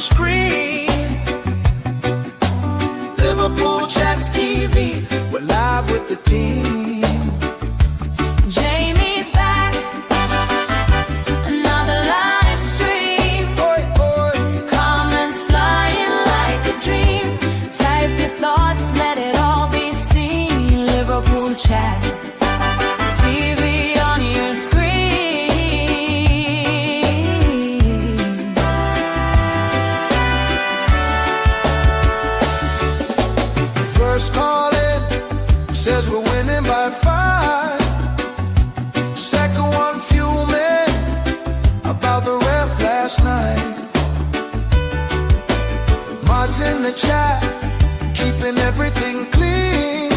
screen. Liverpool Chats TV, we're live with the team. Jamie's back, another live stream. Oi, oi. Comments flying like a dream. Type your thoughts, let it all be seen. Liverpool Chat TV on your screen. First call in, says we're winning by 5. Second one fuming about the ref last night. Mods in the chat, keeping everything clean.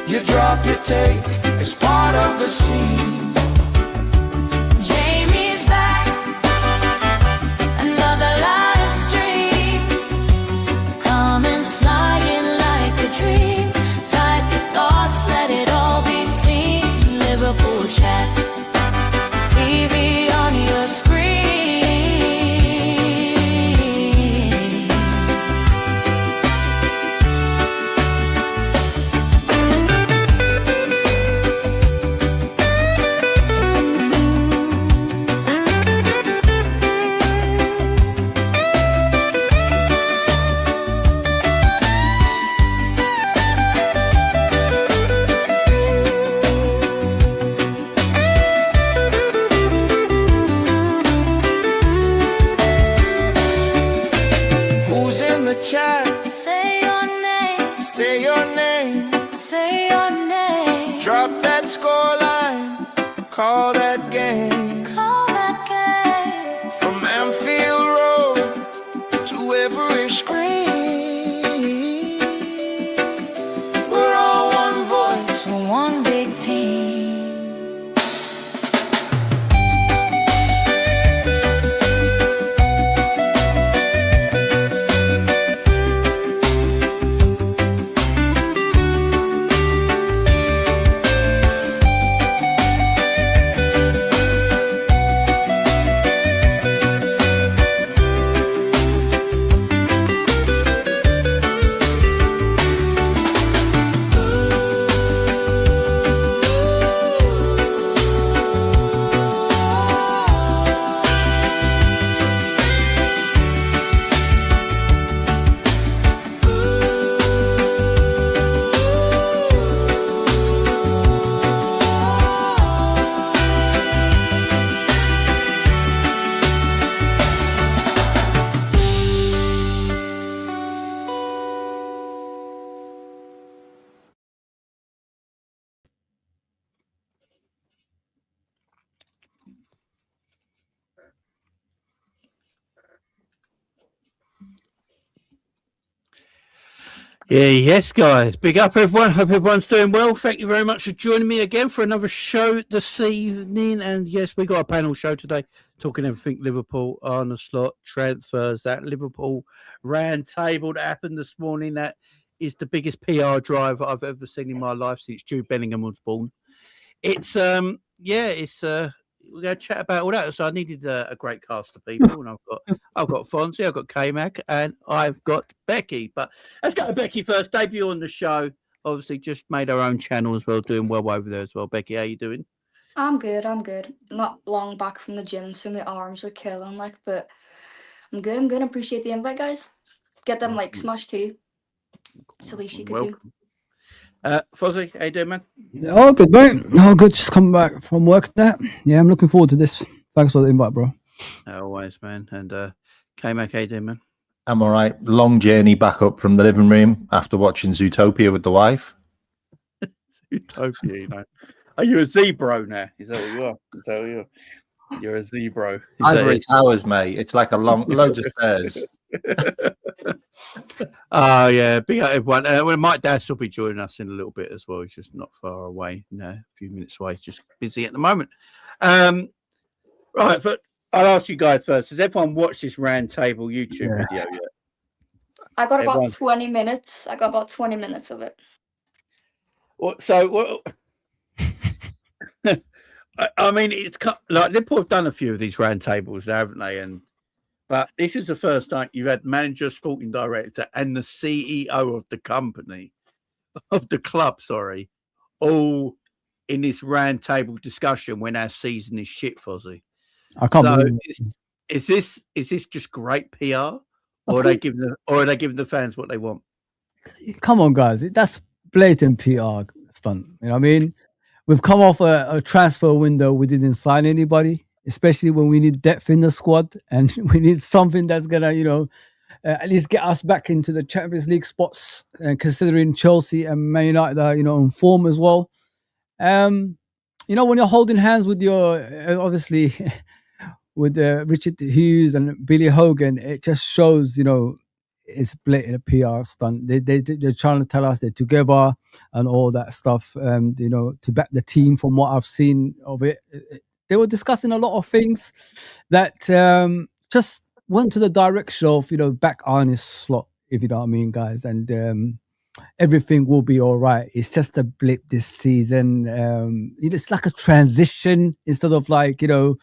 You drop your take, it's part of the scene. Jamie's back, another live stream. Comments flying like a dream. Type your thoughts, let it all be seen. Liverpool Chat TV on your screen. Who's in the chat? Say your name, Say your name. say your name. Drop that scoreline, call that game. Call that game. From Manfield Road to every screen, we're all one voice. We're one big team. Yeah, yes, guys. Big up, everyone. Hope everyone's doing well. Thank you very much for joining me again for another show this evening. And yes, we got a panel show today, talking everything Liverpool on the slot, transfers, that Liverpool round table that happened this morning. That is the biggest PR drive I've ever seen in my life since Jude Bellingham was born. It's we're going to chat about all that. So I needed a great cast of people, and I've got Fonzie, I've got K-Mac, and I've got Becky. But let's go to Becky first. Debut on the show. Obviously, just made our own channel as well, doing well over there as well. Becky, how you doing? I'm good. Not long back from the gym, so my arms are killing, but I'm good. I'm good. Appreciate the invite, guys. Get them smashed too. It's the least you could do. Fozzie, how you doing, man? Oh, good, mate. Oh, good. Just coming back from work. That. Yeah, I'm looking forward to this. Thanks for the invite, bro. Always, man. And K-Mac, how you doing, man? I'm all right. Long journey back up from the living room after watching Zootopia with the wife. Zootopia, you know. Are you a zebra now? Is that what you are? Is that what you are? You're a zebra. Ivory Towers, mate. It's like a long, loads of stairs. Oh yeah, big up everyone. Well, Mike Dash will be joining us in a little bit as well. He's just not far away, a few minutes away. He's just busy at the moment. Right, but I'll ask you guys first. Has everyone watched this round table YouTube video yet? I got about 20 minutes. I got about 20 minutes of it. What? I mean, like Liverpool have done a few of these roundtables, haven't they? But this is the first time you've had manager, sporting director, and the CEO of the company, of the club, sorry, all in this roundtable discussion when our season is shit, Fozzie. I can't So believe it. is this just great PR, or are they giving the fans what they want? Come on, guys. That's blatant PR stunt. You know what I mean? We've come off a transfer window. We didn't sign anybody, especially when we need depth in the squad and we need something that's going to, at least get us back into the Champions League spots, considering Chelsea and Man United are, on form as well. When you're holding hands with your, obviously, with Richard Hughes and Billy Hogan, it just shows, it's blatant a PR stunt. They're trying to tell us they're together and all that stuff. To back the team, from what I've seen of it, they were discussing a lot of things that just went to the direction of back Arne's slot, if you know what I mean, guys. And everything will be all right. It's just a blip this season. It's like a transition instead of like a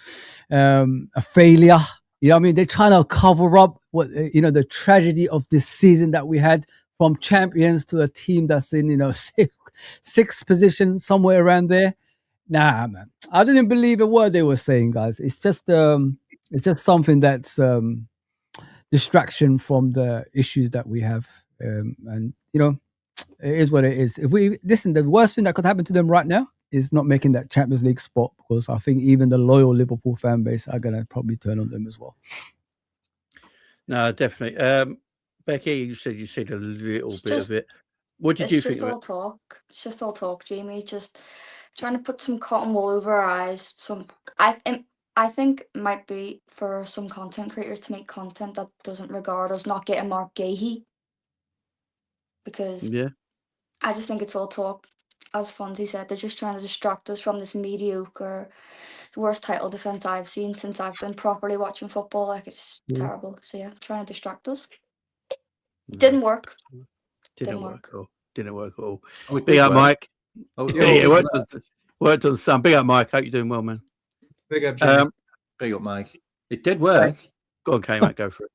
failure. You know what I mean? They're trying to cover up what the tragedy of this season that we had, from champions to a team that's in sixth position, somewhere around there. Nah, man, I didn't believe a word they were saying, guys. It's just something that's distraction from the issues that we have, and it is what it is. If we listen, the worst thing that could happen to them right now is not making that Champions League spot, because I think even the loyal Liverpool fan base are going to probably turn on them as well. No, definitely. Becky, you said a little bit of it. What did you think of it? It's just all talk, Jamie. Just trying to put some cotton wool over our eyes. I think it might be for some content creators to make content that doesn't regard us not getting Mark Gahey. Because I just think it's all talk. As Fonzie said, they're just trying to distract us from this mediocre, the worst title defense I've seen since I've been properly watching football. Like, it's terrible. So yeah, trying to distract us. Didn't work. Didn't work at all. Big up, Mike. Worked on some. Big up, Mike. Hope you're doing well, man. Big up, Mike. It did work. Go on, K-Mate, go for it.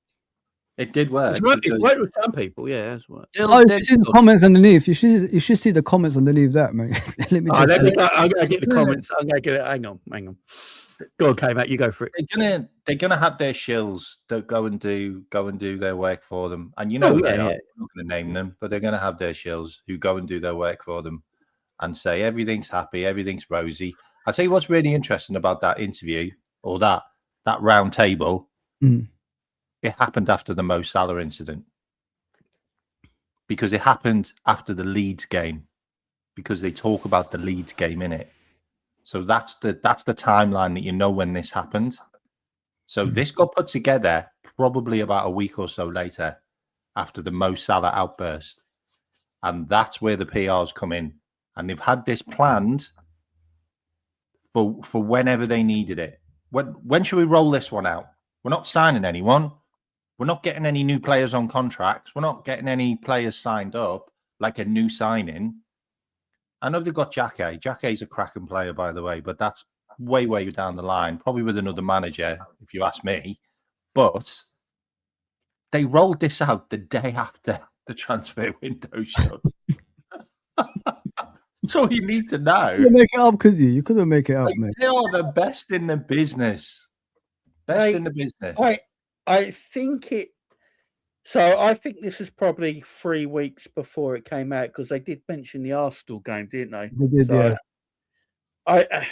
It did work. It worked with some people, yeah. That's what. You see the comments underneath. You should see the comments underneath that, mate. I'm going to get the comments. I'm going to get it. Hang on. Go on, K-Mate, you go for it. They're gonna have their shills that go and do their work for them, and I'm not going to name them, but they're going to have their shills who go and do their work for them, and say everything's happy, everything's rosy. I'll tell you what's really interesting about that interview, or that round table. It happened after the Mo Salah incident, because it happened after the Leeds game, because they talk about the Leeds game in it. So that's the timeline that when this happened. So this got put together probably about a week or so later after the Mo Salah outburst. And that's where the PRs come in. And they've had this planned for whenever they needed it. When should we roll this one out? We're not signing anyone. We're not getting any new players on contracts. We're not getting any players signed up, like a new signing. I know they've got Jacquet. Jacquet's a cracking player, by the way, but that's way, way down the line, probably with another manager, if you ask me. But they rolled this out the day after the transfer window shut. That's all you need to know. You couldn't make it up, could you? You couldn't make it up, mate. They are the best in the business. In the business. I think I think this is probably 3 weeks before it came out, because they did mention the Arsenal game, didn't they? They did, yeah.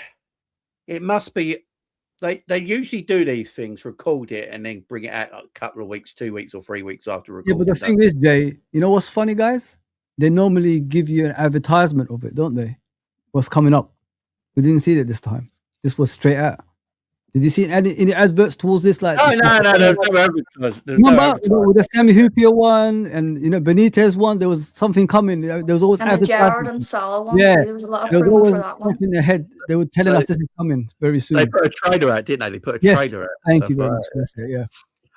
It must be. They usually do these things, record it, and then bring it out a couple of weeks, 2 weeks or 3 weeks after recording. Yeah, but the thing is, Jay, you know what's funny, guys? They normally give you an advertisement of it, don't they? What's coming up? We didn't see it this time. This was straight out. Did you see any adverts towards this? Like, no, there's no advertising. With the Sammy Hoopier one and Benitez one, there was something coming. There was always and the Gerrard and Salah one. Yeah, there was a lot of promo for that one. In their head, they were telling us this is coming very soon. They put a trader out, didn't they? They put a trader out. Thank you very much. That's it. Yeah.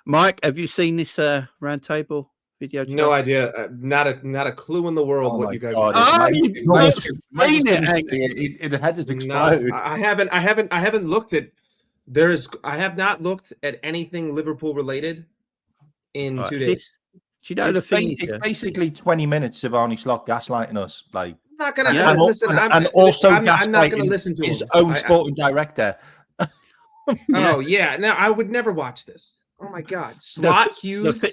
Mike, have you seen this round table? video? No idea. Not a clue in the world Oh what my you guys God, are it's doing. Oh, Mike- you've Mike- seen it. it had to No, explode. I haven't looked at. I have not looked at anything Liverpool related in Right, 2 this- days. Do you know the thing? It's basically 20 minutes of Arnie Slot gaslighting us, like, I'm not gonna Yeah. listen. and also I'm not gonna gaslighting listen to his him. own sporting director. Oh yeah, no, I would never watch this. Oh my God, Slot Hughes.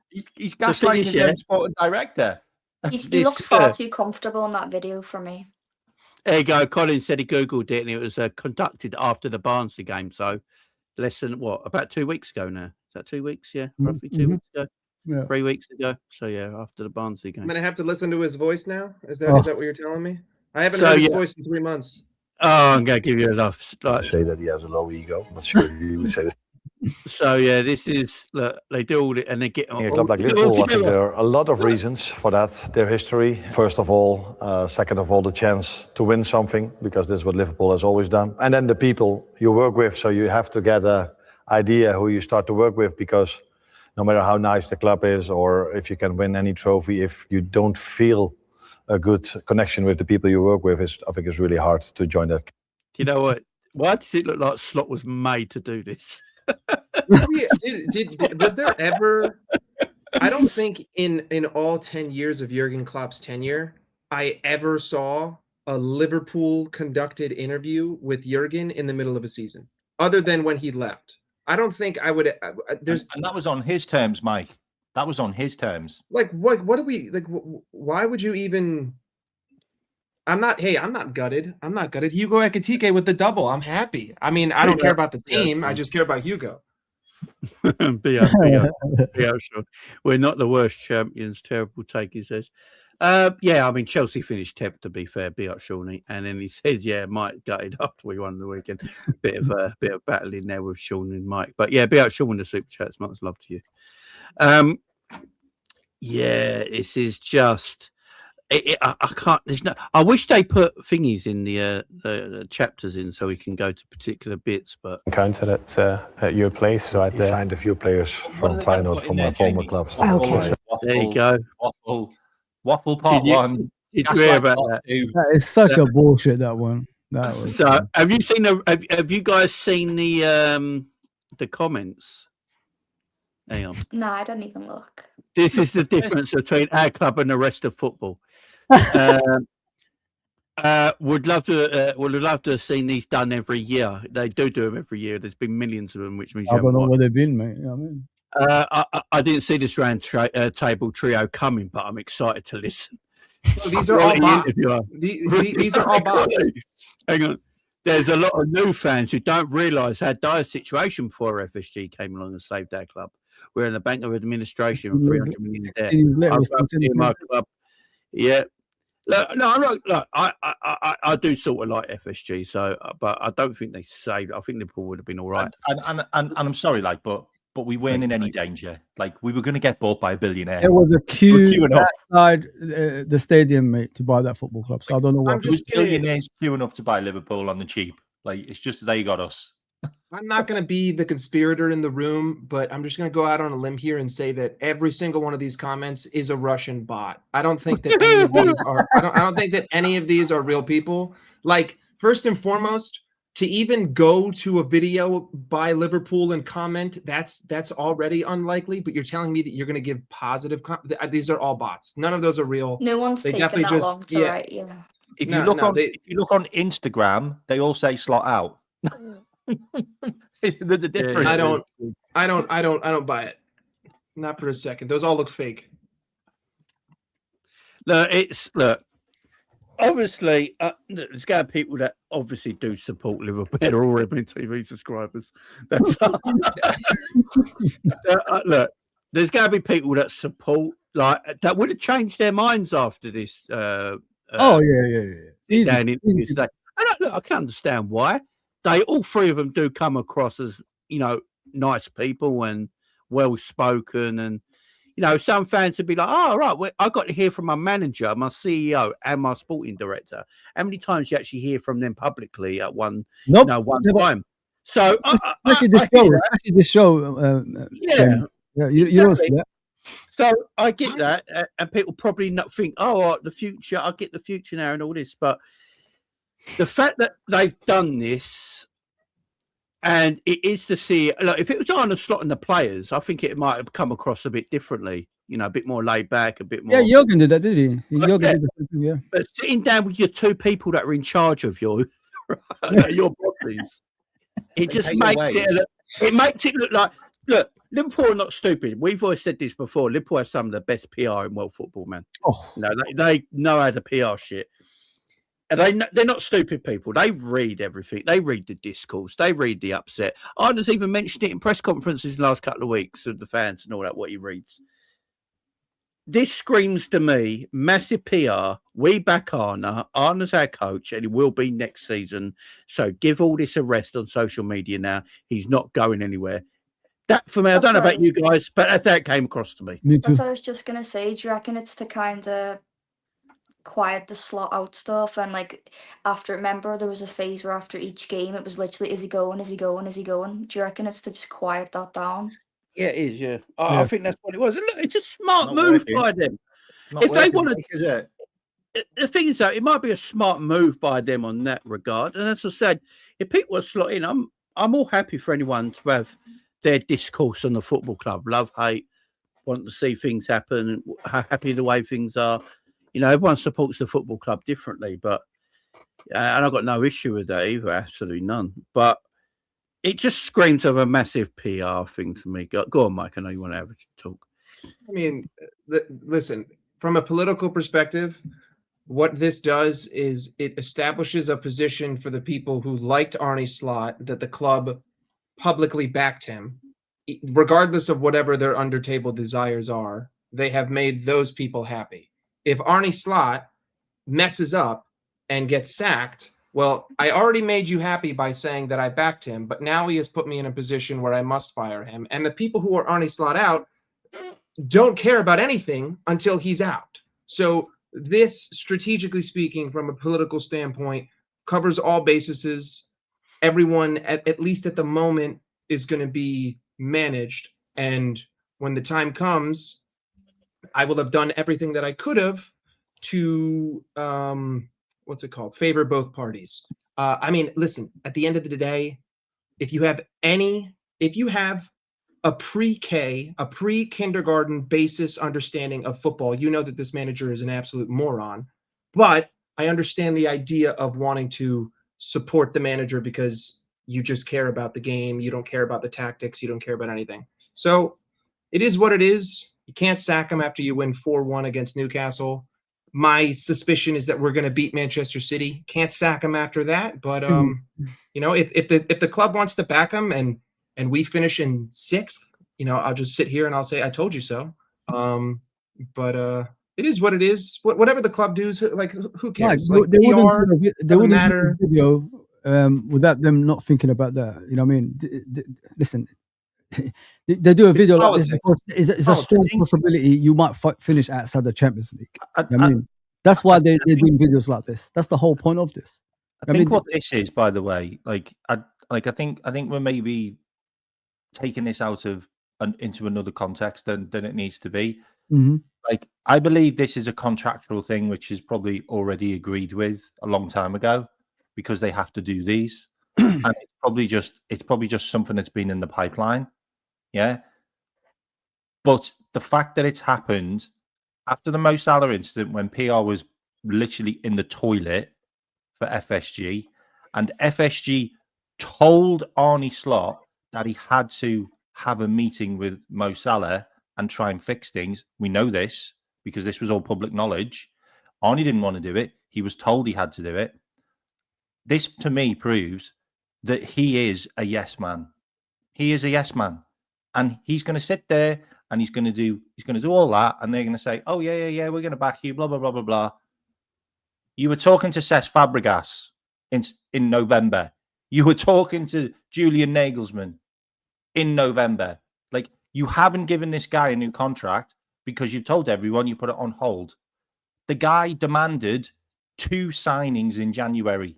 He's The thing gaslighting is, his yeah. own sporting director. He This, looks far too comfortable in that video for me. There you go. Colin said he Googled it and it was conducted after the Barnsley game. So less than about 2 weeks ago now. Is that 2 weeks? Yeah, roughly 2 weeks ago. Yeah. 3 weeks ago. So yeah, after the Barnsley I'm game. gonna have to listen to his voice now. Is that Oh. is that what you're telling me? I haven't So, heard his yeah. voice in 3 months. Oh, I'm going to give you enough. To say that he has a low ego. I'm not sure you would say this. So yeah, this is they do all it and they get In a club like Liverpool, I think there are a lot of reasons for that. Their history, first of all. Second of all, the chance to win something, because this is what Liverpool has always done. And then the people you work with, so you have to get an idea who you start to work with, because no matter how nice the club is or if you can win any trophy, if you don't feel a good connection with the people you work with, I think it's really hard to join that. You know what? Why does it look like Slot was made to do this? Was there ever? I don't think in all 10 years of Jurgen Klopp's tenure, I ever saw a Liverpool conducted interview with Jurgen in the middle of a season, other than when he left. I don't think I would. There's And that was on his terms, Mike. That was on his terms. like what do we like? Why would you even? I'm not gutted. I'm not gutted. Hugo Ekitike with the double. I'm happy. I mean, I don't care about the team. I just care about Hugo. be out, sure. We're not the worst champions. Terrible take, he says. Yeah, I mean, Chelsea finished 10th, to be fair. Be up, Shawnee. And then he says, yeah, Mike gutted after we won the weekend. bit of battle in there with Sean and Mike. But yeah, be out, Sean, the super chats. Much love to you. Yeah, this is just. I can't. There's no. I wish they put thingies in the chapters in so we can go to particular bits. But encounter at your place. So He signed a few players from Feyenoord, from my former clubs. there you go. Waffle part one. Did you hear about that? That is such a bullshit. That one. That was. So have you seen have you guys seen the comments? Hang on. No, I don't even look. This is the difference between our club and the rest of football. Would love to have seen these done every year. They do them every year. There's been millions of them, which means I don't know what they've been, mate. You know what I mean? I didn't see this round table trio coming, but I'm excited to listen. No, these are all bots. These These are all bots. Hang on. There's a lot of new fans who don't realise how dire situation before FSG came along and saved our club. We're in the bank of administration and 300 million debt. My club. Yeah. Look, no, I'm not. Look, I do sort of like FSG, so but I don't think they saved. I think Liverpool would have been all right. And I'm sorry, like, but we weren't in any danger. Like, we were going to get bought by a billionaire. There was a queue queuing up. outside the stadium, mate, to buy that football club. So I don't know what. There was billionaires queuing up to buy Liverpool on the cheap. Like, it's just they got us. I'm not going to be the conspirator in the room, but I'm just going to go out on a limb here and say that every single one of these comments is a Russian bot. I don't think that any of these are. I don't think that any of these are real people. Like, first and foremost, to even go to a video by Liverpool and comment, that's already unlikely. But you're telling me that you're going to give positive. These are all bots. None of those are real. No one's They taken definitely that just- long to yeah. write. Yeah. If No, you look no, if you look on Instagram, they all say slot out. There's a difference. I don't buy it. Not for a second. Those all look fake. Look. Obviously, there's going to be people that obviously do support Liverpool. They're already been TV subscribers. That's look. There's going to be people that support that would have changed their minds after this. Oh yeah. Easy. Today. I can understand why. All three of them do come across as, nice people and well spoken, and some fans would be like, "Oh, right, I got to hear from my manager, my CEO, and my sporting director." How many times you actually hear from them publicly at one time? So, especially this show. yeah, you don't see that. So I get that, and people probably not think, oh, the future. I get the future now and all this, but the fact that they've done this, and it is to see, like, if it was on a slot in the players, I think it might have come across a bit differently. You know, a bit more laid back, a bit more. Yeah, Jurgen did that, did he? Jurgen yeah. did that, yeah. But sitting down with your two people that are in charge of you, your bosses, it just makes it makes it look like, look, Liverpool are not stupid. We've always said this before. Liverpool have some of the best PR in world football, man. Oh. You know, they know how to PR shit. And they're not stupid people. They read everything. They read the discourse. They read the upset. Arna's even mentioned it in press conferences the last couple of weeks with the fans and all that, what he reads. This screams to me, massive PR. We back Arna. Arna's our coach, and he will be next season. So give all this a rest on social media now. He's not going anywhere. That, for me, I don't know about you guys, but that's how it came across to me. That's what I was just going to say. Do you reckon it's to kind of quiet the slot out stuff? And like, remember there was a phase where after each game, it was literally, is he going? Is he going? Is he going? Do you reckon it's to just quiet that down? Yeah, it is, yeah. I think that's what it was. Look, it's a smart move by them. If they want to, the thing is, though, it might be a smart move by them on that regard. And as I said, if people are slotting, I'm all happy for anyone to have their discourse on the football club. Love, hate, want to see things happen, happy the way things are. You know, everyone supports the football club differently, but and I've got no issue with that either, absolutely none. But it just screams of a massive PR thing to me. Go on, Mike. I know you want to have a talk. I mean, listen, from a political perspective, what this does is it establishes a position for the people who liked Arne Slot, that the club publicly backed him. Regardless of whatever their under-table desires are, they have made those people happy. If Arne Slot messes up and gets sacked, well, I already made you happy by saying that I backed him, but now he has put me in a position where I must fire him. And the people who are Arne Slot out don't care about anything until he's out. So this, strategically speaking, from a political standpoint, covers all bases. Everyone, at least at the moment, is going to be managed. And when the time comes, I will have done everything that I could have to favor both parties. I mean, listen, at the end of the day, if you have a pre-K, a pre-kindergarten basis understanding of football, you know that this manager is an absolute moron. But I understand the idea of wanting to support the manager because you just care about the game. You don't care about the tactics. You don't care about anything. So it is what it is. You can't sack him after you win 4-1 against Newcastle. My suspicion is that we're going to beat Manchester City. Can't sack him after that. But, you know, if the club wants to back him and we finish in 6th, you know, I'll just sit here and I'll say, I told you so. But it is what it is. Whatever the club does, like, who cares? Like, they wouldn't matter. Video, without them not thinking about that. You know what I mean? Listen, they do a video like this because it's a strong possibility you might finish outside the Champions League. I mean, that's why they're doing videos like this. That's the whole point of this. I think what this is, by the way, I think we're maybe taking this out of into another context than it needs to be. Mm-hmm. Like, I believe this is a contractual thing which is probably already agreed with a long time ago, because they have to do these, and it's probably just something that's been in the pipeline. Yeah, but the fact that it's happened after the Mo Salah incident, when PR was literally in the toilet for FSG, and FSG told Arne Slot that he had to have a meeting with Mo Salah and try and fix things. We know this because this was all public knowledge. Arne didn't want to do it. He was told he had to do it. This, to me, proves that he is a yes man. He is a yes man. And he's going to sit there and he's going to do all that. And they're going to say, oh, yeah, we're going to back you, blah, blah, blah, blah, blah. You were talking to Cesc Fabregas in November. You were talking to Julian Nagelsmann in November. Like, you haven't given this guy a new contract because you told everyone you put it on hold. The guy demanded 2 signings in January.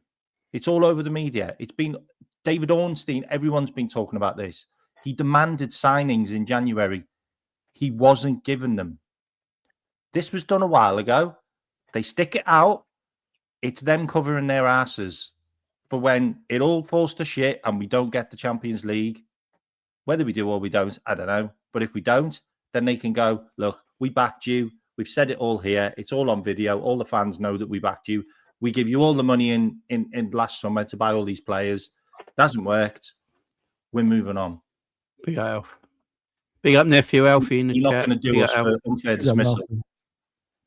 It's all over the media. It's been David Ornstein. Everyone's been talking about this. He demanded signings in January. He wasn't giving them. This was done a while ago. They stick it out. It's them covering their asses for when it all falls to shit and we don't get the Champions League. Whether we do or we don't, I don't know. But if we don't, then they can go, look, we backed you. We've said it all here. It's all on video. All the fans know that we backed you. We give you all the money in last summer to buy all these players. It hasn't worked. We're moving on. Big up, Alf. Big up nephew Alfie in the You're chat. not going to do us for unfair dismissal.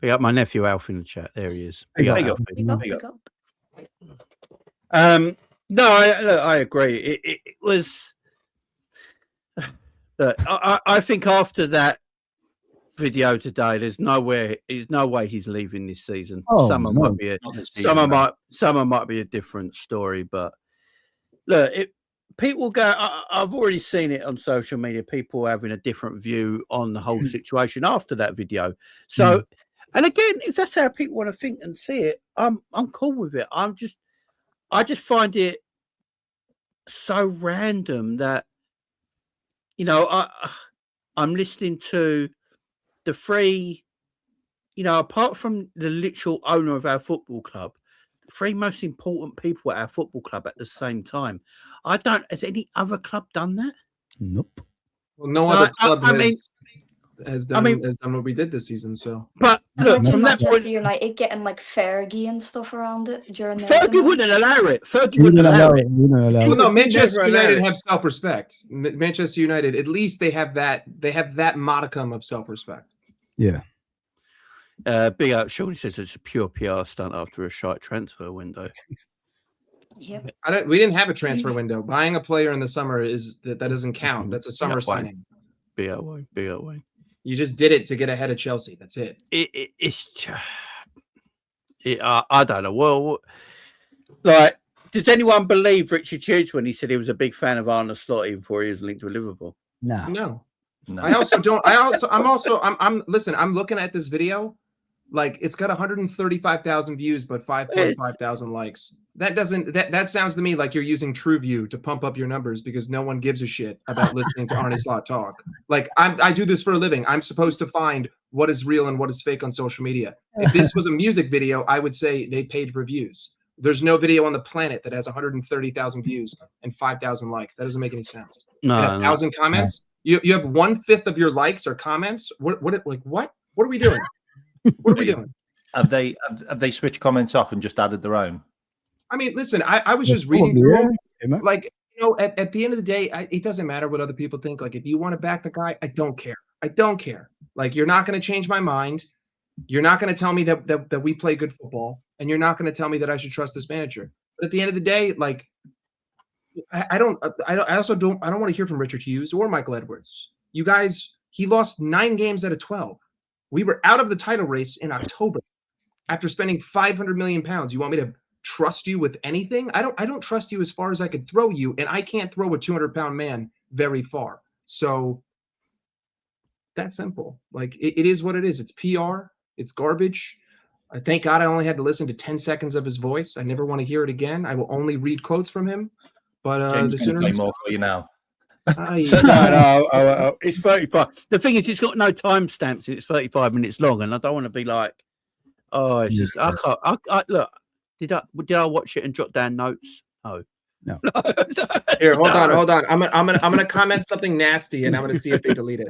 Big up my nephew Alf in the chat. There he is. Big up. No, I agree. It was. I think after that video today, there's no way he's leaving this season. Summer might be a different story, but look, people go. I've already seen it on social media. People having a different view on the whole situation after that video. So, and again, if that's how people want to think and see it, I'm cool with it. I just find it so random that, you know, I'm listening to the three, you know, apart from the literal owner of our football club, the three most important people at our football club at the same time. Has any other club done that? Nope. Well, no other club has done what we did this season. So, but look, from that Manchester point, United getting like Fergie and stuff around it during the Fergie wouldn't allow it. Fergie wouldn't allow it. Well, no, Manchester United have self-respect. Manchester United, at least they have that. They have that modicum of self-respect. Yeah. Big out. Sean says it's a pure PR stunt after a shite transfer window. Yep. We didn't have a transfer window. Buying a player in the summer that doesn't count. That's a summer signing. Big out way. You just did it to get ahead of Chelsea. That's it. I don't know. Well, like, does anyone believe Richard Hughes when he said he was a big fan of Arne Slot even before he was linked with Liverpool? No. I also don't. I'm listen. I'm looking at this video. Like, it's got 135,000 views, but 5.5 thousand likes. That sounds to me like you're using TrueView to pump up your numbers because no one gives a shit about listening to Arne Slot talk. Like, I do this for a living. I'm supposed to find what is real and what is fake on social media. If this was a music video, I would say they paid for views. There's no video on the planet that has 130,000 views and 5,000 likes. That doesn't make any sense. No, and 1,000 comments. You have 1/5 of your likes or comments. What are we doing? What are we doing? Have they switched comments off and just added their own? I mean, listen, I was just reading through them. Like, you know, at the end of the day, it doesn't matter what other people think. Like, if you want to back the guy, I don't care. I don't care. Like, you're not going to change my mind. You're not going to tell me that we play good football, and you're not going to tell me that I should trust this manager. But at the end of the day, like, I don't want to hear from Richard Hughes or Michael Edwards. You guys, he lost 9 games out of 12. We were out of the title race in October after spending 500 million pounds. You want me to trust you with anything? I don't trust you as far as I could throw you, and I can't throw a 200-pound man very far. So that's simple. Like, it is what it is. It's PR. It's garbage. Thank God I only had to listen to 10 seconds of his voice. I never want to hear it again. I will only read quotes from him. But James the sooner play more for you now. No, it's 35. The thing is, it's got no timestamps. It's 35 minutes long, and I don't want to be like, oh, it's just I can't. I look. Did I watch it and jot down notes? No. Here, hold on. I'm gonna comment something nasty, and I'm gonna see if they delete it.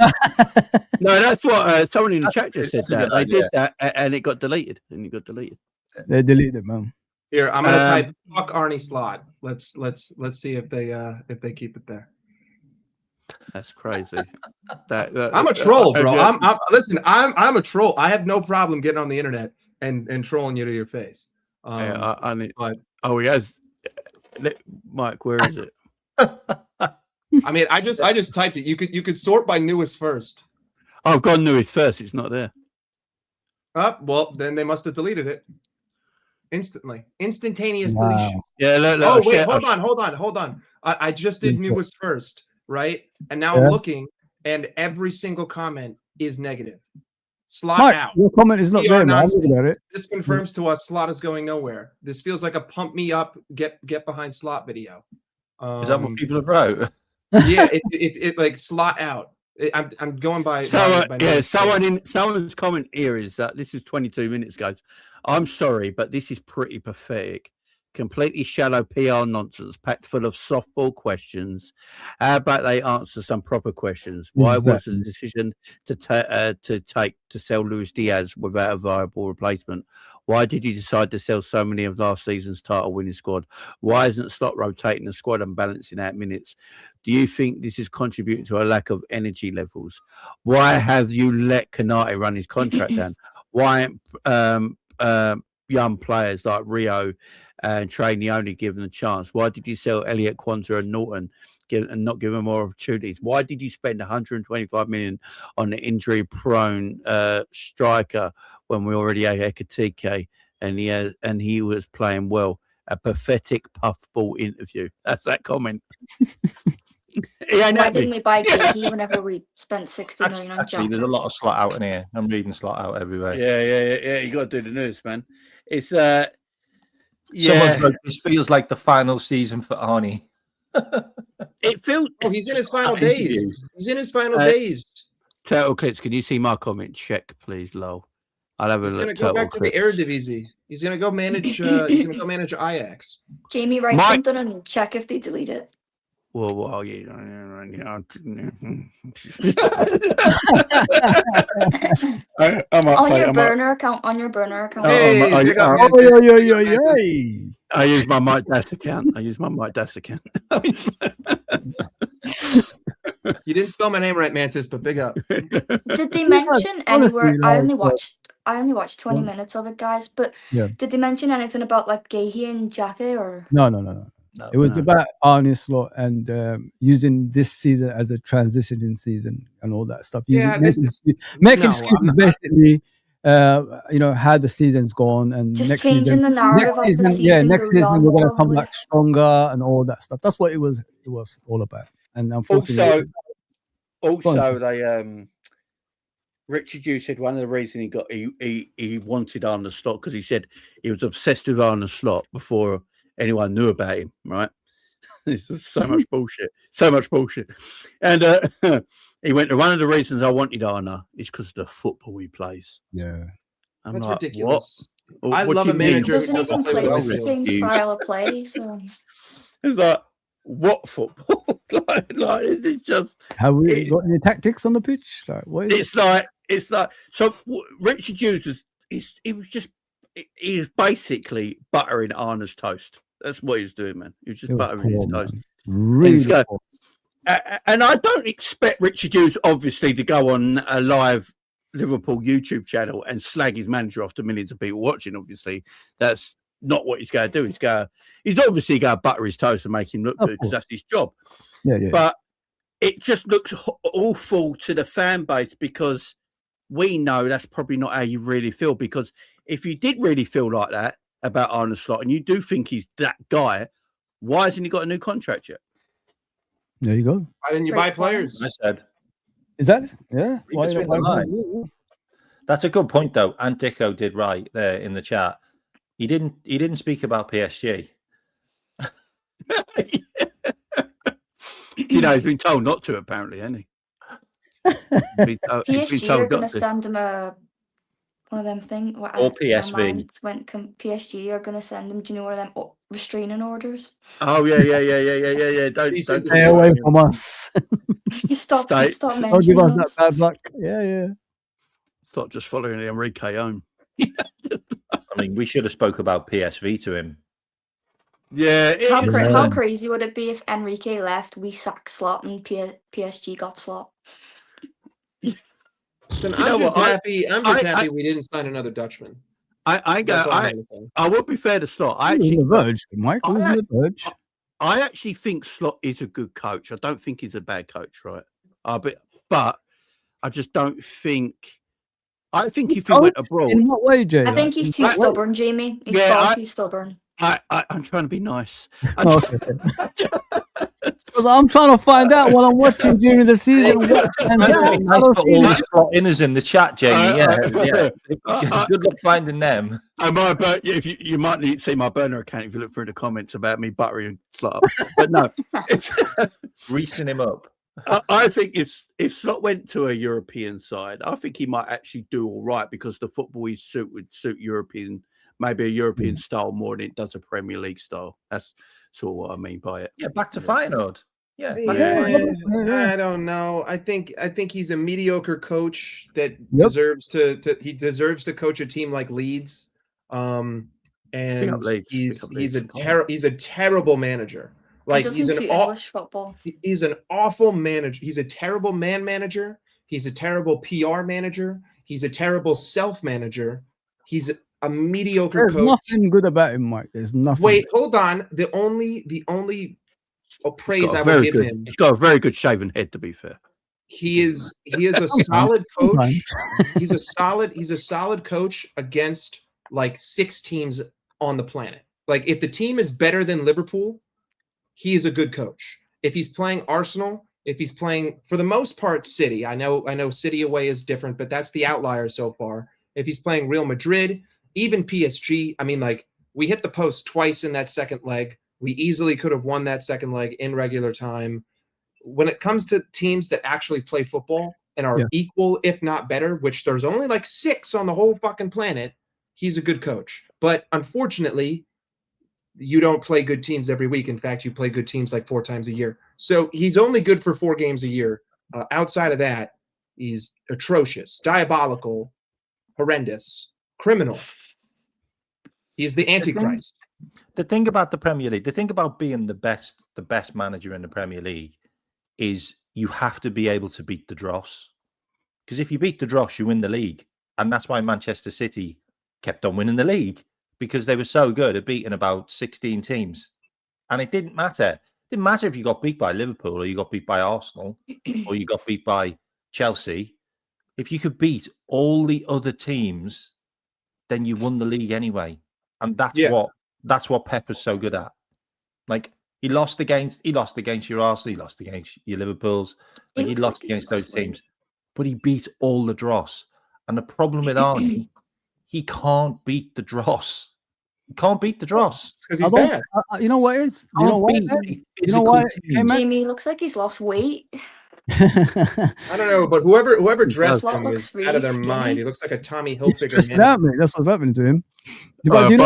No, that's what someone in the chat just said. That they did that, and it got deleted. They deleted it, man. Here, I'm gonna type "fuck Arne Slot." Let's see if they keep it there. That's crazy. I'm a troll, bro. I'm a troll. I have no problem getting on the internet and trolling you to your face. He has. Mike, where is it? I mean, I just typed it. You could sort by newest first. I've got newest first. It's not there. Well, then they must have deleted it instantly. Instantaneous deletion. Yeah. Look, wait, hold on. I just did newest first, right? And now I'm looking, and every single comment is negative. Slot Mike, out. your comment is not there, man. This confirms to us Slot is going nowhere. This feels like a pump me up, get behind Slot video. Is that what people have wrote? Yeah, it like Slot out. I'm going by. Someone's comment here is that this is 22 minutes ago. I'm sorry, but this is pretty pathetic. Completely shallow PR nonsense, packed full of softball questions. How about they answer some proper questions? Why was Exactly. the decision to sell Luis Diaz without a viable replacement? Why did you decide to sell so many of last season's title-winning squad? Why isn't Slot rotating the squad and balancing out minutes? Do you think this is contributing to a lack of energy levels? Why have you let Kanate run his contract down? Why young players like Rio and Trainee only given a chance? Why did you sell Elliot Kwanzaa and Norton and not give them more opportunities? Why did you spend 125 million on an injury-prone striker when we already had Ekatike and he was playing well? A pathetic puffball interview. That's that comment. Why didn't we buy Gahey whenever we spent 60 million on Actually, there's a lot of Slot out in here. I'm reading Slot out everywhere. Yeah. You got to do the news, man. It's Someone's like, this feels like the final season for Arnie. It feels. Oh, he's in his final days. He's in his final days. Turtle Clips, can you see my comment? Check, please, lol. I'll have a He's look. going to go back to the Eredivisie. He's going to go manage. He's going to go manage Ajax. Jamie, write something and check if they delete it. Well, yeah. On your burner account. Hey, I use my Mike Das account. You didn't spell my name right, Mantis, but big up. Did they mention anywhere? I only watched 20 minutes of it, guys. But did they mention anything about like Gahey and Jacquet or? No. It was about Arne Slot and using this season as a transitioning season and all that stuff. Making excuses basically. How the season's gone and just next changing season, the narrative of the season. Next goes season on, we're going to come probably. back stronger and all that stuff. That's what it was all about. And unfortunately, also they Richard Hughes said one of the reasons he wanted Arne Slot because he said he was obsessed with Arne Slot before anyone knew about him, right? This is so much bullshit. And he went to one of the reasons I wanted Arne is because of the football he plays. Yeah. That's like, ridiculous. What? I love a manager who doesn't even play with the same style of play. So it's like, what football? like it's just. Have we got any tactics on the pitch? Like, what is it's like. So Richard Hughes he was basically buttering Arne's toast. That's what he was doing, man. He was just buttering his toast. Really? And I don't expect Richard Hughes, obviously, to go on a live Liverpool YouTube channel and slag his manager off to millions of people watching. Obviously, that's not what he's going to do. He's obviously going to butter his toast and make him look good because that's his job. Yeah. But it just looks awful to the fan base because we know that's probably not how you really feel. Because if you did really feel like that about Arne Slot and you do think he's that guy, why hasn't he got a new contract yet? There you go. Why didn't you buy players? I said. Is that? Yeah. That's a good point, though. And Dicko did right there in the chat. He didn't speak about PSG. He's been told not to, apparently, hasn't he? PSG are going to send him one of them things. Or PSV. PSG are going to send him. Do you know one of them restraining orders? Oh yeah. Don't stay away from us. Stop Don't give mentioning us us. that bad luck. Yeah. Stop just following the Enrique home. I mean, we should have spoke about PSV to him. Yeah. How crazy would it be if Enrique left, we sacked Slot, and PSG got Slot? Listen, I'm just happy we didn't sign another Dutchman. I would be fair to Slot. I actually on the verge, Michael was on the verge. I actually think Slot is a good coach. I don't think he's a bad coach, right? But I just don't think. I think if he went abroad, in what way, Jay? I think he's too stubborn, Jamie. He's far too stubborn. I'm trying to be nice. Because I'm trying to find out what I'm watching during the season. Nice for all the Slot inners in the chat, Jamie. Yeah. Good luck finding them. If you might need to see my burner account if you look through the comments about me buttering Slot up. But no, it's greasing him up. I think if Slot went to a European side, I think he might actually do all right because the football he would suit European, maybe a European style more than it does a Premier League style. That's sort of what I mean by it. Yeah, back to Feyenoord. Yeah, I don't know. I think he's a mediocre coach that deserves to he deserves to coach a team like Leeds. And he's a terrible manager. Like he doesn't suit English football. He's an awful manager. He's a terrible manager. He's a terrible PR manager. He's a terrible self-manager. He's a mediocre There's coach. nothing good about him, Mike. There's nothing. Wait, hold on. The only praise I would give him. He's got a very good shaven head, to be fair. He is a solid coach. He's a solid coach against like 6 teams on the planet. Like if the team is better than Liverpool, he is a good coach. If he's playing Arsenal, if he's playing for the most part City, I know City away is different, but that's the outlier so far. If he's playing Real Madrid, even PSG, I mean, like we hit the post twice in that second leg. We easily could have won that second leg in regular time. When it comes to teams that actually play football and are equal, if not better, which there's only like 6 on the whole fucking planet, he's a good coach. But unfortunately, you don't play good teams every week. In fact, you play good teams like 4 times a year. So he's only good for 4 games a year. Outside of that, he's atrocious, diabolical, horrendous, criminal. He's the Antichrist. The thing about the Premier League, the thing about being the best manager in the Premier League is you have to be able to beat the dross. Because if you beat the dross, you win the league. And that's why Manchester City kept on winning the league, because they were so good at beating about 16 teams. And it didn't matter. It didn't matter if you got beat by Liverpool or you got beat by Arsenal or you got beat by Chelsea. If you could beat all the other teams, then you won the league anyway. And that's what Pep was so good at. Like he lost against your Arsenal, he lost against your Liverpools, like he lost against those teams, but he beat all the dross. And the problem with Arnie, he can't beat the dross. He can't beat the dross because he's bad. You know what is? You know what? You know what? Jamie looks like he's lost weight. I don't know, but whoever dressed him is out of their mind. He looks like a Tommy Hilfiger man. That's what's happening to him. But do you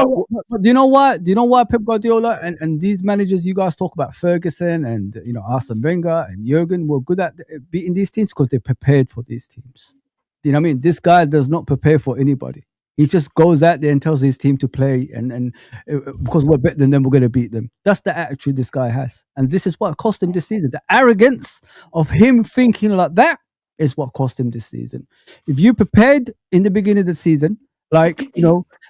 know why? Do you know why Pep Guardiola and these managers you guys talk about, Ferguson and Arsene Wenger and Jurgen, were good at beating these teams because they prepared for these teams. Do you know what I mean? This guy does not prepare for anybody. He just goes out there and tells his team to play, and because we're better than them, we're going to beat them. That's the attitude this guy has, and this is what cost him this season. The arrogance of him thinking like that is what cost him this season. If you prepared in the beginning of the season, like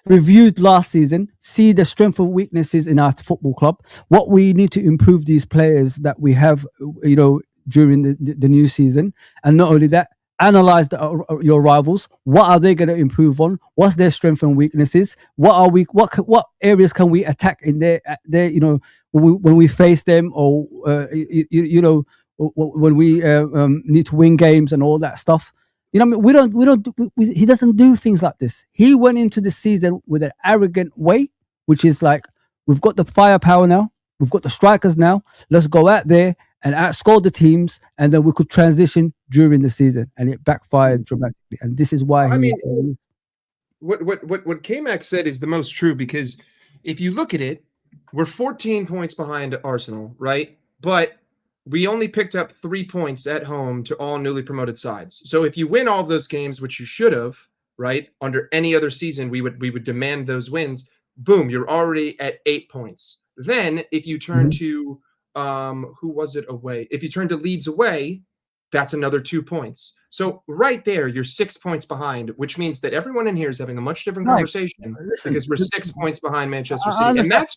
reviewed last season, see the strengths and weaknesses in our football club, what we need to improve these players that we have, during the new season, and not only that. Analyze your rivals. What are they going to improve on? What's their strengths and weaknesses? What areas can we attack in their when we face them, or when we need to win games and all that stuff. He doesn't do things like this. He went into the season with an arrogant way, which is like, we've got the firepower now, we've got the strikers now. Let's go out there and outscore the teams, and then we could transition during the season, and it backfired dramatically. And this is why what K-Mac said is the most true, because if you look at it, we're 14 points behind Arsenal, right? But we only picked up 3 points at home to all newly promoted sides. So if you win all of those games, which you should have, right? Under any other season, we would demand those wins. Boom, you're already at 8 points. Then if you turn to who was it away? If you turn to Leeds away, that's another 2 points. So right there, you're 6 points behind, which means that everyone in here is having a much different conversation because we're 6 points behind Manchester City, and that's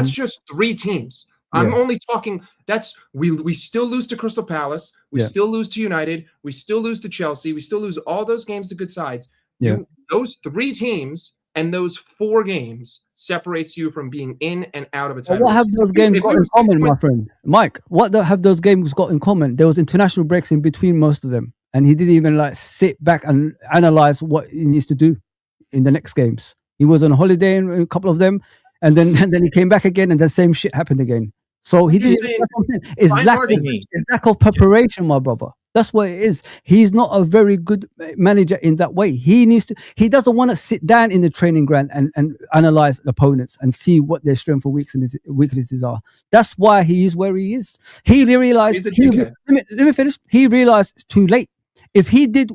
just 3 teams. I'm only talking. We still lose to Crystal Palace. We still lose to United. We still lose to Chelsea. We still lose all those games to good sides. Those 3 teams and those 4 games separates you from being in and out of a title. What have those games got in common, my friend? Mike, what have those games got in common? There was international breaks in between most of them, and he didn't even sit back and analyze what he needs to do in the next games. He was on holiday in a couple of them, and then he came back again, and the same shit happened again. So he did. saying- That's what I'm saying. It's Fine lack of, margins. it's lack of preparation, my brother. That's what it is. He's not a very good manager in that way. He needs to. He doesn't want to sit down in the training ground and analyze opponents and see what their strengths and weaknesses are. That's why he is where he is. He realized. He's a dickhead. Let me finish. He realized too late. If he did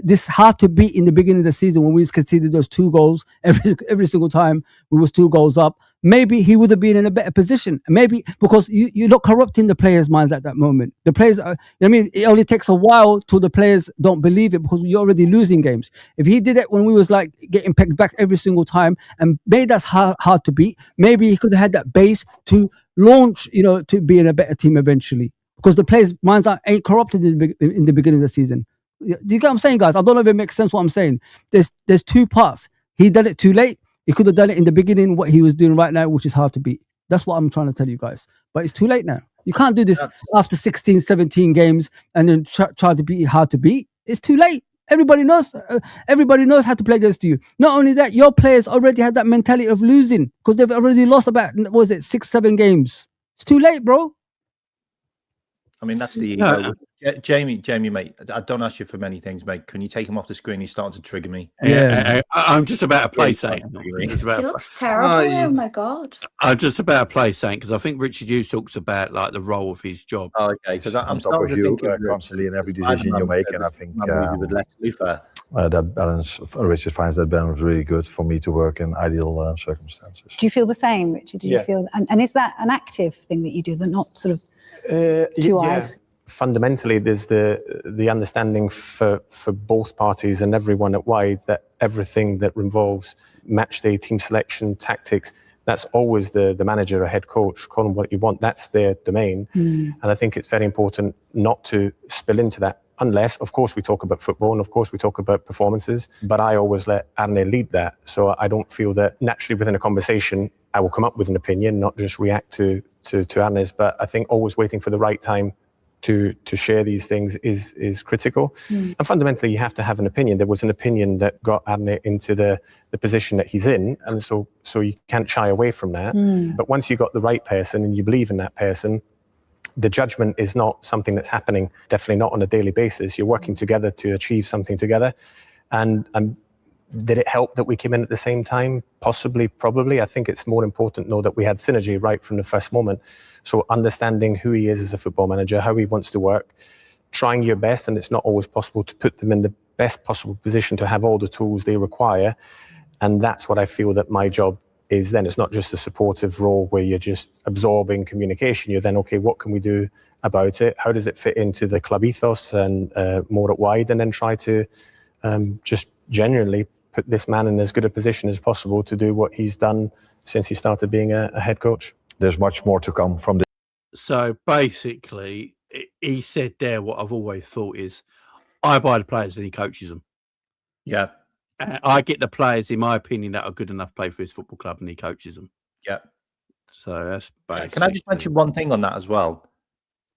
this hard to beat in the beginning of the season when we conceded those 2 goals every single time we was 2 goals up, maybe he would have been in a better position. Maybe because you're not corrupting the players' minds at that moment. The players, I mean, it only takes a while till the players don't believe it because you're already losing games. If he did it when we was like getting pegged back every single time and made us hard to beat, maybe he could have had that base to launch, to be in a better team eventually. Because the players' minds ain't corrupted in the beginning of the season. Do you get what I'm saying, guys? I don't know if it makes sense what I'm saying. There's 2 parts. He done it too late. He could have done it in the beginning, what he was doing right now, which is hard to beat. That's what I'm trying to tell you guys. But it's too late now. You can't do this after 16, 17 games and then try to be hard to beat. It's too late. Everybody knows how to play against you. Not only that, your players already have that mentality of losing because they've already lost about, 6, 7 games. It's too late, bro. I mean, that's the ego. Jamie, mate, I don't ask you for many things, mate. Can you take him off the screen? He's starting to trigger me. Yeah, I'm just about to play something. He looks terrible. Oh my god. I'm just about to play something because I think Richard Hughes talks about like the role of his job. Oh, okay, because I'm top of starting to you think constantly in every decision you make, and I think with Lex Luthor. that balance. Richard finds that balance really good for me to work in ideal circumstances. Do you feel the same, Richard? Do you feel, and is that an active thing that you do, that not sort of 2 eyes? Fundamentally, there's the understanding for both parties and everyone at Wide that everything that involves match day, team selection, tactics, that's always the manager or head coach. Call them what you want. That's their domain. And I think it's very important not to spill into that unless, of course, we talk about football and, of course, we talk about performances. But I always let Arne lead that. So I don't feel that naturally within a conversation, I will come up with an opinion, not just react to Arne's. But I think always waiting for the right time to share these things is critical. And fundamentally, you have to have an opinion. There was an opinion that got Arne into the position that he's in, and so you can't shy away from that. But once you got the right person and you believe in that person, the judgment is not something that's happening, definitely not on a daily basis. You're working together to achieve something together. And did it help that we came in at the same time? Possibly, probably. I think it's more important, though, that we had synergy right from the first moment. So understanding who he is as a football manager, how he wants to work, trying your best, and it's not always possible to put them in the best possible position to have all the tools they require. And that's what I feel that my job is then. It's not just a supportive role where you're just absorbing communication. You're then, okay, what can we do about it? How does it fit into the club ethos and more at Wide? And then try to just genuinely put this man in as good a position as possible to do what he's done since he started being a head coach. There's much more to come from this. So basically, he said there what I've always thought is, I buy the players and he coaches them. Yeah. I get the players, in my opinion, that are good enough to play for his football club and he coaches them. Yeah. So that's basically. Can I just mention one thing on that as well?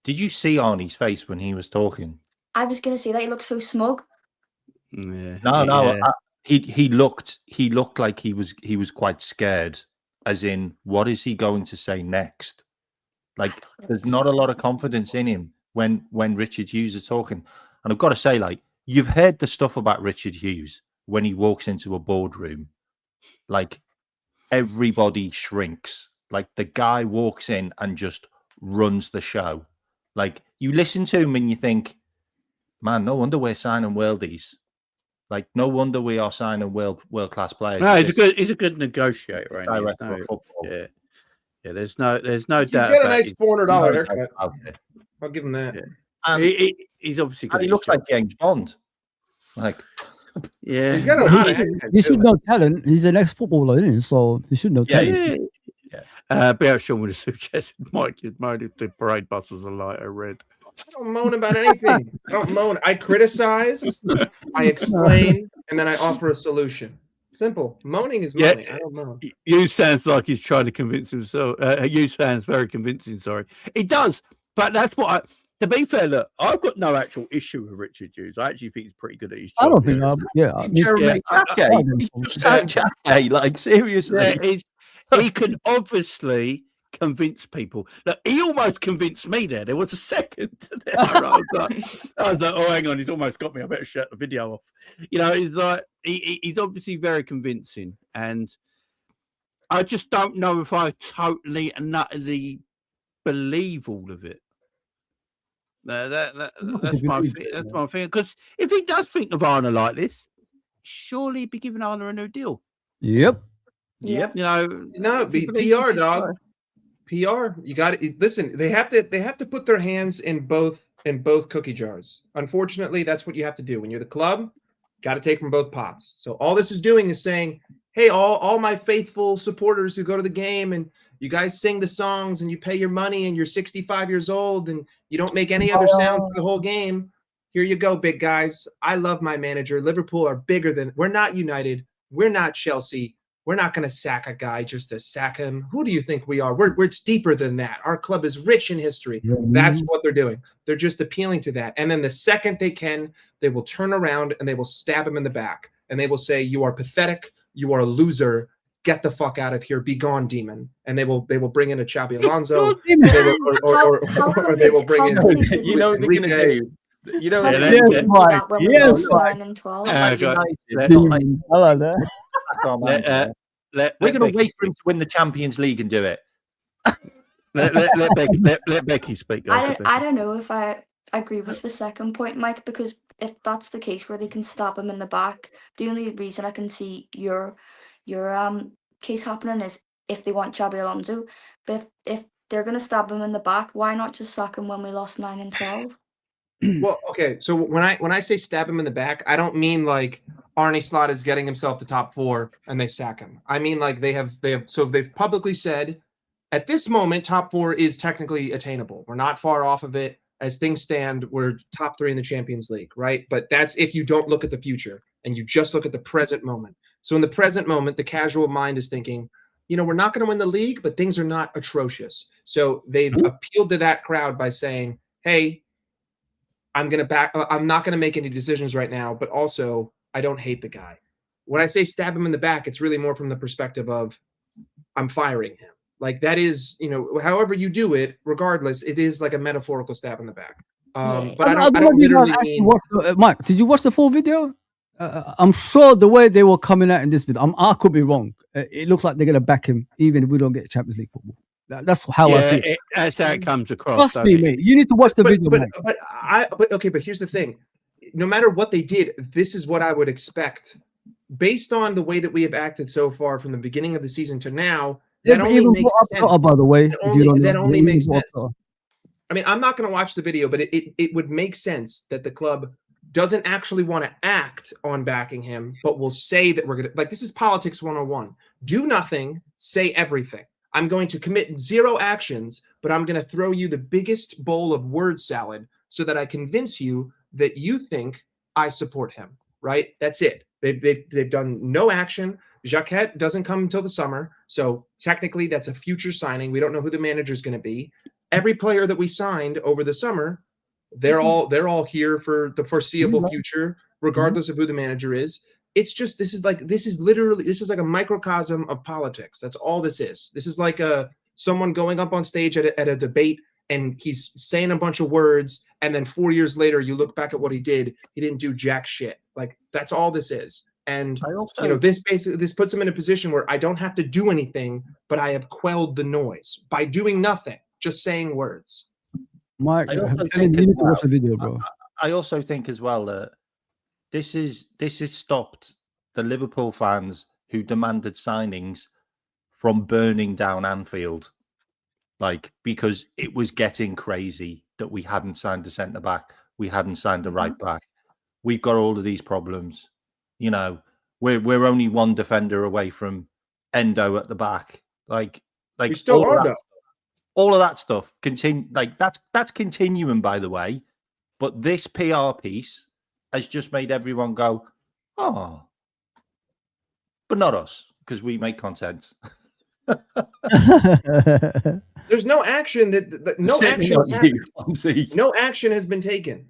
Did you see Arnie's face when he was talking? I was going to say that he looks so smug. Yeah. No. Yeah. He looked like he was quite scared, as in, what is he going to say next? Like, there's not a lot of confidence in him when Richard Hughes is talking. And I've got to say, like, you've heard the stuff about Richard Hughes when he walks into a boardroom. Like, everybody shrinks. Like, the guy walks in and just runs the show. Like, you listen to him and you think, man, no wonder we're signing worldies. Like, no wonder we are signing world-class players. No, he's a good negotiator. Yeah. There's no doubt. He's got a nice $400 haircut. Okay. I'll give him that. Yeah. He's obviously good. He looks like James Bond. Like, yeah, he's got a hot accent. He should know talent. He's an ex-footballer, isn't he? So he should know talent. Bear Sean with a suggested Mike is moaning the parade buses are lighter red. I don't moan about anything. I don't moan. I criticize, I explain, and then I offer a solution. Simple. Moaning is moaning. I don't moan. You sounds like he's trying to convince himself. You sounds very convincing. Sorry, he does. But that's what to be fair, look, I've got no actual issue with Richard Hughes. I actually think he's pretty good at his job. I don't think Jeremy Jacquet. He's just like Jacquet. Like, seriously. He can obviously convince people. Look, he almost convinced me there. There was a second there. I was like, oh, hang on, he's almost got me. I better shut the video off. You know, he's like, he's obviously very convincing. And I just don't know if I totally and utterly believe all of it. That's my thing. That's my thing. Because if he does think of Arna like this, surely he'd be giving Arna a new deal. Yep. You know, No, PR, dog. PR. You got to listen. They have to put their hands in both cookie jars. Unfortunately, that's what you have to do when you're the club. Got to take from both pots. So all this is doing is saying, hey, all my faithful supporters who go to the game and you guys sing the songs and you pay your money and you're 65 years old and you don't make any other sounds for the whole game. Here you go, big guys. I love my manager. Liverpool are bigger than. We're not United. We're not Chelsea. We're not going to sack a guy just to sack him. Who do you think we are? It's deeper than that. Our club is rich in history. That's what they're doing. They're just appealing to that. And then the second they can, they will turn around and they will stab him in the back. And they will say, you are pathetic. You are a loser. Get the fuck out of here. Be gone, demon. And they will bring in a Xabi Alonso. Or they will bring in. You know what they're going to do. You know, yes, 9 and 12. We're going to wait for him to win the Champions League and do it. let Becky speak. I don't know if I agree with the second point, Mike, because if that's the case where they can stab him in the back, the only reason I can see your case happening is if they want Xabi Alonso. But if they're going to stab him in the back, why not just sack him when we lost 9 and 12? Well, okay. So when I say stab him in the back, I don't mean like Arne Slot is getting himself to top 4 and they sack him. I mean like they've publicly said at this moment top 4 is technically attainable. We're not far off of it. As things stand, we're top 3 in the Champions League, right? But that's if you don't look at the future and you just look at the present moment. So in the present moment, the casual mind is thinking, we're not going to win the league, but things are not atrocious. So they've appealed to that crowd by saying, hey, I'm not going to make any decisions right now, but also I don't hate the guy. When I say stab him in the back, it's really more from the perspective of I'm firing him. Like that is, however you do it, regardless, it is like a metaphorical stab in the back. But I don't literally mean. Mike, did you watch the full video? I'm sure the way they were coming out in this video, I could be wrong. It looks like they're going to back him even if we don't get Champions League football. That's how I see it. That's how it comes across. Trust me, mate. You need to watch the video. But here's the thing. No matter what they did, this is what I would expect. Based on the way that we have acted so far from the beginning of the season to now, that only makes sense. By the way, that only makes sense. I mean, I'm not going to watch the video, but it would make sense that the club doesn't actually want to act on backing him, but will say that we're going to, like, this is politics 101. Do nothing, say everything. I'm going to commit 0 actions, but I'm going to throw you the biggest bowl of word salad so that I convince you that you think I support him, right? That's it. They've done no action. Jacquet doesn't come until the summer, so technically that's a future signing. We don't know who the manager is going to be. Every player that we signed over the summer, they're all here for the foreseeable future, regardless of who the manager is. It's just this is like a microcosm of politics. That's all this is. This is like someone going up on stage at a debate and he's saying a bunch of words, and then 4 years later you look back at what he did. He didn't do jack shit. Like that's all this is. And this puts him in a position where I don't have to do anything, but I have quelled the noise by doing nothing, just saying words. Mike, I also think as well that this has stopped the Liverpool fans who demanded signings from burning down Anfield, because it was getting crazy that we hadn't signed a centre back, we hadn't signed a right back. We've got all of these problems. We're only one defender away from Endo at the back. We still are though. All of that stuff that's continuing, by the way. But this PR piece has just made everyone go, oh, but not us, because we make content. There's no action no action has been taken.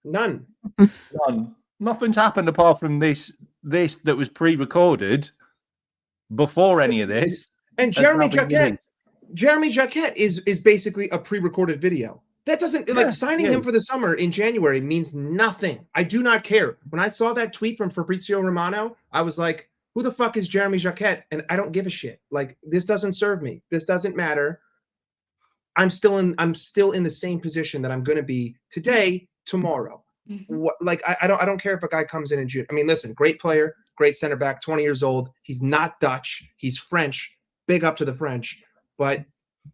None. Nothing's happened apart from this that was pre-recorded before any of this. And Jeremy Jacquet, Jeremy Jacquet is basically a pre-recorded video. That doesn't like signing him for the summer in January means nothing. I do not care. When I saw that tweet from Fabrizio Romano, I was like, who the fuck is Jeremy Jacquet? And I don't give a shit. Like, this doesn't serve me. This doesn't matter. I'm still in the same position that I'm going to be today, tomorrow. Like, I don't care if a guy comes in June. I mean, listen, great player, great center back, 20 years old. He's not Dutch. He's French. Big up to the French. But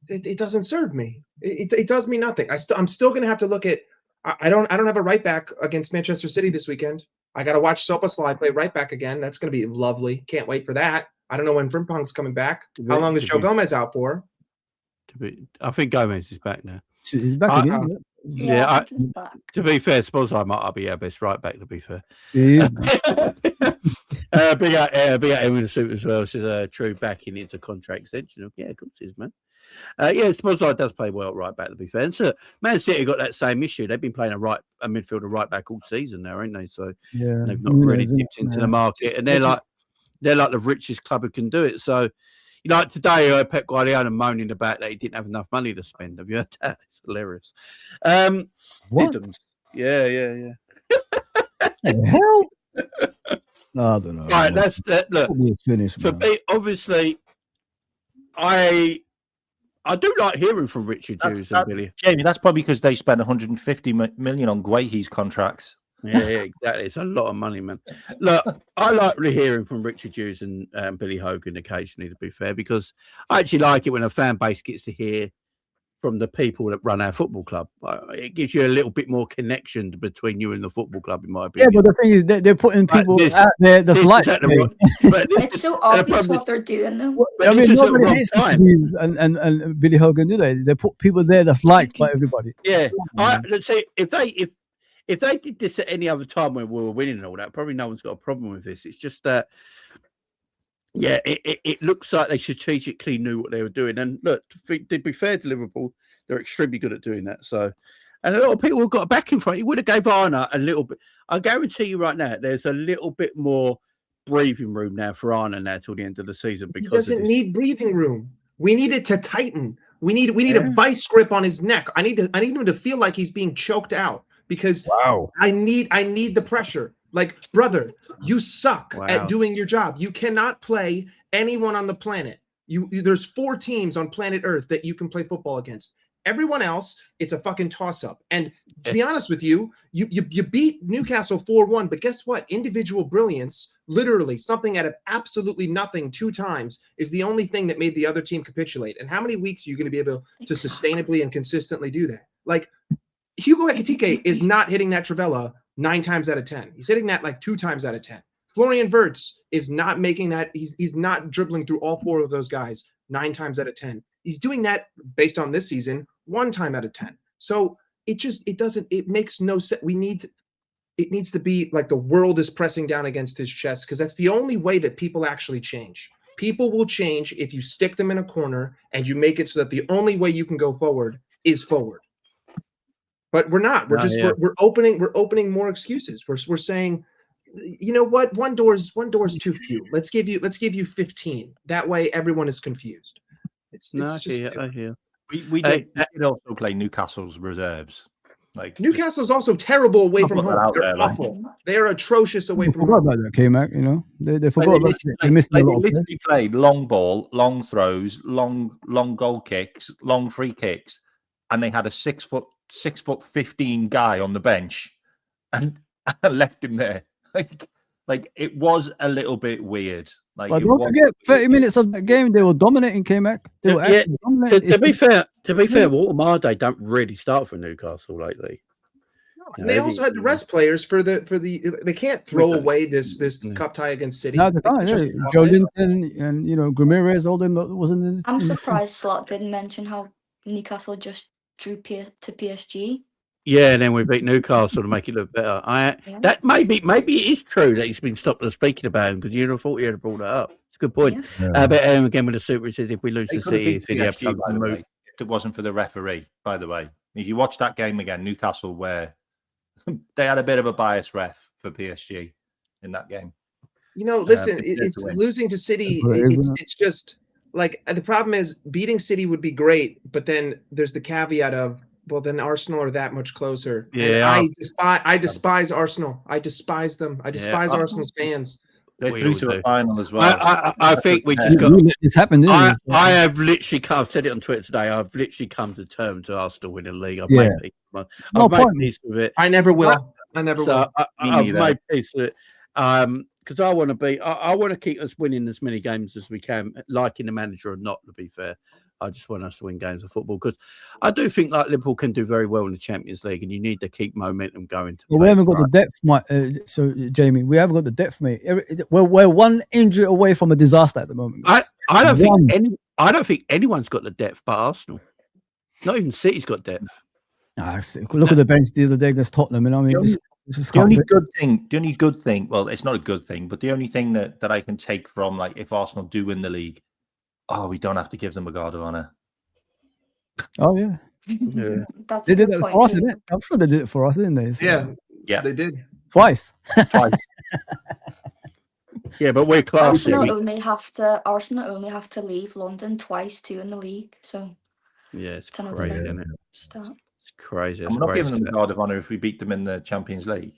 it doesn't serve me. It does me nothing. I'm still going to have to look at. I don't have a right back against Manchester City this weekend. I got to watch Soposlai play right back again. That's going to be lovely. Can't wait for that. I don't know when Frimpong's coming back. How long is Joe Gomez out for? I think Gomez is back now. He's back again. Yeah, to be fair, Soposlai might be our best right back. To be fair, Yeah. big out Edwin Suit as well. Says true backing into contract extension. Yeah, of course it is, man. Soposlai does play well at right back. To be fair, and so Man City got that same issue. They've been playing a midfielder right back all season now, ain't they? So they've not really dipped into the market, and they're like the richest club who can do it. So. Like today, Pep Guardiola moaning about that he didn't have enough money to spend. Have you heard that? It's hilarious. What? Yeah. The hell? No, I don't know. Right, that's that. Look, finished, for me, obviously, I do like hearing from Richard Hughes and Billy. Jamie, that's probably because they spent 150 million on Guehi's contracts. Yeah, exactly. It's a lot of money, man. Look, I like really hearing from Richard Hughes and Billy Hogan occasionally, to be fair, because I actually like it when a fan base gets to hear from the people that run our football club. It gives you a little bit more connection between you and the football club, in my opinion. Yeah, but the thing is, they're putting people out there that's like it's so obvious what they're doing, though. I mean, nobody hates and Billy Hogan, do they? They put people there that's liked by everybody. Yeah, let's say if they did this at any other time when we were winning and all that, probably no one's got a problem with this. It's just that, it looks like they strategically knew what they were doing. And look, to be fair to Liverpool, they're extremely good at doing that. So, and a lot of people have got back in front. You would have gave Arna a little bit. I guarantee you right now, there's a little bit more breathing room now for Arna now till the end of the season. Because he doesn't need breathing room. We need it to tighten. We need a vice grip on his neck. I need him to feel like he's being choked out. Because I need the pressure. Like, brother, you suck at doing your job. You cannot play anyone on the planet. There's 4 teams on planet Earth that you can play football against. Everyone else, it's a fucking toss-up. And to be honest with you, you beat Newcastle 4-1, but guess what? Individual brilliance, literally something out of absolutely nothing 2 times, is the only thing that made the other team capitulate. And how many weeks are you going to be able to sustainably and consistently do that? Like, Hugo Ekitike is not hitting that Trivela 9 times out of 10. He's hitting that like 2 times out of 10. Florian Wirtz is not making that. He's not dribbling through all 4 of those guys 9 times out of 10. He's doing that based on this season 1 time out of 10. So it makes no sense. It needs to be like the world is pressing down against his chest, because that's the only way that people actually change. People will change if you stick them in a corner and you make it so that the only way you can go forward is forward. But we're not. We're opening more excuses. We're saying, you know what? One door's too few. Let's give you 15. That way, everyone is confused. I hear. We did also play Newcastle's reserves. Like, Newcastle's also terrible away from home. They're awful. They're atrocious away from home. Forgot about that, K-Mac. You know, they forgot about it. They missed a lot. They literally played long ball, long throws, long goal kicks, long free kicks, and they had a 6'15" guy on the bench, and left him there. Like it was a little bit weird. Like, but don't forget, 30 minutes of that game, they were dominating K-Mac. They were dominating. To be fair, Walter Marday don't really start for Newcastle lately. No, they also had to rest players for the. They can't throw away this cup tie against City. No, they can't. Joe Linton and Ramirez, all them wasn't. I'm surprised Slot didn't mention how Newcastle just drew to PSG. Yeah, and then we beat Newcastle to make it look better. That maybe it is true that he's been stopped speaking about him, because you'd have thought he had brought it up. It's a good point. Yeah. But again, with the Super, it says if we lose to City, if it wasn't for the referee, by the way. If you watch that game again, Newcastle, where they had a bit of a biased ref for PSG in that game. Listen, it's losing to City. It's just like the problem is beating City would be great, but then there's the caveat of, well, then Arsenal are that much closer. Yeah. And I despise Arsenal. I despise them. I despise Arsenal's fans. They're We through all to do. a final as well. I think we just got. It's happened. Isn't it? I have literally come. I've said it on Twitter today. I've literally come to terms to Arsenal winning the league. I've Yeah. made peace. No I've made point. peace with it. I never will. I never So will. I've neither. made peace with it. Because I want to be. I want to keep us winning as many games as we can, liking the manager or not. To be fair, I just want us to win games of football because I do think like Liverpool can do very well in the Champions League, and you need to keep momentum going. Well, we haven't got the depth, mate. So, Jamie, we haven't got the depth, mate. We're one injury away from a disaster at the moment. I don't One. think I don't think anyone's got the depth but Arsenal. Not even City's got depth. Look at the bench the other day against Tottenham, and I mean, The only good thing, well, it's not a good thing, but the only thing that I can take from, like, if Arsenal do win the league, we don't have to give them a guard of honour. Oh yeah, Yeah. That's they a did good it point, for us, Jamie. didn't it? I'm sure they did it for us, didn't they? So, Yeah, they did. twice. Twice. Yeah, but we're classy. Arsenal only have to leave London twice too in the league, so Yeah, it's it's another crazy, level. isn't it? Start. It's crazy. I'm not giving them a guard of honour if we beat them in the Champions League.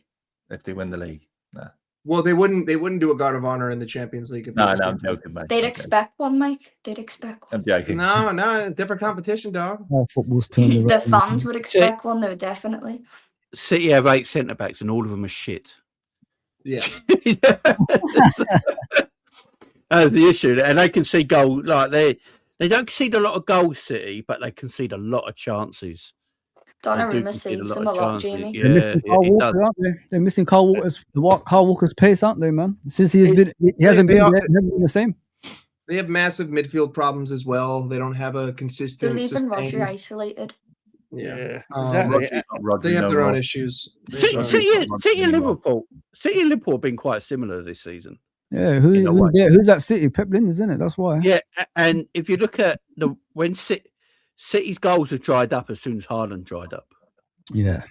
If they win the league, nah. Well, they wouldn't do a guard of honor in the Champions League. If No, they- I'm joking, mate. They'd I'm expect one, Mike. They'd expect one. joking. No, different competition, dog. Oh, football's turned around. The fans would expect one, though, definitely. City have 8 centre backs and all of them are shit. Yeah. That's the issue, and they can see goal like they don't concede a lot of goals, City, but they concede a lot of chances. Donnarumma saves them a lot, Jamie. They're Yeah, missing Carl he does. Walker, aren't they? They're missing Carl Walker's pace, aren't they, man? Since he hasn't they been are- there, he hasn't been the same. They have massive midfield problems as well. They don't have a They're consistent. leaving Roger sustained- isolated. Yeah. Exactly. Rodri's not Rodri They have no their own more. issues. City, Rodri's City, not City and anymore. Liverpool have been quite similar this season. Yeah, In a way. who's that City? Pep Linders, isn't it? That's why. Yeah, and if you look at when City's goals have dried up as soon as Haaland dried up. Yeah.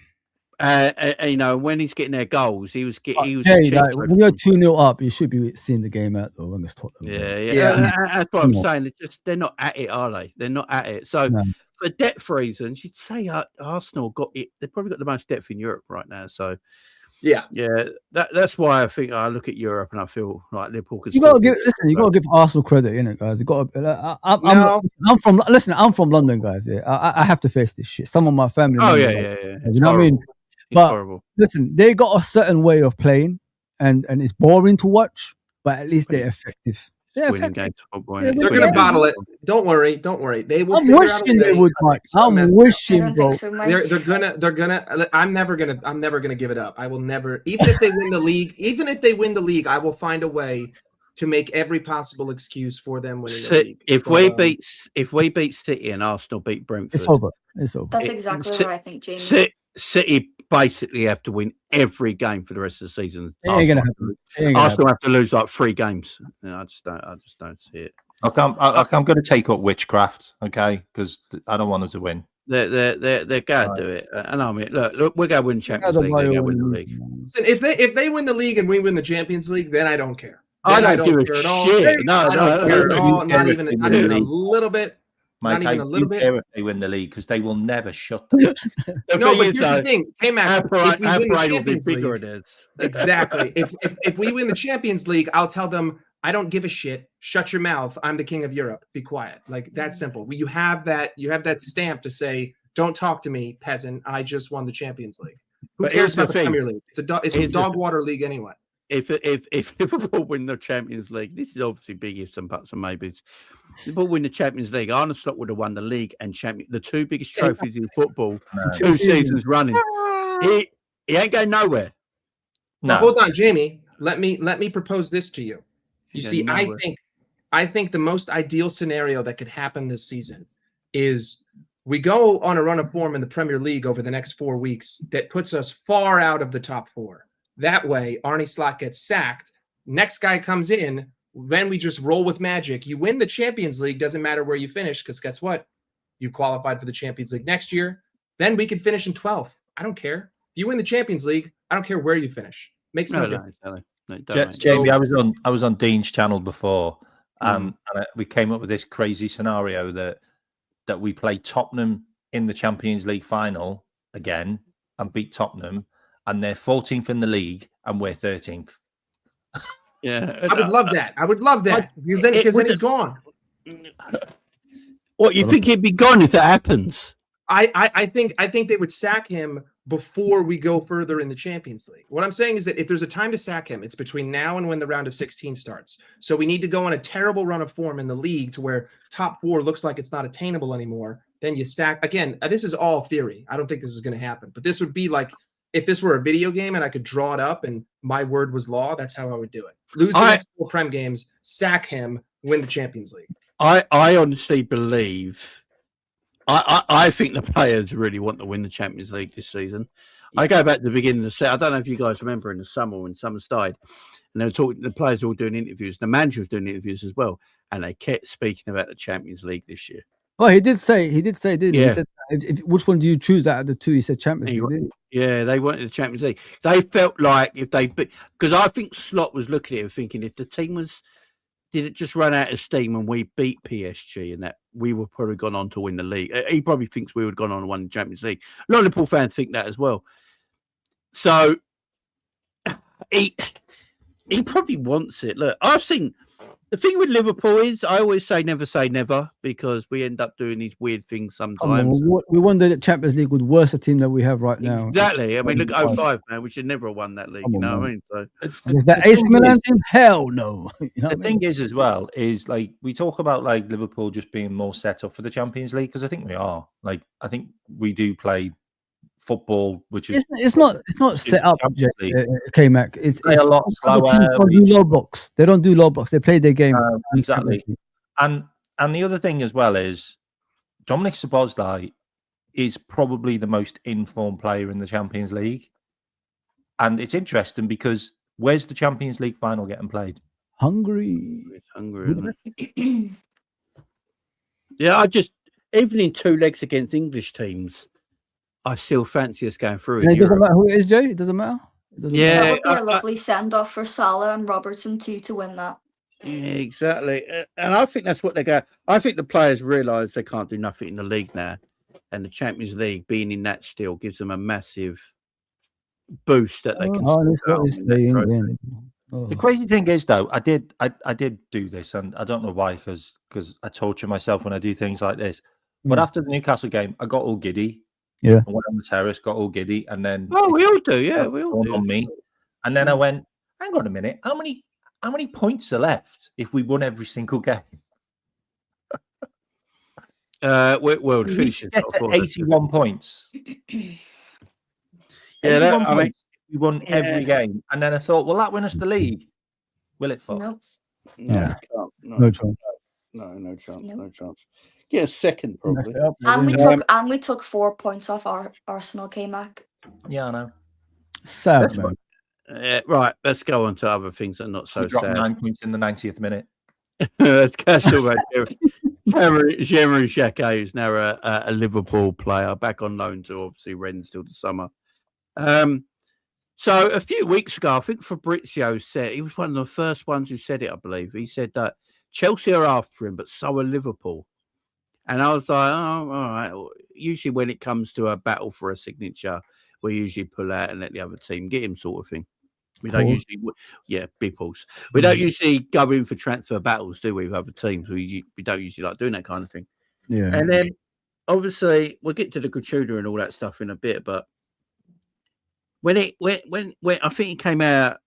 You know, when he's getting their goals, he was Jay, a check like, for when you're 2-0 up, you should be seeing the game out though against Tottenham. Yeah. That's what I'm Yeah. saying. It's just they're not at it, are they? They're not at it. So No. for depth reasons, you'd say Arsenal got it. They've probably got the most depth in Europe right now. So Yeah. that's why I think I look at Europe and I feel like Liverpool could. You gotta give Arsenal credit, innit, guys? You gotta. I'm from London, guys. Yeah, I have to face this shit. Some of my family. Oh members, yeah. You know what I mean? It's But horrible. listen, they got a certain way of playing, and it's boring to watch, but at least they're effective. They're Winning effective. games of football, Yeah, innit? They're Winning gonna games. bottle it. Don't worry. They will. I'm figure out a wishing they way. would, Mike. I'm I wishing, don't bro. think so, Mike. They're gonna. I'm never gonna give it up. I will never. Even if they win the league, I will find a way to make every possible excuse for them winning the league. If we beat City and Arsenal beat Brentford, It's over. It's over. That's It- exactly Ci- what I think, Jamie. City basically have to win every game for the rest of the season. It ain't gonna happen. It ain't gonna Arsenal have to lose like 3 games. I just don't see it. I'm going to take up witchcraft, okay? Because I don't want them to win. They're going to do it. And I mean, look, we're going to win Champions League. They're going to win the league. Listen, if they win the league and we win the Champions League, then I don't care. I Then don't give a care at all. shit. No, I don't care at all. Not care even if they not win even the a league. little bit. Mike, Not even a little bit. care if they win the league because they will never shut them. The No, thing but is, here's the thing. K-Mac, if we our win the parade will be Champions bigger League, than theirs. exactly. If we win the Champions League, I'll tell them I don't give a shit. Shut your mouth. I'm the king of Europe. Be quiet. Like that's simple. You have that stamp to say, don't talk to me, peasant. I just won the Champions League. Who But cares here's the about the thing. Premier League? It's a Here's the- dog water league anyway. If Liverpool win the Champions League, this is obviously big ifs and buts and maybes. Liverpool win the Champions League, Arne Slot would have won the league and the 2 biggest trophies in football, 2 seasons running. He ain't going nowhere. Now, hold on, Jamie. Let me propose this to you. You Yeah, see, no I think the most ideal scenario that could happen this season is we go on a run of form in the Premier League over the next 4 weeks that puts us far out of the top 4. That way, Arne Slot gets sacked. Next guy comes in. Then we just roll with magic. You win the Champions League. Doesn't matter where you finish because guess what? You qualified for the Champions League next year. Then we can finish in 12th. I don't care. If you win the Champions League, I don't care where you finish. Makes no difference. No, Jamie, I was on Dean's channel before, And we came up with this crazy scenario that we play Tottenham in the Champions League final again and beat Tottenham, and they're 14th in the league and we're 13th. Yeah, I would love that. I would love that because then he's gone. What, you think he'd be gone if that happens? I think they would sack him before we go further in the Champions League. What I'm saying is that if there's a time to sack him, it's between now and when the round of 16 starts. So we need to go on a terrible run of form in the league to where top 4 looks like it's not attainable anymore. Then you stack again. This is all theory. I don't think this is going to happen, but this would be like if this were a video game and I could draw it up and my word was law. That's how I would do it. Lose the next 4 Prem games, sack him, win the Champions League. I honestly believe. I think the players really want to win the Champions League this season. Yeah. I go back to the beginning of the set. I don't know if you guys remember in the summer when summer started, and they were talking. The players were all doing interviews. The manager was doing interviews as well, and they kept speaking about the Champions League this year. Well, he did say, didn't he? He said, which one do you choose out of the 2? He said Champions League. Didn't he? Yeah, they wanted the Champions League. They felt like if they, because I think Slot was looking at it and thinking if the team did it just run out of steam and we beat PSG and that we would probably gone on to win the league. He probably thinks we would have gone on to win the Champions League. A lot of Liverpool fans think that as well. So he probably wants it. Look, I've seen the thing with Liverpool is I always say never because we end up doing these weird things sometimes. We won the Champions League with worse a team that we have right now. Exactly. I mean, look, 05, man. We should never have won that league. You know what I mean? So is that AC Milan team? Hell no. You know the thing is, as well, is like we talk about like Liverpool just being more set up for the Champions League because I think we are. Like, I think we do play football, which is it's not set up. K-Mac. It's a lot slower. Don't do low blocks. They don't do low blocks. They play their game exactly. And the other thing as well is Dominic Szoboszlai is probably the most informed player in the Champions League, and it's interesting because where's the Champions League final getting played? Hungary. Yeah, I just even in 2 legs against English teams. I still fancy us going through. It doesn't matter who it is, Jay. It doesn't matter. Yeah, that would be a lovely send-off for Salah and Robertson too to win that. Yeah, exactly. And I think that's what they go. I think the players realise they can't do nothing in the league now, and the Champions League being in that still gives them a massive boost that they can. The crazy thing is, though, I did do this, and I don't know why, because I torture myself when I do things like this. But after the Newcastle game, I got all giddy. Yeah, I went on the terrace, got all giddy, and then we all do, yeah, we all do. On me, and then I went, hang on a minute, how many points are left if we won every single game? We'll finish it at 81 points. Yeah, I mean, we won every game, and then I thought, will that win us the league? Will it? Fuck? Nope. No chance. No chance. Get a second, probably. And we took 4 points off our Arsenal, K-Mac. Yeah, I know. Sad, man. Right, let's go on to other things that are not so sad. 9 points in the 90th minute. Let's catch up about Jeremy Jacquet, who's now a Liverpool player, back on loan to obviously Rennes till the summer. So a few weeks ago, I think Fabrizio said, he was one of the first ones who said it, I believe. He said that Chelsea are after him, but so are Liverpool. And I was like, oh, all right. Usually when it comes to a battle for a signature, we usually pull out and let the other team get him, sort of thing. We don't usually, big pulse. We don't usually go in for transfer battles, do we, with other teams? We don't usually like doing that kind of thing. Yeah. And then, obviously, we'll get to the Couture and all that stuff in a bit, but when I think it came out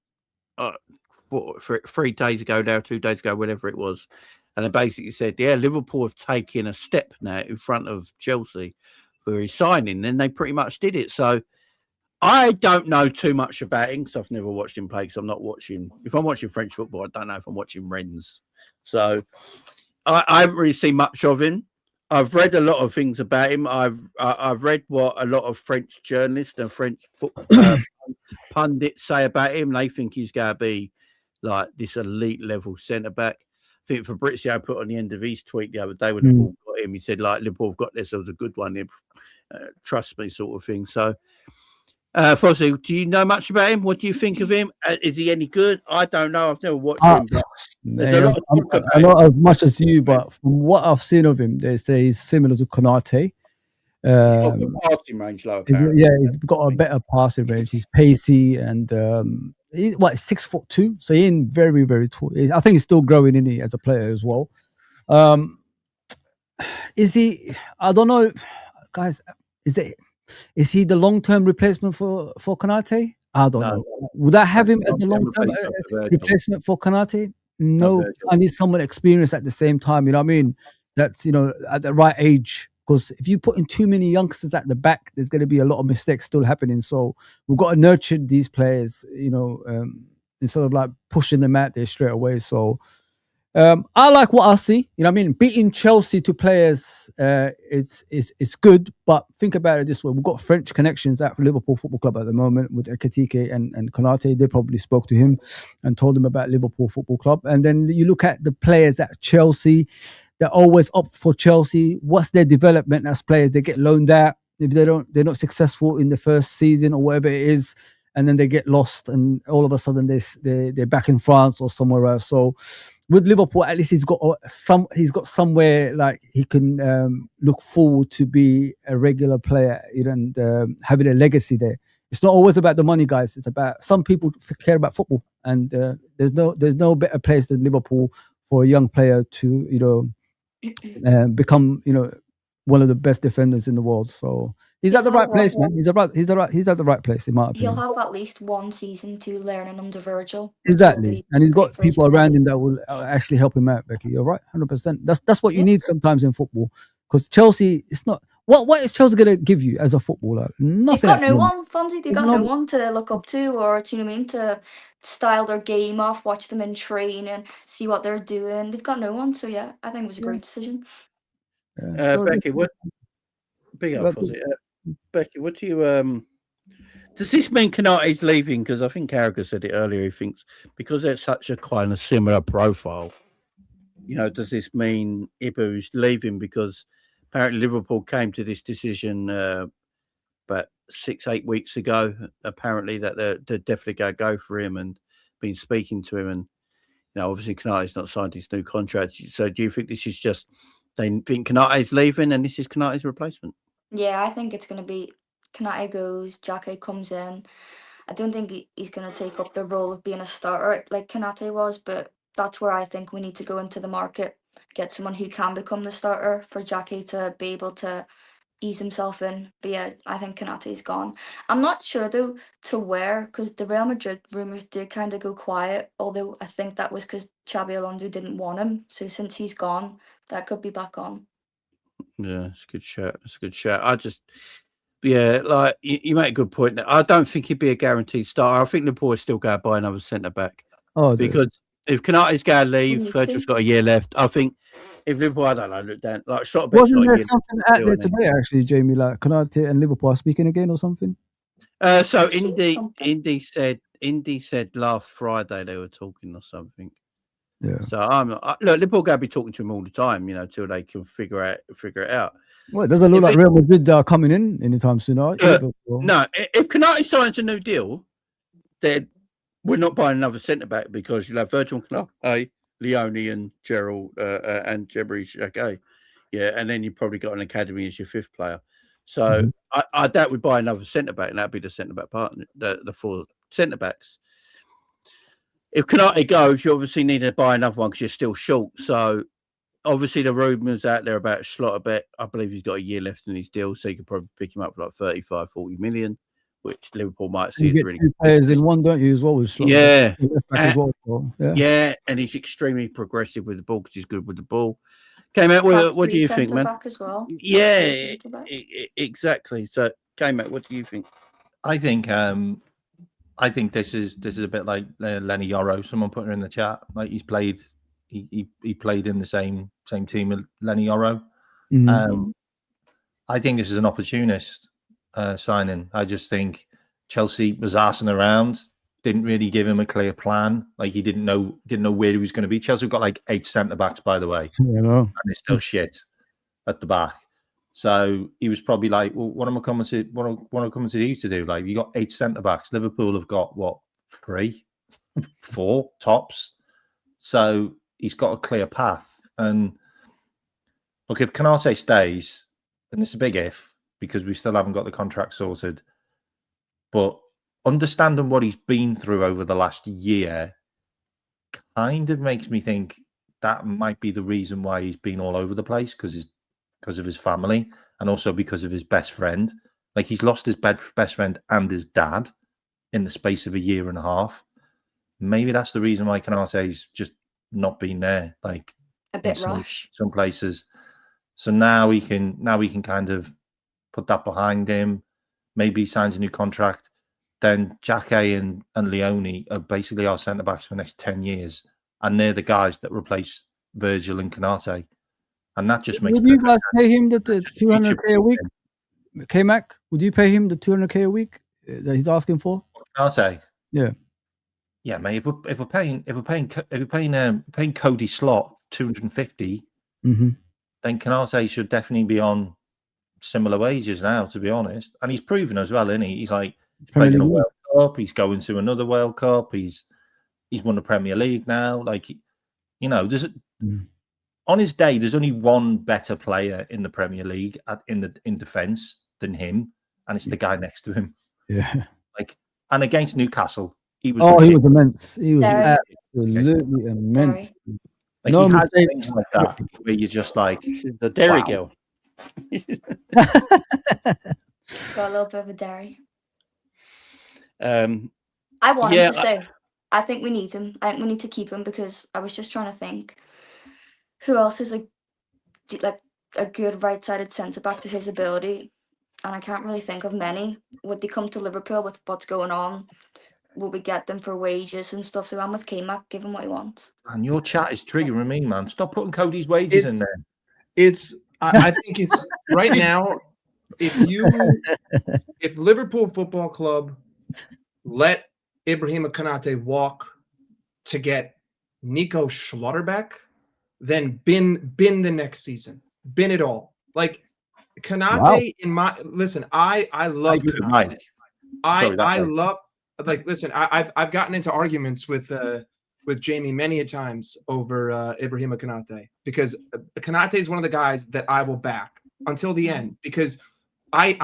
3 days ago now, 2 days ago, whatever it was, and they basically said, yeah, Liverpool have taken a step now in front of Chelsea for his signing. And they pretty much did it. So I don't know too much about him because I've never watched him play because I'm not watching. If I'm watching French football, I don't know if I'm watching Rennes. So I haven't really seen much of him. I've read a lot of things about him. I've read what a lot of French journalists and French pundits say about him. They think he's going to be like this elite level centre back. I think Fabrizio put on the end of his tweet the other day when Liverpool got him, he said, like, Liverpool have got this, there was a good one, trust me, sort of thing. So, Fozzie, do you know much about him? What do you think of him? Is he any good? I don't know. I've never watched him. But... There's a lot of talk about I'm not as much as you, but from what I've seen of him, they say he's similar to Konate. He's got good passing range, though. Apparently. Yeah, he's got a better passing range. He's pacey and he's 6'2", so he's very, very tall. I think he's still growing in he as a player as well. Is he? I don't know, guys. Is he the long-term replacement for Konate? I don't know. Would I have him as the long-term replacement for Konate? No, I need someone experienced at the same time. You know what I mean? That's at the right age. Because if you put in too many youngsters at the back, there's going to be a lot of mistakes still happening. So we've got to nurture these players, instead of like pushing them out there straight away. So I like what I see. You know what I mean? Beating Chelsea to players, it's good. But think about it this way. We've got French connections at Liverpool Football Club at the moment with Ekitike and Konate. They probably spoke to him and told him about Liverpool Football Club. And then you look at the players at Chelsea. They're always up for Chelsea. What's their development as players? They get loaned out. If they're not successful in the first season or whatever it is, and then they get lost, and all of a sudden they're back in France or somewhere else. So with Liverpool, at least he's got somewhere like he can look forward to be a regular player and having a legacy there. It's not always about the money, guys. It's about some people care about football, and there's no better place than Liverpool for a young player to become one of the best defenders in the world. So he's at the right place, man. He's at the right place in my opinion. He'll have at least one season to learn and under Virgil. Exactly, and he's got people around him that will actually help him out. Becky, you're right, 100%. That's what you need sometimes in football, because Chelsea, it's not. What is Chelsea going to give you as a footballer? Nothing. They've got no one, Fonzie. They've got no one to look up to, or to style their game off, watch them in train and see what they're doing. They've got no one. So yeah, I think it was a great decision. Becky, what? Big up, Fonzie. Becky, what do you does this mean Konate's leaving? Because I think Carragher said it earlier. He thinks because they're such a kind of similar profile. Does this mean Ibu's leaving? Because apparently Liverpool came to this decision about 6-8 weeks ago. Apparently that they're definitely going to go for him and been speaking to him. And obviously Konate's not signed his new contract. So do you think this is just they think Konate's leaving and this is Konate's replacement? Yeah, I think it's going to be Konate goes, Jacquet comes in. I don't think he's going to take up the role of being a starter like Konate was, but that's where I think we need to go into the market, get someone who can become the starter for Jacquet to be able to ease himself in. But yeah, I think Konate's gone. I'm not sure though to where, because the Real Madrid rumours did kind of go quiet, although I think that was because Xabi Alonso didn't want him. So since he's gone, that could be back on. Yeah, it's a good shout. It's a good shout. Like you make a good point. I don't think he'd be a guaranteed starter. I think Liverpool is still going to buy another centre back. Because if Konate's going to leave, Virgil's got a year left. I think if Liverpool, I don't know, look down like Schlotterbeck's wasn't there something out there today actually, Jamie? Like Konate and Liverpool are speaking again or something? So Indy said last Friday they were talking or something. Yeah. So look, Liverpool going to be talking to him all the time, till they can figure it out. Well, it doesn't look like Real Madrid are coming in anytime soon. No, if Konate signs a new deal, then we're not buying another centre back because you'll have Virgil Konate, Leone, and Gerald and Jebri Jacquet. Yeah, and then you've probably got an academy as your fifth player. So I doubt we'd buy another centre back, and that'd be the centre back partner, the four centre backs. If Konate goes, you obviously need to buy another one because you're still short. So obviously the rumours out there about Schlotterbeck, I believe he's got a year left in his deal, so you could probably pick him up for like 35, 40 million, which Liverpool might see as really good. Players in one, don't you, as well? With Schlotterbeck? Yeah, and he's extremely progressive with the ball because he's good with the ball. Came out with what do you think, man? As well. Yeah, exactly. So came out. What do you think? I think this is a bit like Lenny Yoro. Someone put her in the chat. Like he played in the same team with Lenny Yoro. Mm-hmm. I think this is an opportunist signing. I just think Chelsea was arsing around, didn't really give him a clear plan. Like he didn't know where he was going to be. Chelsea got like 8 centre backs, by the way, and they're still shit at the back. So he was probably like, "Well, what am I coming to you to do? Like, you got 8 centre backs. Liverpool have got what, 3, 4 tops. So he's got a clear path. And look, if Konate stays, and it's a big if, because we still haven't got the contract sorted, but understanding what he's been through over the last year kind of makes me think that might be the reason why he's been all over the place, because of his family and also because of his best friend. Like, he's lost his best friend and his dad in the space of a year and a half. Maybe that's the reason why Konate's just not been there. Like, A bit rush. some places. So now he can kind of put that behind him. Maybe he signs a new contract. Then Jacquet and Leone are basically our centre backs for the next 10 years, and they're the guys that replace Virgil and Konate. And that just makes. Would you guys pay him the 200k a week? K-Mac, would you pay him the 200k a week that he's asking for? Konate. Yeah. Yeah, mate. If we're paying Cody Slot 250, then Konate should definitely be on similar wages now, to be honest. And he's proven as well, isn't he? He's like, he's played in a World Cup. He's going to another World Cup. He's won the Premier League now. Like, you know, on his day, there's only one better player in the Premier League in defence than him, and it's the guy next to him. Yeah. Like, and against Newcastle, he was. Oh, he was immense. He was absolutely immense. Like, he has things like that where you're just like, the Derry girl. Got a little bit of a dairy. I want him to stay. I think we need him. I think we need to keep him, because I was just trying to think who else is a good right-sided centre back to his ability, and I can't really think of many. Would they come to Liverpool with what's going on? Will we get them for wages and stuff? So I'm with K-Mac, give him what he wants. And your chat is triggering me, man. Stop putting Cody's wages in there. I think it's right now. If Liverpool Football Club let Ibrahima Konate walk to get Nico Schlotterbeck, then bin the next season. Bin it all. Like, Konate I love Konate. I love, like, listen, I've gotten into arguments with Jamie many a times over Ibrahima Konate, because Konate is one of the guys that I will back until the end, because I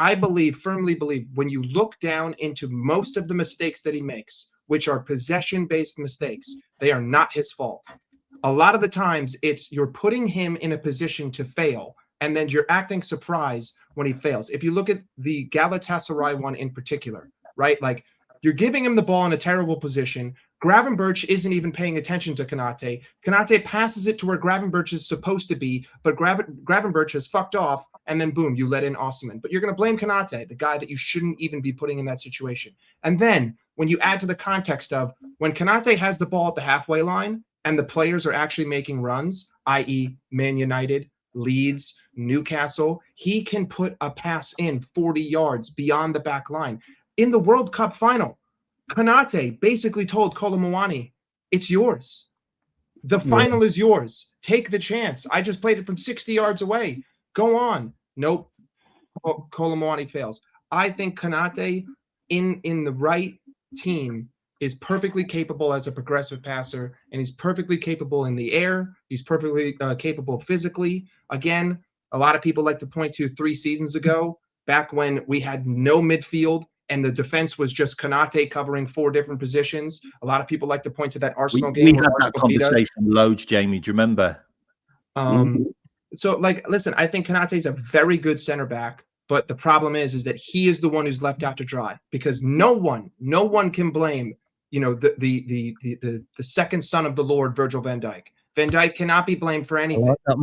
firmly believe when you look down into most of the mistakes that he makes, which are possession-based mistakes, they are not his fault. A lot of the times you're putting him in a position to fail, and then you're acting surprised when he fails. If you look at the Galatasaray one in particular, right? Like, you're giving him the ball in a terrible position. Gravenberch isn't even paying attention to Konate. Konate passes it to where Gravenberch is supposed to be, but Gravenberch has fucked off, and then boom, you let in Osimhen. But you're going to blame Konate, the guy that you shouldn't even be putting in that situation. And then when you add to the context of when Konate has the ball at the halfway line and the players are actually making runs, i.e. Man United, Leeds, Newcastle, he can put a pass in 40 yards beyond the back line. In the World Cup final, Konate basically told Kolomouani, it's yours. The final is yours. Take the chance. I just played it from 60 yards away. Go on. Nope. Kolomouani fails. I think Konate in the right team is perfectly capable as a progressive passer, and he's perfectly capable in the air. He's perfectly capable physically. Again, a lot of people like to point to 3 seasons ago, back when we had no midfield and the defense was just Konate covering 4 different positions. A lot of people like to point to that Arsenal game. We had that conversation loads, Jamie. Do you remember? So, like, listen, I think Konate is a very good center back, but the problem is that he is the one who's left out to dry, because no one can blame, you know, the second son of the Lord, Virgil van Dijk. Van Dijk cannot be blamed for anything. He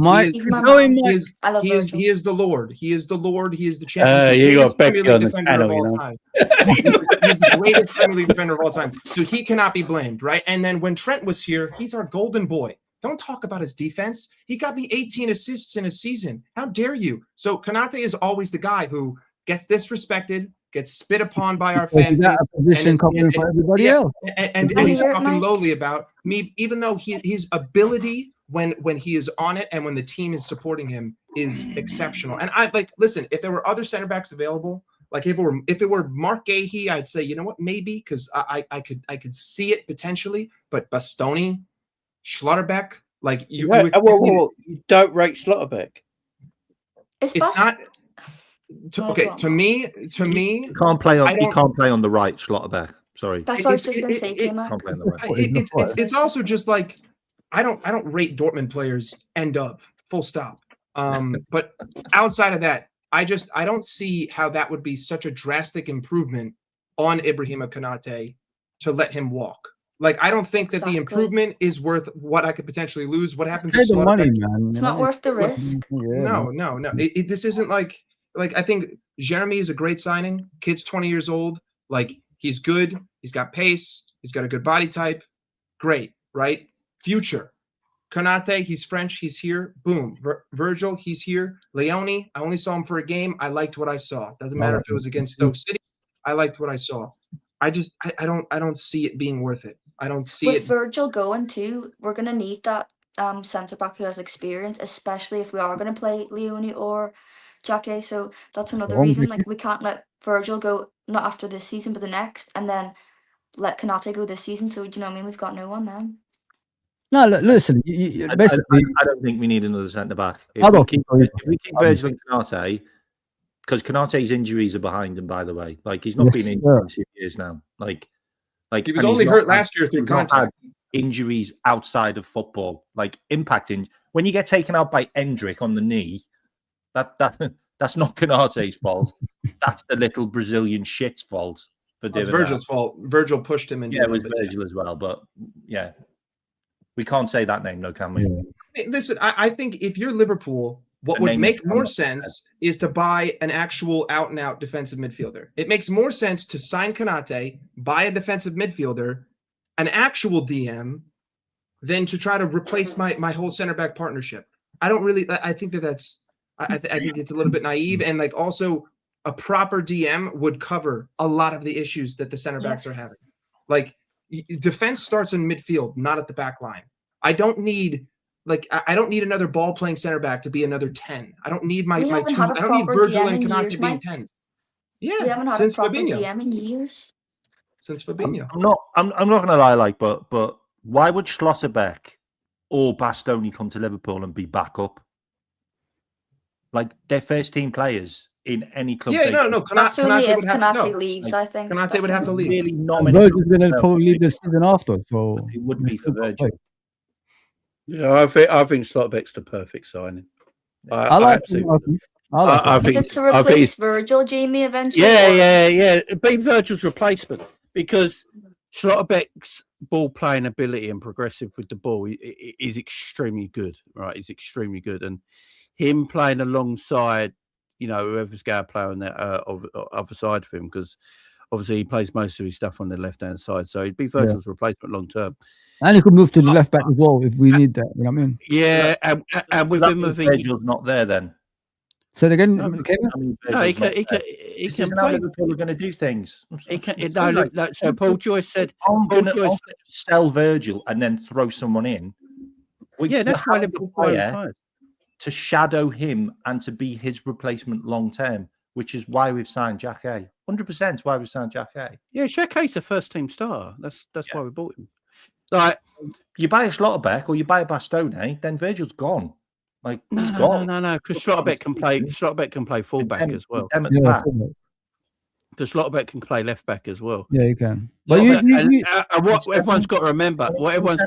is the Lord. He is the Lord. He is the champion. He's the Premier League defender of all time. He's the greatest Premier League defender of all time. So he cannot be blamed, right? And then when Trent was here, he's our golden boy. Don't talk about his defense. He got me 18 assists in a season. How dare you? So Konate is always the guy who gets disrespected, gets spit upon by our fan base, and he's talking lowly about me, even though his ability when he is on it and when the team is supporting him is exceptional. And I listen, if there were other center backs available, like if it were Mark Gahey, I'd say, you know what, maybe, because I could see it potentially, but Bastoni, Schlotterbeck, like you Whoa, expect whoa, me to- whoa. You don't rate Slotterbeck. It's it's not Oh, okay go on. to me. You can't play on. I You don't- can't play on the right, Schlotterbeck. Sorry, That's what I was it's- just going to say, it- K-Mac. can't play on the right. It's also just like I don't rate Dortmund players. End of full stop. But outside of that, I don't see how that would be such a drastic improvement on Ibrahima Konate to let him walk. Like I don't think that the Exactly. improvement is worth what I could potentially lose. What happens Pay if the money, Slotterbeck- man. It's not worth the risk. No. This isn't like I think Jeremy is a great signing. Kid's 20 years old. Like he's good. He's got pace. He's got a good body type. Great, right? Future. Konate, he's French. He's here. Boom. Virgil, he's here. Leone, I only saw him for a game. I liked what I saw. Doesn't matter if it was against Stoke City. I liked what I saw. I don't see it being worth it. I don't see With it. Virgil going too, we're going to need that centre back who has experience, especially if we are going to play Leone or Jacquet. So that's another Wrong, reason. Vicky. Like we can't let Virgil go not after this season, but the next, and then let Konate go this season. So do you know what I mean? We've got no one then. No, look, listen. Basically, I don't think we need another centre back. I If don't we think keep, so. if we keep Virgil and Konate, because Konate's injuries are behind him. By the way, like he's not Yes, been injured sir. in 2 years now. Like He was and he's only not hurt had- last year through he's not had contact. injuries outside of football, like impacting. When you get taken out by Endrick on the knee, that's not Konate's fault. That's the little Brazilian shit's fault. For It's doing Virgil's fault. Virgil pushed him into Yeah, it was but Virgil as well, but yeah, we can't say that name, no, can we? Yeah. Hey, listen, I think if you're Liverpool, what The would name make is more coming up. sense is to buy an actual out and out defensive midfielder. It makes more sense to sign Konate, buy a defensive midfielder, an actual DM, than to try to replace my whole center back partnership. I don't really. I think that's. I think it's a little bit naive, and like also a proper DM would cover a lot of the issues that the center backs are having. Like defense starts in midfield, not at the back line. I don't need another ball playing center back to be another 10. I don't need my We haven't two. had a I don't need proper Virgil DM and in Konate years, being Mike. 10s. We Yeah, haven't had since a proper Fabinho. DM in years. Since Fabinho. I'm not gonna lie, like, but why would Schlotterbeck or Bastoni come to Liverpool and be backup? Like they're first team players in any club. Yeah, they no. That's only Konate if would have to Konate go. leaves, I think. Konate That's would have to only- leave. Really not And many Virgil's clubs going to know. probably leave the season after, so It would we be for still got to Virgil. wait. Yeah, I think Slotterbeck's the perfect signing. I like absolutely- him. I like I him. think Is it to I think replace it's- Virgil, Jamie, eventually? Yeah. Be Virgil's replacement because Schlotterbeck's ball playing ability and progressive with the ball is extremely good. Right, he's extremely good, and him playing alongside, whoever's going to play on that other side of him, because obviously he plays most of his stuff on the left hand side, so he'd be Virgil's replacement long term. And he could move to the left back as well if we need that. You know what I mean? Yeah, and with That him, means Virgil's not there then. So again, No, Kevin? I mean, no, he Virgil's not can there. he This can isn't how play. Liverpool are going to do things. He can. No, look, so Paul Joyce said. I'm Paul going to Joyce, sell Virgil and then throw someone in. yeah, that's why having a Liverpool player player. to shadow him and to be his replacement long term, which is why we've signed Jacquet. 100% why we've signed Jacquet. Yeah, Jacquet's a first team star. That's why we bought him. Like, You buy a Schlotterbeck or you buy a Bastoni, then Virgil's gone. Like he's gone. no, because Schlotterbeck can play. Schlotterbeck can play fullback as well. Them at the Yeah, back. fullback. Because Schlotterbeck can play left back as well. Yeah, you can. But What everyone's got to remember. What everyone's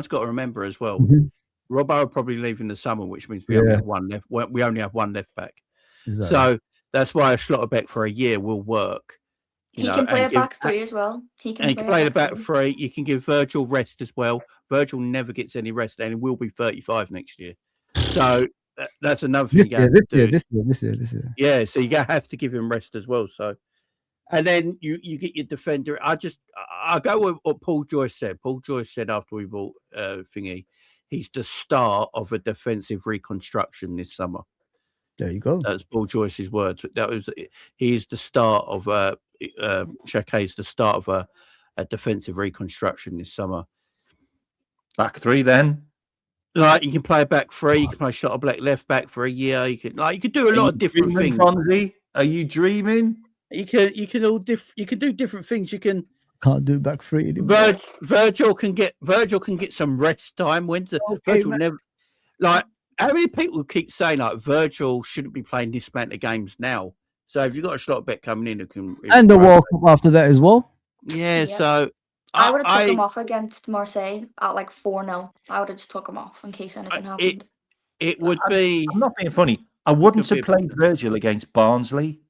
got to remember as well. Mhm. Robbo will probably leave in the summer, which means we only have one left. We only have one left back. Exactly. So that's why a Schlotterbeck for a year will work. He can play a back three as well. He can play the back three. You can give Virgil rest as well. Virgil never gets any rest, and he will be 35 next year. So that's another thing. This year. Yeah, so you have to give him rest as well. So, and then you get your defender. I go with what Paul Joyce said. Paul Joyce said after we bought Thingy, he's the start of a defensive reconstruction this summer. There you go. That's Paul Joyce's words. He's the start of Jacquet's the start of a defensive reconstruction this summer. Back three then. Like you can play back three, you can play Schlotterbeck left back for a year. You can do a lot of different things. Fonzie? Are you dreaming? You can do different things. You can Can't do back three anymore. Virgil can get some rest time. Virgil man. never like how many people keep saying like Virgil shouldn't be playing this amount of games now. So if you've got a slot bet coming in, And the World Cup after that as well. Yeah, Yeah. so I would have took him off against Marseille at like 4-0. I would have just took him off in case anything happened. It would be. I'm not being funny. I wouldn't have played Virgil against Barnsley.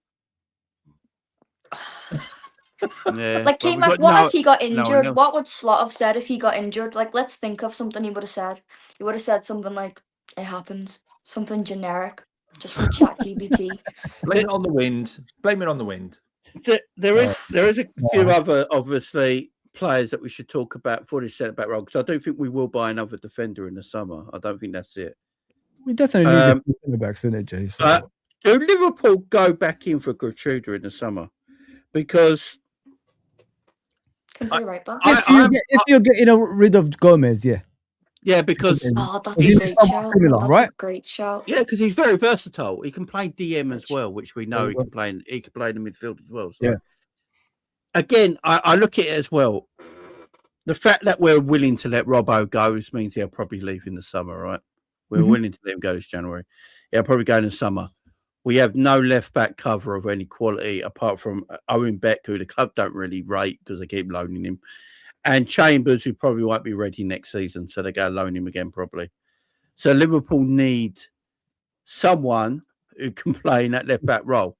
Yeah. Like, K-Mac, what if he got injured? What would Slot have said if he got injured? Like, let's think of something he would have said. He would have said something like, "It happens." Something generic, just from ChatGPT. Blame it on the wind. Blame it on the wind. There is a few other obviously players that we should talk about for this centre back role, because I don't think we will buy another defender in the summer. I don't think that's it. We definitely need the centre backs in it, Jay. So. Do Liverpool go back in for Gertruda in the summer? Because Can be right back. If you're getting rid of Gomez, yeah. Yeah, because that's a great shout. Similar, right? A great shout. Yeah, because he's very versatile. He can play DM as well, which we know he can play in the midfield as well. So. Yeah. Again, I look at it as well. The fact that we're willing to let Robbo go means he'll probably leave in the summer, right? We're willing to let him go this January. He'll probably go in the summer. We have no left back cover of any quality apart from Owen Beck, who the club don't really rate because they keep loaning him, and Chambers, who probably won't be ready next season, so they go loan him again probably. So Liverpool need someone who can play in that left back role.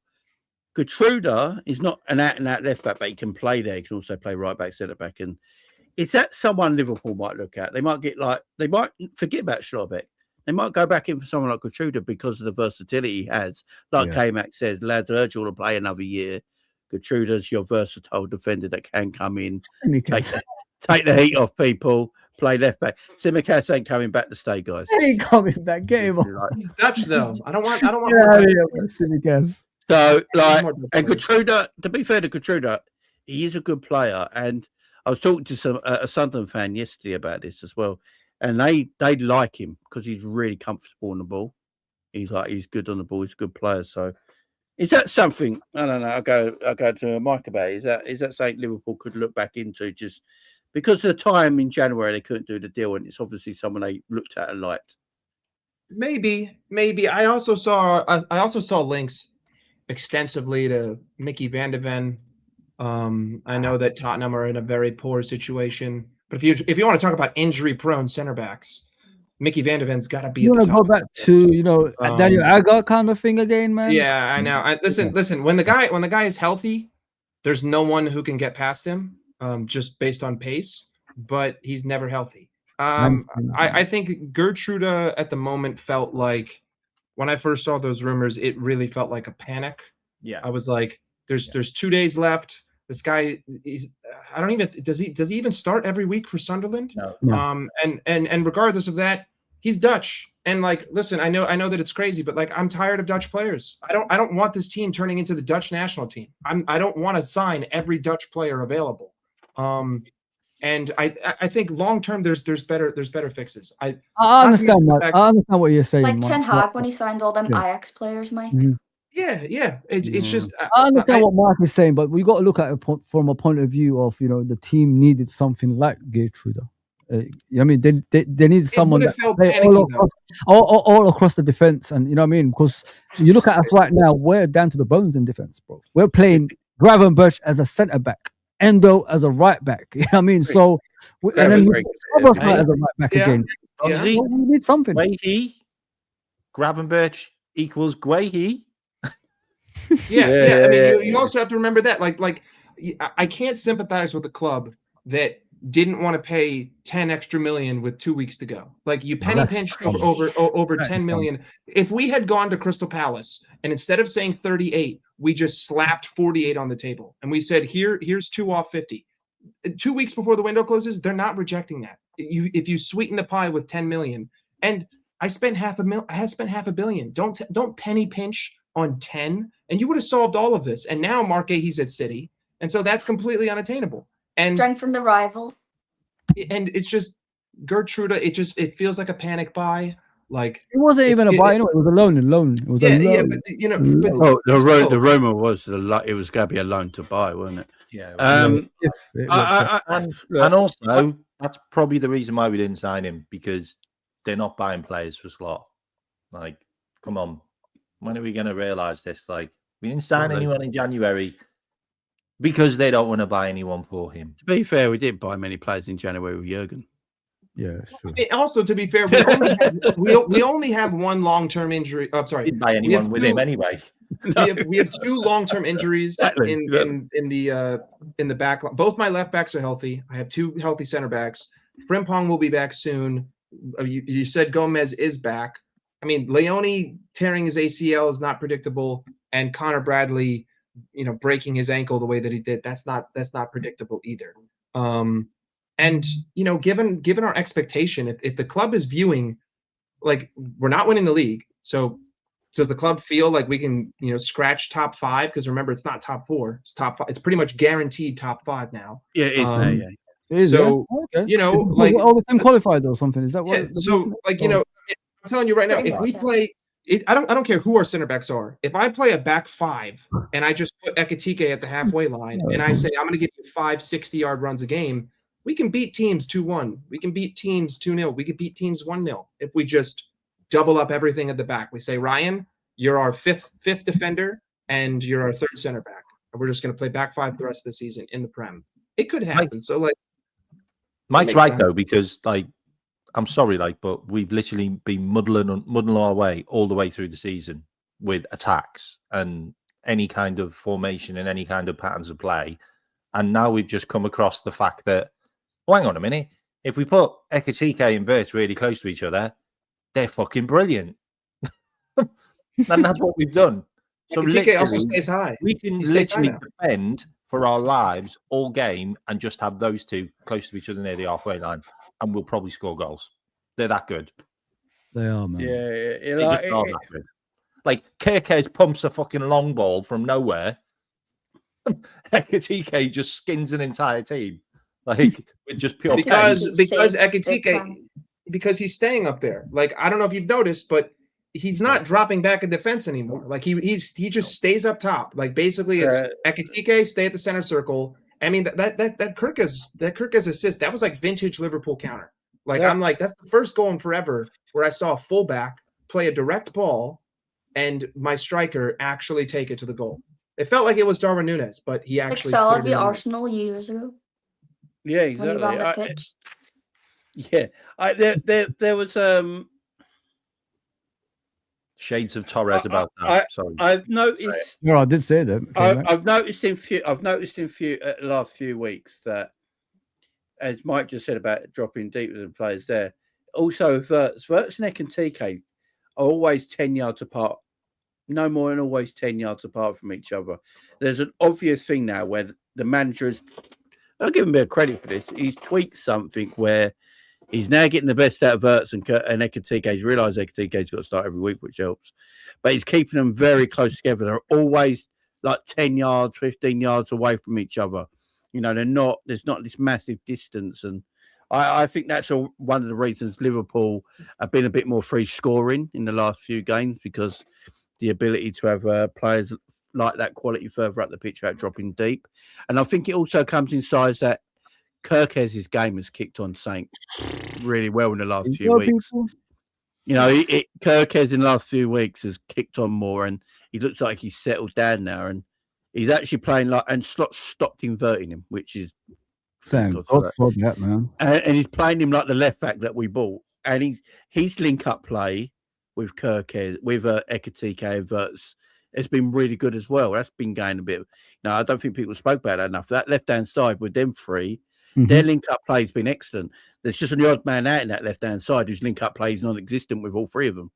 Gertruda is not an out-and-out left back, but he can play there. He can also play right back, centre back, and is that someone Liverpool might look at? They might forget about Schlotterbeck. They might go back in for someone like Gertruda because of the versatility he has. Like K-Mac says, lads, Virgil will play another year. Gertruda's your versatile defender that can come in, take the heat off people, play left back. Simicast ain't coming back to stay, guys. He ain't coming back. Get him off. He's Dutch though. I don't want. Simicast. So, and Gertruda, to be fair to Gertruda, he is a good player. And I was talking to a Sunderland fan yesterday about this as well. And they like him because he's really comfortable on the ball. He's good on the ball. He's a good player. So, is that something? I don't know. I'll go to Mike about it. Is that something Liverpool could look back into just because of the time in January they couldn't do the deal, and it's obviously someone they looked at and liked. Maybe. I also saw links extensively to Mickey van de Ven. I know that Tottenham are in a very poor situation. But if you want to talk about injury-prone center backs, Mickey van de Ven's got to be. You want to go back to Daniel Agger kind of thing again, man? Yeah, I know. Listen. When the guy is healthy, there's no one who can get past him, just based on pace. But he's never healthy. I think Gertruda at the moment felt like when I first saw those rumors, it really felt like a panic. Yeah, I was like, there's 2 days left. This guy does he even start every week for Sunderland? No. And regardless of that, he's Dutch. And like, listen, I know that it's crazy, but like, I'm tired of Dutch players. I don't want this team turning into the Dutch national team. I don't want to sign every Dutch player available. And I think long term there's better fixes. I understand, Mike. I understand what you're saying. Like Ten Hag when he signed all them Ajax players, Mike. Mm-hmm. Yeah. It's just I understand what Mark is saying, but we got to look at it from a point of view of the team needed something like Gertruda. I mean, they need someone that play all across the defense, and you know what I mean. Because you look at us right now, we're down to the bones in defense, bro. We're playing Gravenberch as a centre back, Endo as a right back. You know what I mean? So and then as a right back again. Yeah. So we need something. Guehi, Gravenberch equals Guehi. Yeah. I mean, you also have to remember that, like, I can't sympathize with the club that didn't want to pay 10 extra million with 2 weeks to go. Like, you penny pinched over 10 million. If we had gone to Crystal Palace and instead of saying 38, we just slapped 48 on the table and we said, here's 2 off 50. 2 weeks before the window closes, they're not rejecting that. If you sweeten the pie with 10 million, and I spent I had spent half a billion. Don't penny pinch on 10, and you would have solved all of this. And now Mark Guehi's at City, and so that's completely unattainable. And Drank from the rival. And it's just Gertruda. It feels like a panic buy. Like, it wasn't even a buy. It was a loan. It was a loan. Yeah, but the rumor was it was going to be a loan to buy, wasn't it? Yeah. If it works out. And also, that's probably the reason why we didn't sign him, because they're not buying players for Slot. Like, come on. When are we going to realise this? Like, we didn't sign anyone in January because they don't want to buy anyone for him. To be fair, we didn't buy many players in January with Jurgen. Yeah, that's true. Also, to be fair, we only have one long-term injury. I'm sorry. Didn't buy anyone with him anyway. We have 2 long-term injuries in the back line. Both my left backs are healthy. I have 2 healthy center backs. Frimpong will be back soon. You said Gomez is back. I mean, Leone tearing his ACL is not predictable, and Connor Bradley, breaking his ankle the way that he did, that's not predictable either. And given our expectation, if the club is viewing like we're not winning the league, so does the club feel like we can scratch top 5? Because remember, it's not top 4; it's top 5. It's pretty much guaranteed top 5 now. Yeah, it is now. Yeah. So okay. like all the team qualified or something. Is that what? Yeah, so like I'm telling you right now, if we play. I don't care who our center backs are. If I play a back 5 and I just put Ekitike at the halfway line and I say I'm going to give you 5 60-yard runs a game, we can beat teams 2-1. We can beat teams 2-0. We can beat teams 1-0 if we just double up everything at the back. We say, Ryan, you're our fifth defender and you're our 3rd center back. And we're just going to play back 5 the rest of the season in the Prem. It could happen. So like, Mike's right though, because like, I'm sorry, but we've literally been muddling our way all the way through the season with attacks and any kind of formation and any kind of patterns of play. And now we've just come across the fact that, hang on a minute, if we put Ekitike and Wirtz really close to each other, they're fucking brilliant. And that's what we've done. So Ekitike also stays high. We can literally defend for our lives all game and just have those 2 close to each other near the halfway line, and we'll probably score goals. They're that good. They are, man. Yeah, like Kirkes pumps a fucking long ball from nowhere. Ekitike just skins an entire team, like with just pure because Ekitike, because he's staying up there. Like, I don't know if you've noticed, but he's not dropping back in defense anymore. Like he just stays up top. Like basically, it's Ekitike stay at the center circle. I mean that Kirkes assist, that was like vintage Liverpool counter. Like I'm like, that's the first goal in forever where I saw a fullback play a direct ball and my striker actually take it to the goal. It felt like it was Darwin Núñez, but he actually. Like Salah v Arsenal years ago. Yeah, exactly. There was shades of Torres about that. Sorry, I've noticed. No, I did say that. I've noticed in the last few weeks that, as Mike just said about dropping deep with the players there, also Wirtz and Ekitike are always 10 yards apart. No more than always 10 yards apart from each other. There's an obvious thing now where the manager is, I'll give him a bit of credit for this, he's tweaked something where he's now getting the best out of Wirtz and Ekitike. He's realised Ekitike's got to start every week, which helps. But he's keeping them very close together. They're always like 10 yards, 15 yards away from each other. There's not this massive distance. And I think that's one of the reasons Liverpool have been a bit more free scoring in the last few games, because the ability to have players like that quality further up the pitch without dropping deep. And I think it also comes in size that Kirkes' game has kicked on something really well in the last few weeks. Kirkes in the last few weeks has kicked on more, and he looks like he's settled down now, and he's actually playing and Slot stopped inverting him, which is thank God for that, man. And he's playing him like the left back that we bought, and his link up play with Kirkes, with Ekitike and Wirtz, it's been really good as well. That's been going a bit. I don't think people spoke about that enough. That left-hand side with them 3, their link-up play has been excellent. There's just an odd man out in that left-hand side whose link-up play is non-existent with all 3 of them.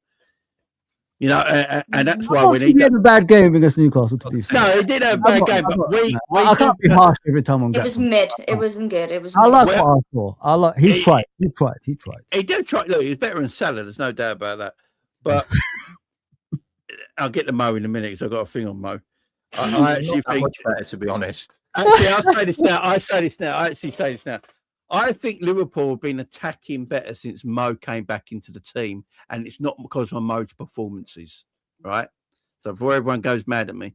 And that's why we need. He had a bad game against Newcastle, to be fair. No, he did have a bad game, but I can't be harsh every time on. It was mid. It wasn't good. It was. I like Arsenal. He tried. He did try. Look, he's better than Salah. There's no doubt about that. But I'll get to Mo in a minute because I've got a thing on Mo. I actually think much better, to be honest. Actually, I'll say this now. I actually say this now. I think Liverpool have been attacking better since Mo came back into the team, and it's not because of Mo's performances, right? So before everyone goes mad at me,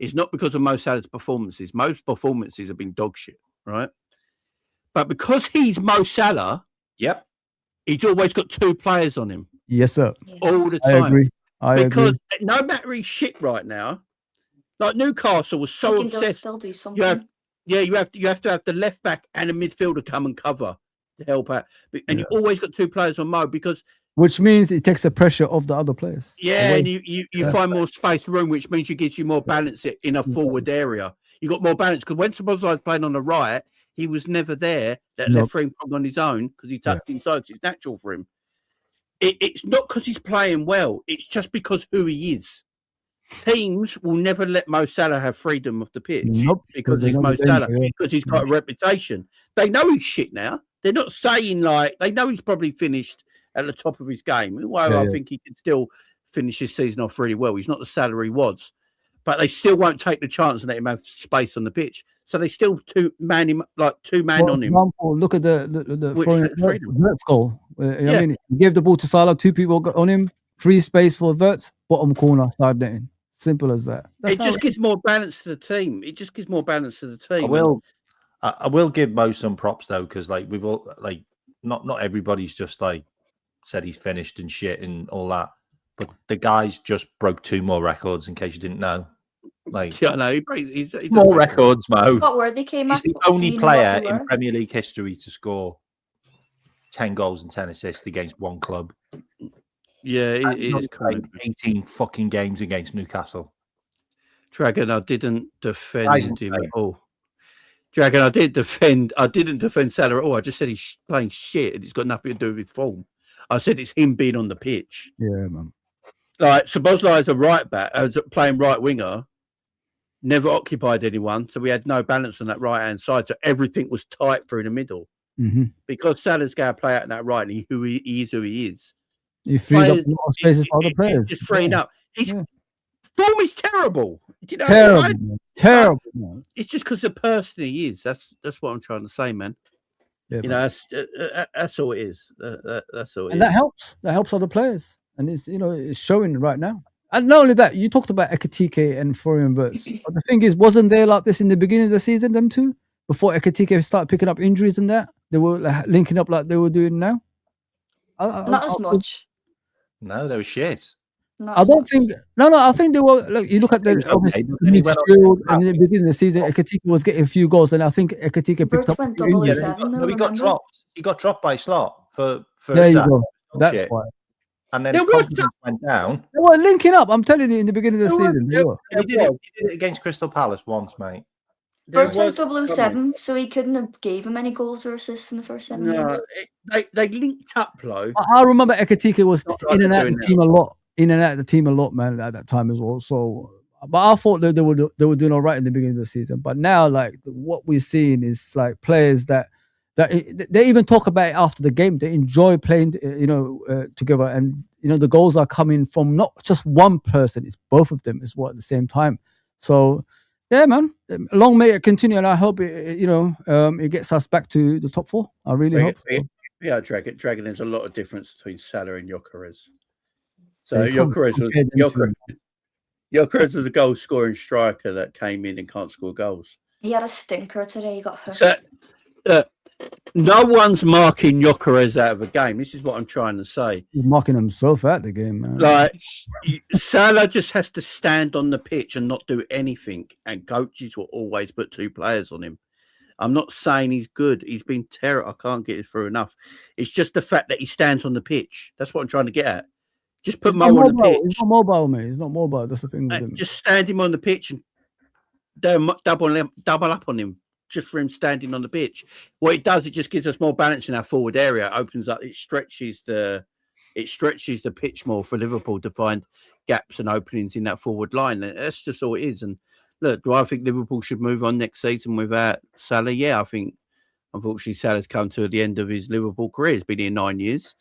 is not because of Mo Salah's performances. Most performances have been dog shit, right? But because he's Mo Salah, Yep. he's always got 2 players on him Yes, sir. all the I time. agree. I Because agree. no matter he's shit right now, like Newcastle was so He can obsessed. still do something. You have to have the left back and a midfielder come and cover to help out. And you always got 2 players on Mo because Which means it takes the pressure off the other players. and you find more space room, which means it gives you more balance in a forward area. You got more balance because when Szoboszlai was playing on the right, he was never there. That left frame on his own because he tucked inside. 'Cause it's natural for him. It's not because he's playing well. It's just because who he is. Teams will never let Mo Salah have freedom of the pitch because he's Mo Salah, because he's got a reputation. They know he's shit now. They're not saying they know he's probably finished at the top of his game. Well, I think he can still finish his season off really well. He's not the Salah he was, but they still won't take the chance and let him have space on the pitch. So they still 2 man him on him. Look at the Verts goal. I mean, he gave the ball to Salah, 2 people got on him, free space for Verts, bottom corner, side netting. Simple as that. It just gives more balance to the team. It just gives more balance to the team. I will give Mo some props though, because we've all not everybody's just said he's finished and shit and all that. But the guy's just broke 2 more records. In case you didn't know, he's more records, Mo. What were they came He's up? the only player in Premier League history to score 10 goals and 10 assists against one club. Yeah, it is like 18 fucking games against Newcastle. Dragon, I didn't defend him at all. Dragon, I didn't defend Salah at all. I just said he's playing shit and it's got nothing to do with his form. I said it's him being on the pitch. Yeah, man. Like Szoboszlai as a right back, playing right winger, never occupied anyone, so we had no balance on that right hand side. So everything was tight through the middle. Mm-hmm. Because Salah's going to play out in that right, and he is who he is. He frees up a lot of spaces for other players. Just freeing up. His form is terrible. Do you know terrible, terrible. Man. It's just because the person he is. That's what I'm trying to say, man. Yeah, that's all it is. That's all. And that helps. That helps other players, and it's showing right now. And not only that, you talked about Ekitike and Florian Wirtz. But the thing is, wasn't there like this in the beginning of the season? Them two, before Ekitike started picking up injuries and that, they were linking up like they were doing now. Not as much. No, they were shit. I don't think. No. I think they were. Look, you look at the midfield, and in the beginning of the season, Ekitike was getting a few goals, and I think Ekitike picked up. No, he got dropped. He got dropped by Slot for. There you go. That's why. And then confidence went down. They were linking up. I'm telling you, in the beginning of the season, they were. He did it against Crystal Palace once, mate. First went 007, so he couldn't have gave him any goals or assists in the first 7 games. They linked up, though. I remember Ekitike was in and out of the team a lot. In and out of the team a lot, man, at that time as well. So, but I thought that they were doing all right in the beginning of the season. But now, what we're seeing is players that they even talk about it after the game. They enjoy playing, together, and the goals are coming from not just one person; it's both of them as well at the same time. So, yeah, man, long may it continue, and I hope it gets us back to the top 4. I really hope. Yeah, Dragon. There's a lot of difference between Salah and Jacquet. So Jacquet was a goal scoring striker that came in and can't score goals. He had a stinker today. He got hurt. So, no one's marking Jacquet out of a game. This is what I'm trying to say. He's marking himself out the game, man. Salah just has to stand on the pitch and not do anything, and coaches will always put 2 players on him. I'm not saying he's good. He's been terrible. I can't get it through enough. It's just the fact that he stands on the pitch. That's what I'm trying to get at. Just put Mo on the pitch. He's not mobile, mate. He's not mobile. That's the thing with him. Just stand him on the pitch and double up on him just for him standing on the pitch. What it does, it just gives us more balance in our forward area. It opens up. It stretches the pitch more for Liverpool to find gaps and openings in that forward line. That's just all it is. And look, do I think Liverpool should move on next season without Salah? Yeah, I think unfortunately Salah's come to the end of his Liverpool career. He's been here 9 years.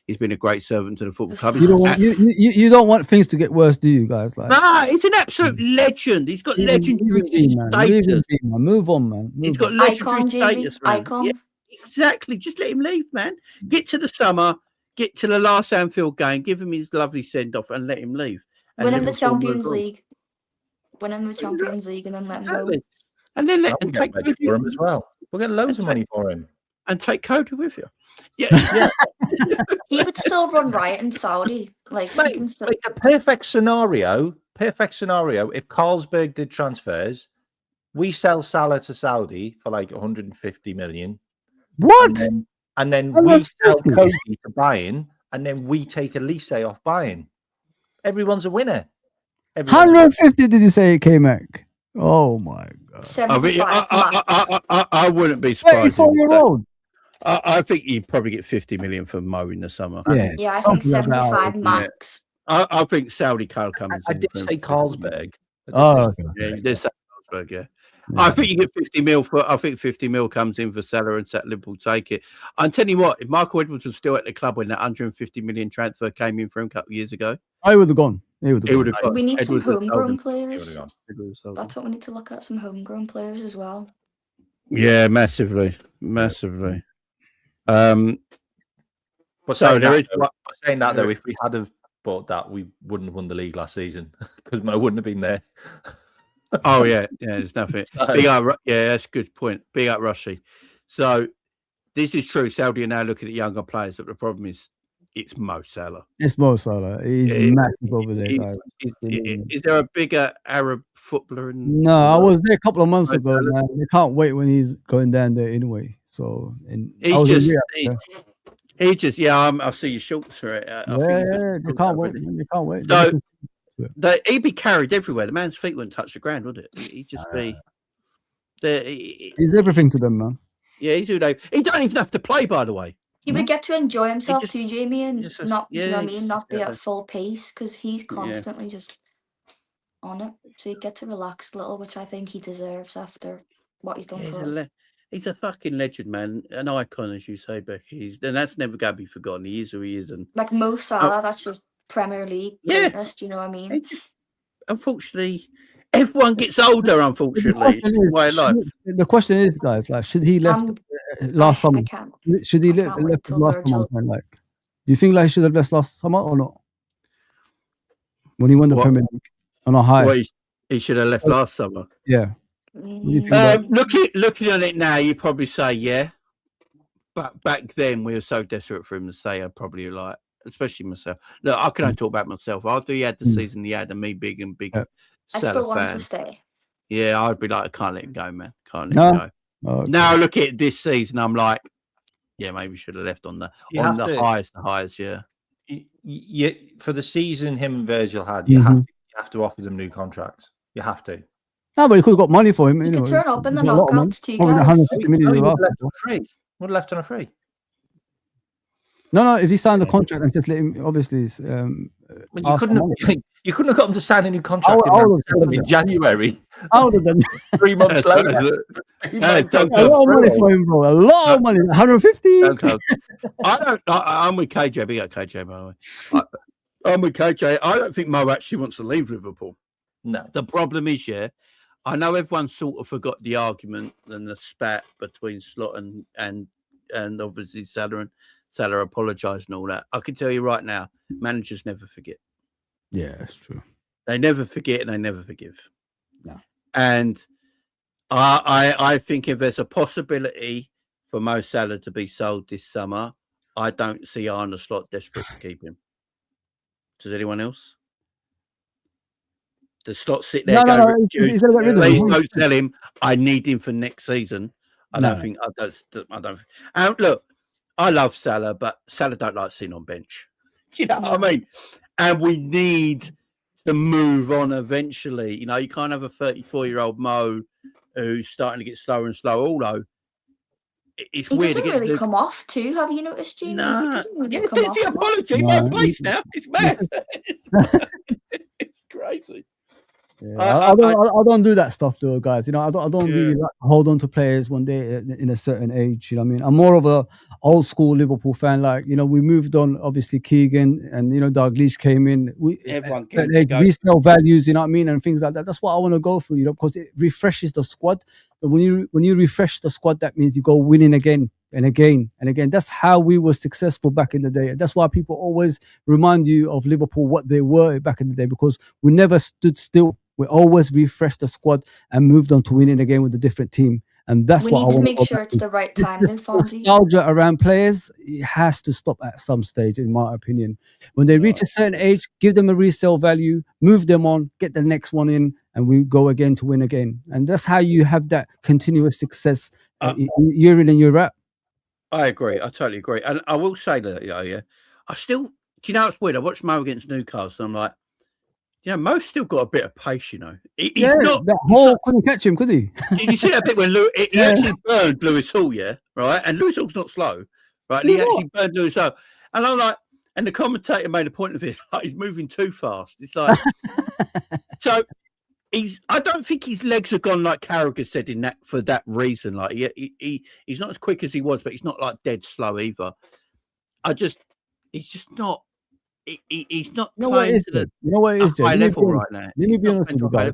He's been a great servant to the football club. You don't want things to get worse, do you guys? Nah, he's an absolute legend. He's got legendary status. Move on, man. He's got legendary status, man. Icon. Yeah, exactly. Just let him leave, man. Get to the summer, get to the last Anfield game, give him his lovely send-off and let him leave. Win him the Champions League. winning the Champions League and then let him go. Exactly. And then We'll get Reg for him as well. We'll get loads of money for him. And take Cody with you. Yeah. He would still run riot in Saudi. Like, he can still... the perfect scenario, if Carlsberg did transfers, we sell Salah to Saudi for like 150 million. What? And then we sell Cody to Bayern, and then we take Elise off Bayern. Everyone's a winner. 150 did you say, K-Mac? Oh my God. 75 I wouldn't be surprised. 34-year-old. I think you'd probably get 50 million for Mo in the summer. Yeah, I think 75 max. I think Saudi Carl comes in. I did say Carlsberg. Oh, okay. Yeah, there's Carlsberg, yeah. I think you get 50 mil for. I think 50 mil comes in for Salah and Liverpool take it. I'm telling you what, if Michael Edwards was still at the club when that 150 million transfer came in for him a couple of years ago, I would have gone. He would have gone. We need some Edwards homegrown players. That's what we need to look at. Some homegrown players as well. Yeah, massively. But So there is. saying that though, if we had have bought that, we wouldn't have won the league last season because Mo wouldn't have been there. Oh yeah, there's nothing. Big up, yeah, that's a good point. Big up Rushy. So this is true. Saudi are now looking at younger players, but the problem is it's Mo Salah. It's Mo Salah. He's massive over there. Is there a bigger Arab footballer? No, I was there a couple of months ago, man. You can't wait when he's going down there anyway. So he just I see your shorts for it. You can't wait. You can't wait. So he'd be carried everywhere. The man's feet wouldn't touch the ground, would it? He'd just be. He's everything to them, man. Yeah, he don't even have to play, by the way. He would get to enjoy himself too, Jamie, and not, do you know what I mean? Not be at full pace because he's constantly just on it. So he'd get to relax a little, which I think he deserves after what he's done for us. He's a fucking legend, man. An icon, as you say, Becky. And that's never going to be forgotten. He is who he is. And like Mo Salah, that's just Premier League greatness, do you know what I mean? Unfortunately, everyone gets older, unfortunately. The question is, guys, like, should he left last summer? Should he left last summer? Like, do you think like he should have left last summer or not? When he won the Premier League on a high. Well, he should have left last summer. Yeah. Looking at it now, you probably say yeah. But back then, we were so desperate for him to say, I'd probably like, especially myself. Look, I can only talk about myself. After he had the season he had, and me big I still want him to stay. Yeah, I'd be like, I can't let him go, man. Can't let him go. Okay. Now look at this season, I'm like, yeah, maybe we should have left on the highest, yeah. For the season him and Virgil had, you have to offer them new contracts. You have to. No, but he could have got money for him. You could turn up in the knockouts too, guys. 150 million. Would have left on a free. No. If he signed the contract and just let him, obviously, you couldn't have got him to sign a new contract in January. I would have done 3 months later. A lot of money for him, bro. A lot of money. 150. I'm with KJ. Big up KJ, by the way. I'm with KJ. I don't think Mo actually wants to leave Liverpool. No. The problem is, I know everyone sort of forgot the argument and the spat between Slot and obviously Salah, and Salah apologised and all that. I can tell you right now, managers never forget. Yeah, that's true. They never forget and they never forgive. No. And I think if there's a possibility for Mo Salah to be sold this summer, I don't see Arne Slot desperate to keep him. Does anyone else? The Slot sit there please don't tell him I need him for next season. I don't think. And look, I love Salah, but Salah don't like sitting on bench. You know what I mean? And we need to move on eventually. You know, you can't have a 34-year-old Mo who's starting to get slower and slower. Although it's he weird. He doesn't really come off too. Have you noticed, Jamie? No. He doesn't really come off. Apology, my place now. It's mad. It's crazy. Yeah, I don't do that stuff though, guys. You know, I don't really like to hold on to players when they're in a certain age. You know what I mean? I'm more of a old school Liverpool fan. Like, you know, we moved on. Obviously, Keegan and Dalglish came in. We sell values. You know what I mean, and things like that. That's what I want to go through. You know, because it refreshes the squad. But when you refresh the squad, that means you go winning again. And again, that's how we were successful back in the day. That's why people always remind you of Liverpool, what they were back in the day, because we never stood still. We always refreshed the squad and moved on to winning again with a different team. And that's We what I need to want make go sure back it's to. the right time, though, Fonzie. Nostalgia around players, it has to stop at some stage, in my opinion. When they reach a certain age, give them a resale value, move them on, get the next one in, and we go again to win again. And that's how you have that continuous success year in and year out. I agree. I totally agree. And I will say that, I still, do you know what's weird? I watched Mo against Newcastle, and I'm like, Mo's still got a bit of pace, He's not, that Hall couldn't catch him, could he? Did you see that bit when he actually burned Lewis Hall, right? And Lewis Hall's not slow, right? And he actually burned Lewis Hall. And I'm like, and the commentator made a point of it, like, he's moving too fast. It's like, so I don't think his legs have gone, like Carragher said, in that for that reason. Like he's not as quick as he was, but he's not like dead slow either. He's just not. He's not playing to the high level right now. Let me be honest with you guys.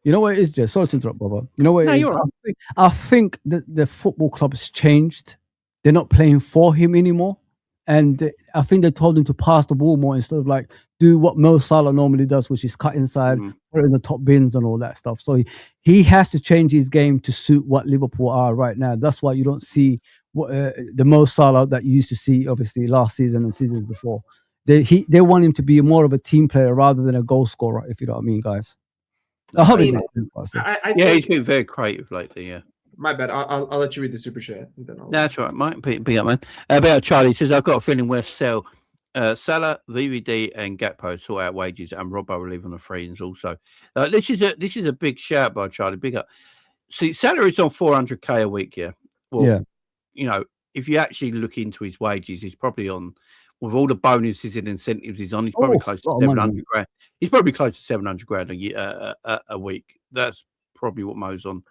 You know what it is, Jess? Sorry to interrupt, brother. You know what it is? You're right. I think that the football club's changed. They're not playing for him anymore. And I think they told him to pass the ball more instead of like do what Mo Salah normally does, which is cut inside, put it in the top bins and all that stuff. So he has to change his game to suit what Liverpool are right now. That's why you don't see the Mo Salah that you used to see, obviously, last season and seasons before. They want him to be more of a team player rather than a goal scorer, if you know what I mean, guys. He's been very creative lately, yeah. My bad. I'll let you read the super chat. That's right, Mike. Be up, man. About Charlie says, I've got a feeling we'll sell Salah, VVD, and Gakpo sort out wages, and Robbo will leave on the frees also. This is a big shout by Charlie. Big up. See, Salah is on 400k a week, yeah. Well, if you actually look into his wages, he's probably on, with all the bonuses and incentives he's on, he's probably close to 700 grand. He's probably close to 700 grand a week. That's probably what Mo's on.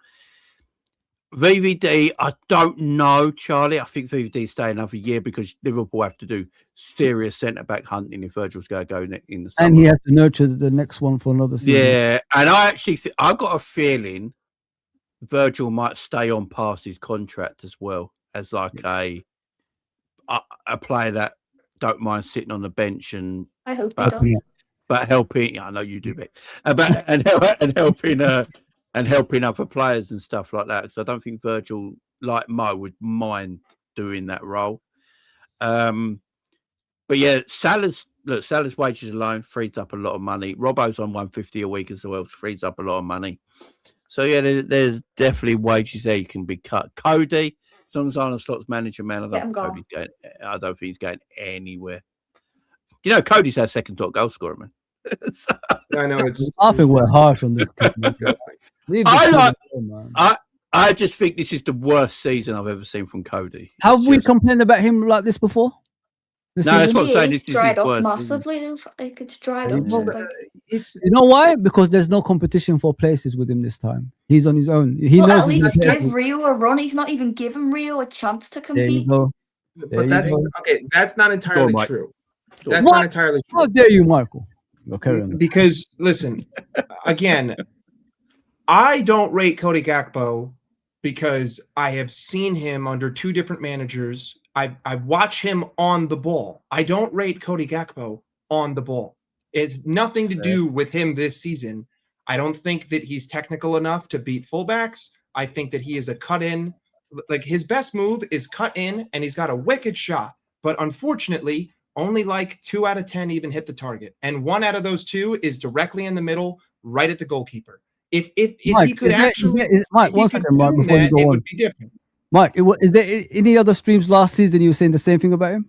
VVD, I don't know, Charlie. I think VVD stay another year because Liverpool have to do serious centre-back hunting if Virgil's going to go in the summer. And he has to nurture the next one for another season. Yeah, and I actually I've got a feeling Virgil might stay on past his contract as well as like a player that don't mind sitting on the bench and I hope he does. But helping, I know you do, Vic, and helping other players and stuff like that. Because I don't think Virgil, like Mo, would mind doing that role. But yeah, Salah's wages alone frees up a lot of money. Robbo's on 150 a week as well, frees up a lot of money. So yeah, there's definitely wages there you can be cut. Cody, as long as Arnold Slot's manager, man, I don't think he's going anywhere. You know, Cody's our second top goal scorer, man. I know. I think we're harsh on this. I just think this is the worst season I've ever seen from Cody. Have we complained about him like this before? That's what I'm saying. It's dried up massively. Like it's dried up. It's you know why? Because there's no competition for places with him this time. He's on his own. He knows at least give Rio a run. He's not even giving Rio a chance to compete. But that's okay. That's not entirely true. That's not entirely true. How dare you, Michael? Okay, because listen, again, I don't rate Cody Gakpo because I have seen him under two different managers. I watch him on the ball. I don't rate Cody Gakpo on the ball. It's nothing to do with him this season. I don't think that he's technical enough to beat fullbacks. I think that he is a cut-in. Like, his best move is cut in, and he's got a wicked shot. But unfortunately, only like 2 out of 10 even hit the target. And 1 out of those 2 is directly in the middle, right at the goalkeeper. If Mike, he could actually... Mike, one second, Mike, before you go on. It would be different. Mike, is there any other streams last season you were saying the same thing about him?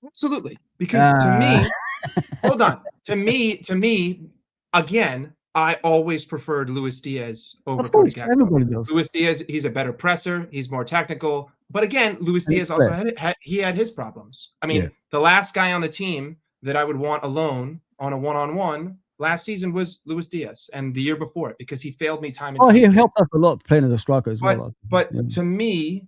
Absolutely. Because to me, hold on. To me, again, I always preferred Luis Diaz over Cody Gakpo. Everybody does. Luis Diaz, he's a better presser. He's more technical. But again, Luis Diaz also had his problems. I mean, the last guy on the team that I would want alone on a one-on-one last season was Luis Diaz, and the year before it, because he failed me time and time. He helped us a lot playing as a striker as well. But to me,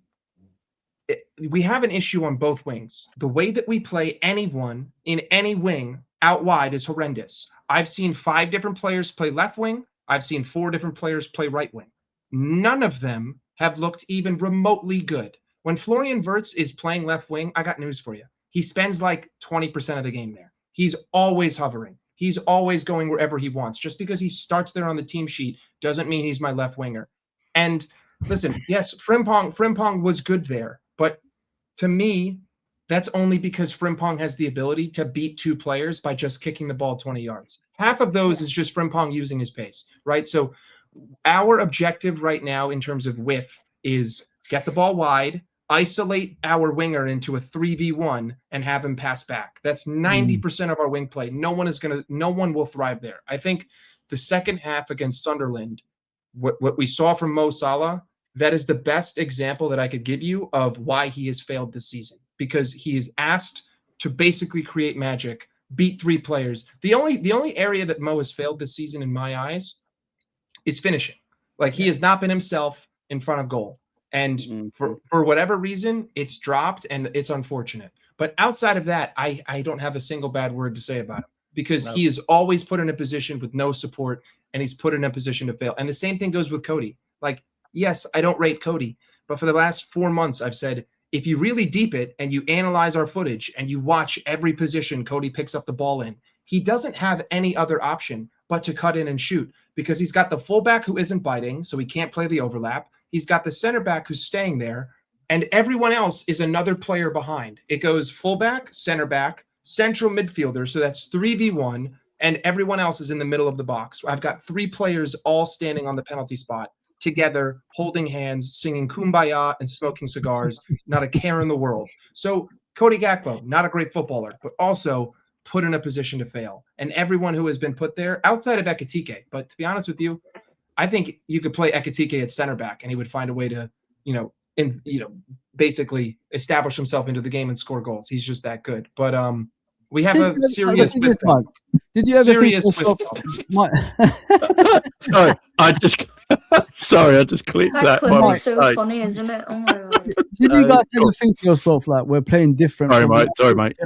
we have an issue on both wings. The way that we play anyone in any wing out wide is horrendous. I've seen 5 different players play left wing. I've seen 4 different players play right wing. None of them have looked even remotely good. When Florian Wirtz is playing left wing, I got news for you. He spends like 20% of the game there. He's always hovering. He's always going wherever he wants. Just because he starts there on the team sheet doesn't mean he's my left winger. And listen, yes, Frimpong was good there, but to me, that's only because Frimpong has the ability to beat two players by just kicking the ball 20 yards. Half of those is just Frimpong using his pace, right? So our objective right now in terms of width is get the ball wide, isolate our winger into a 3v1 and have him pass back. That's 90% of our wing play. No one will thrive there. I think the second half against Sunderland, what we saw from Mo Salah, that is the best example that I could give you of why he has failed this season, because he is asked to basically create magic, beat three players. The only area that Mo has failed this season in my eyes is finishing. Like, he has not been himself in front of goal. And for whatever reason, it's dropped, and it's unfortunate. But outside of that, I don't have a single bad word to say about him, because he is always put in a position with no support, and he's put in a position to fail. And the same thing goes with Cody. Like, yes, I don't rate Cody, but for the last 4 months, I've said, if you really deep it and you analyze our footage and you watch every position Cody picks up the ball in, he doesn't have any other option but to cut in and shoot, because he's got the fullback who isn't biting, so he can't play the overlap. He's got the center back who's staying there, and everyone else is another player behind. It goes fullback, center back, central midfielder, so that's 3v1, and everyone else is in the middle of the box. I've got 3 players all standing on the penalty spot together, holding hands, singing Kumbaya and smoking cigars, not a care in the world. So Cody Gakpo, not a great footballer, but also put in a position to fail. And everyone who has been put there, outside of Ekitike, but to be honest with you, I think you could play Ekitike at center back and he would find a way to, basically establish himself into the game and score goals. He's just that good. But we have a serious Did you ever serious think yourself, Sorry, I just clicked That that. clip by is so mistake. funny, isn't it? Oh my god. Did you guys ever think to yourself, like, we're playing different? Sorry, from mate. Sorry, mate.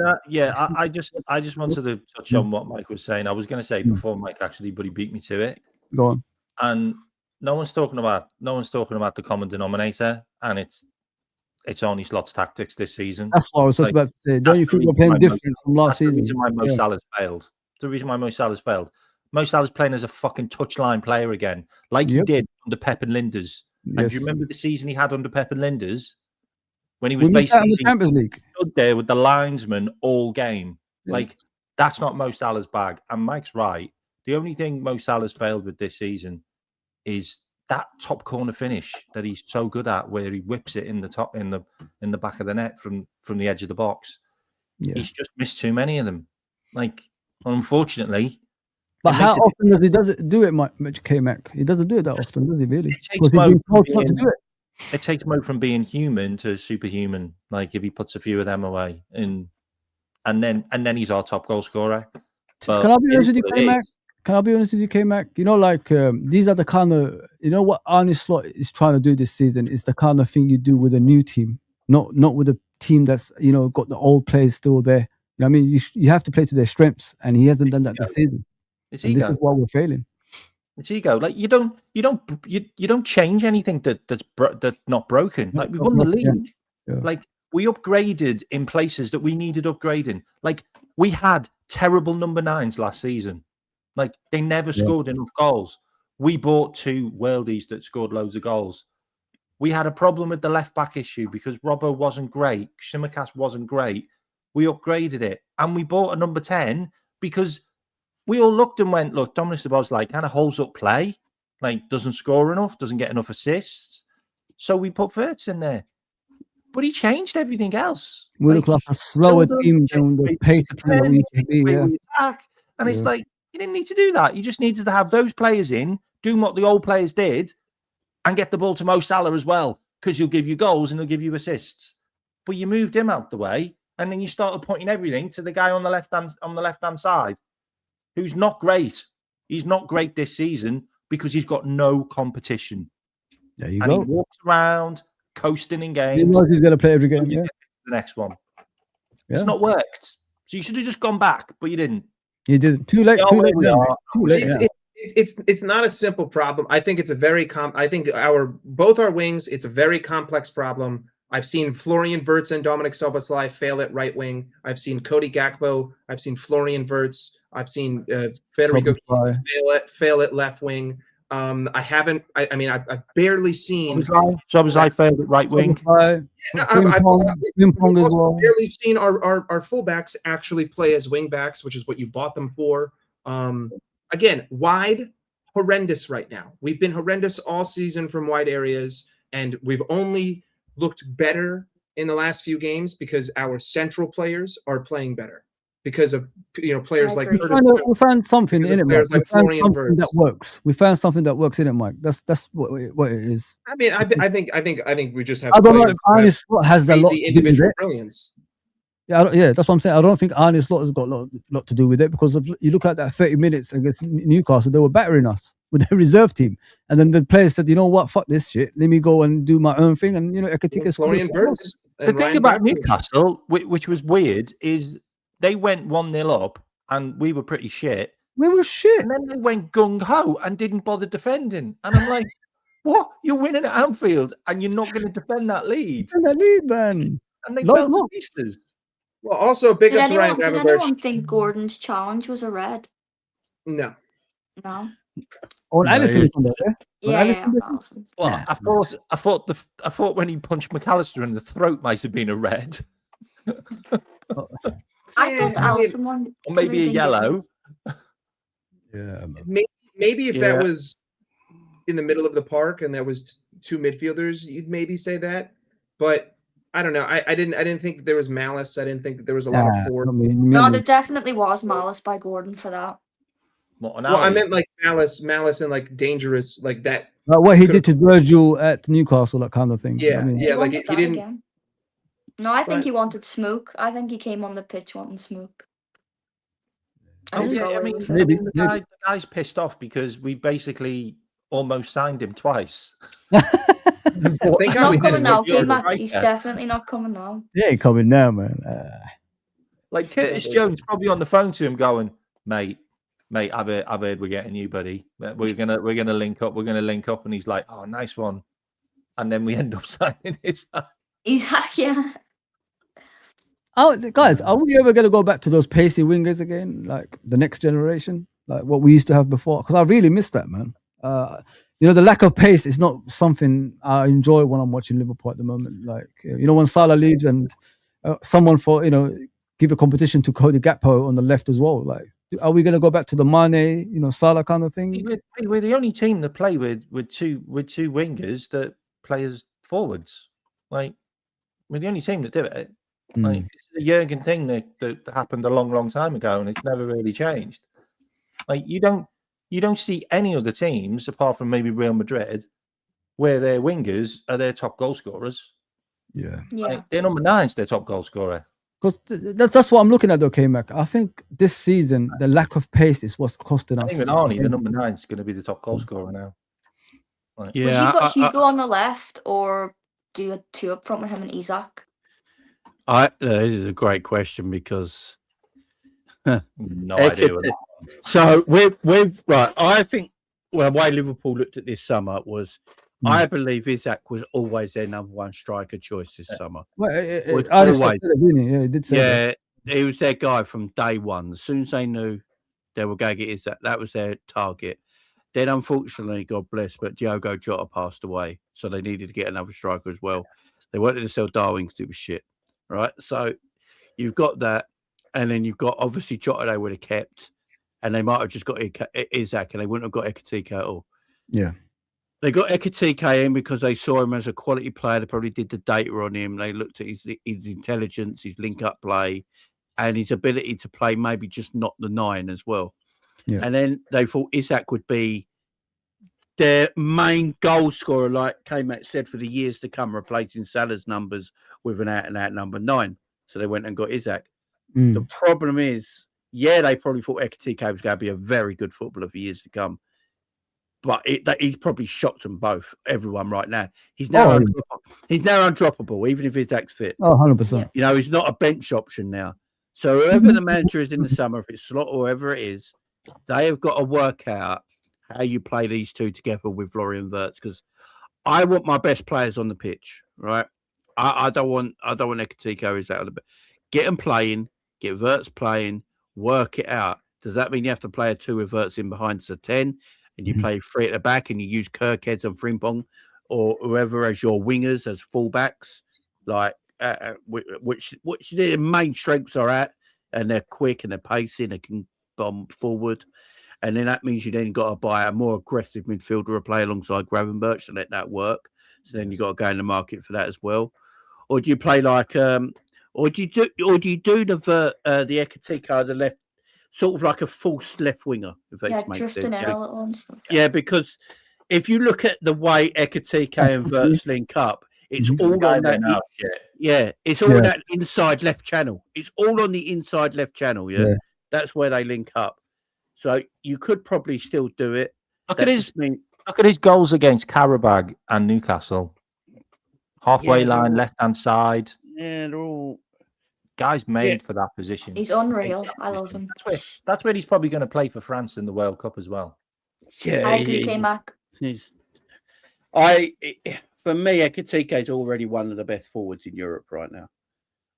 I just wanted to touch on what Mike was saying. I was going to say before Mike actually, but he beat me to it. Go on. And no one's talking about the common denominator, and it's only Slot's tactics this season. That's what I was just about to say. Don't you think we're playing different from last season? That's the reason why Mo Salah's failed. The reason why Mo Salah's failed. Mo Salah's playing as a fucking touchline player again, like he did under Pep and Linders. Yes. And do you remember the season he had under Pep and Linders? When he was basically in the Champions League, stood there with the linesman all game. Yeah. Like, that's not Mo Salah's bag. And Mike's right. The only thing Mo Salah's failed with this season is that top corner finish that he's so good at, where he whips it in the back of the net from the edge of the box. Yeah. He's just missed too many of them. Like, unfortunately. But how often does he do it, K-Mac? He doesn't do it that often, does he, really? It takes Mo from being human to superhuman. Like, if he puts a few of them away, and then he's our top goal scorer. But can I be honest with you, K-Mac? Can I be honest with you, K-Mac? These are the kind of, what Arne Slot is trying to do this season is the kind of thing you do with a new team, not with a team that's, got the old players still there. You know what I mean? You have to play to their strengths, and he hasn't done that this season. It's ego. This is why we're failing. It's ego. Like, you don't change anything that's not broken. Like, we won the league. Yeah. Like, we upgraded in places that we needed upgrading. Like, we had terrible number 9s last season. Like, they never scored enough goals. We bought 2 worldies that scored loads of goals. We had a problem with the left back issue because Robbo wasn't great. Shimikas wasn't great. We upgraded it. And we bought a number 10 because we all looked and went, look, Dominic Saboz's like kind of holds up play, like doesn't score enough, doesn't get enough assists. So we put Wirtz in there. But he changed everything else. We look like a slower team than the pace of team that we used to be. Yeah. And it's like, you didn't need to do that. You just needed to have those players in, do what the old players did, and get the ball to Mo Salah as well, because he'll give you goals and he'll give you assists. But you moved him out the way, and then you started pointing everything to the guy on the left hand side, who's not great. He's not great this season because he's got no competition. There you go. He walks around, coasting in games. He knows he's going to play every game. Yeah. The next one. Yeah. It's not worked. So you should have just gone back, but you didn't. You did too late. Too late. It's not a simple problem. I think it's a very I think both our wings. It's a very complex problem. I've seen Florian Wirtz and Dominic Szoboszlai fail at right wing. I've seen Cody Gakpo. I've seen Florian Wirtz. I've seen Federico Chiesa fail at left wing. I haven't. I mean, I've barely seen. Szoboszlai failed at right wing. I've as well. barely seen our fullbacks actually play as wing backs, which is what you bought them for. Again, wide, horrendous right now. We've been horrendous all season from wide areas, and we've only looked better in the last few games because our central players are playing better because of players like Curtis. We found something in it, Mike. Like Florian Wirtz. That works. We found something that works in it, Mike. That's what it is. I mean, I think we just have. I don't know if Arne Slot has a lot to do individual with it. brilliance. Yeah, that's what I'm saying. I don't think Arne Slot has got a lot to do with it because you look at that 30 minutes against Newcastle, they were battering us with their reserve team, and then the players said, "You know what? Fuck this shit. Let me go and do my own thing." And Ekitike Florian Wirtz. The thing about Newcastle, which was weird, is they went 1-0 up, and we were pretty shit. We were shit, and then they went gung ho and didn't bother defending. And I'm like, "What? You're winning at Anfield, and you're not going to defend that lead?" Man. And they fell to pieces. Well, also big Did up to Ryan anyone Gravenberch. think Gordon's challenge was a red? No. No. On Alisson, Yeah, Alisson. Well, I thought when he punched McAllister in the throat might have been a red. I thought the Alisson one, or maybe a yellow. Yeah, maybe if that was in the middle of the park and there was two midfielders, you'd maybe say that. But I don't know. I didn't think there was malice. I didn't think that there was a lot of force. No, there definitely was malice by Gordon for that. Well, I meant like malice and like dangerous, like that. Like what he did to Virgil at Newcastle, that kind of thing. Yeah, like he didn't. Again. No, I think he wanted smoke. I think he came on the pitch wanting smoke. The guy's pissed off because we basically almost signed him twice. He's not coming now, K-Mac. He's definitely not coming now. He ain't coming now, man. Like Curtis Jones probably on the phone to him going, mate, I've heard we're getting you, buddy. We're gonna link up. We're gonna link up, and he's like, oh, nice one. And then we end up signing his. Yeah. Oh, guys, are we ever gonna go back to those pacey wingers again, like the next generation, like what we used to have before? Because I really miss that, man. The lack of pace is not something I enjoy when I'm watching Liverpool at the moment. Like, when Salah leaves and someone give a competition to Cody Gakpo on the left as well. Like, are we going to go back to the Mane, Salah kind of thing? We're the only team that play with two wingers that play as forwards. Like, we're the only team that do it. Like, this is a Jurgen thing that happened a long, long time ago, and it's never really changed. Like, you don't see any other teams apart from maybe Real Madrid where their wingers are their top goal scorers. Yeah. Like, their number 9's their top goal scorer. Because that's what I'm looking at, okay, Mac. I think this season the lack of pace is what's costing us. Even Arnie, the number 9 is going to be the top goal scorer now. Would you put Hugo on the left or do a 2 up front with him and Isak? This is a great question because no idea. So we've right. I think the way Liverpool looked at this summer was, I believe Isak was always their number 1 striker choice this summer. Well, always. He did say that. He was their guy from day one. As soon as they knew they were going to get Isak, that was their target. Then, unfortunately, God bless, but Diogo Jota passed away, so they needed to get another striker as well. They wanted to sell Darwin because it was shit, right? So you've got that, and then you've got obviously Jota they would have kept, and they might have just got Isak, and they wouldn't have got Ekitike at all. Yeah. They got Ekitike in because they saw him as a quality player. They probably did the data on him. They looked at his intelligence, his link-up play, and his ability to play maybe just not the 9 as well. Yeah. And then they thought Isak would be their main goal scorer, like K-Mac said, for the years to come, replacing Salah's numbers with an out-and-out number 9. So they went and got Isak. The problem is, they probably thought Ekitike was going to be a very good footballer for years to come. But he's probably shocked them both, everyone right now. He's now undroppable, even if Isak's fit. Oh, 100%. He's not a bench option now. So whoever the manager is in the summer, if it's Slot or whoever it is, they have got to work out how you play these two together with Florian Wirtz, because I want my best players on the pitch, right? I don't want Ekatiko is out of the. Get them playing. Get Verts playing. Work it out. Does that mean you have to play a 2 with Verts in behind as a 10, and you play 3 at the back, and you use Kirkheads and Frimpong or whoever as your wingers as fullbacks, like which their main strengths are at, and they're quick and they're pacing, they can bomb forward. And then that means you then got to buy a more aggressive midfielder to play alongside Gravenberch to let that work. So then you got to go in the market for that as well. Or do you play like or do you do the Ekatiko the left, sort of like a false left winger? If that makes drifting sense. in a little and stuff. Yeah, because if you look at the way Ekatiko and Verts link up, it's all on that. It's all that inside left channel. It's all on the inside left channel. Yeah, that's where they link up. So you could probably still do it. Look at his goals against Karabag and Newcastle. Halfway line, left hand side. Yeah, they're all guys made for that position. He's unreal. I love him. That's where he's probably going to play for France in the World Cup as well. Yeah, I agree, K-Mac. For me, Ekatiko is already one of the best forwards in Europe right now.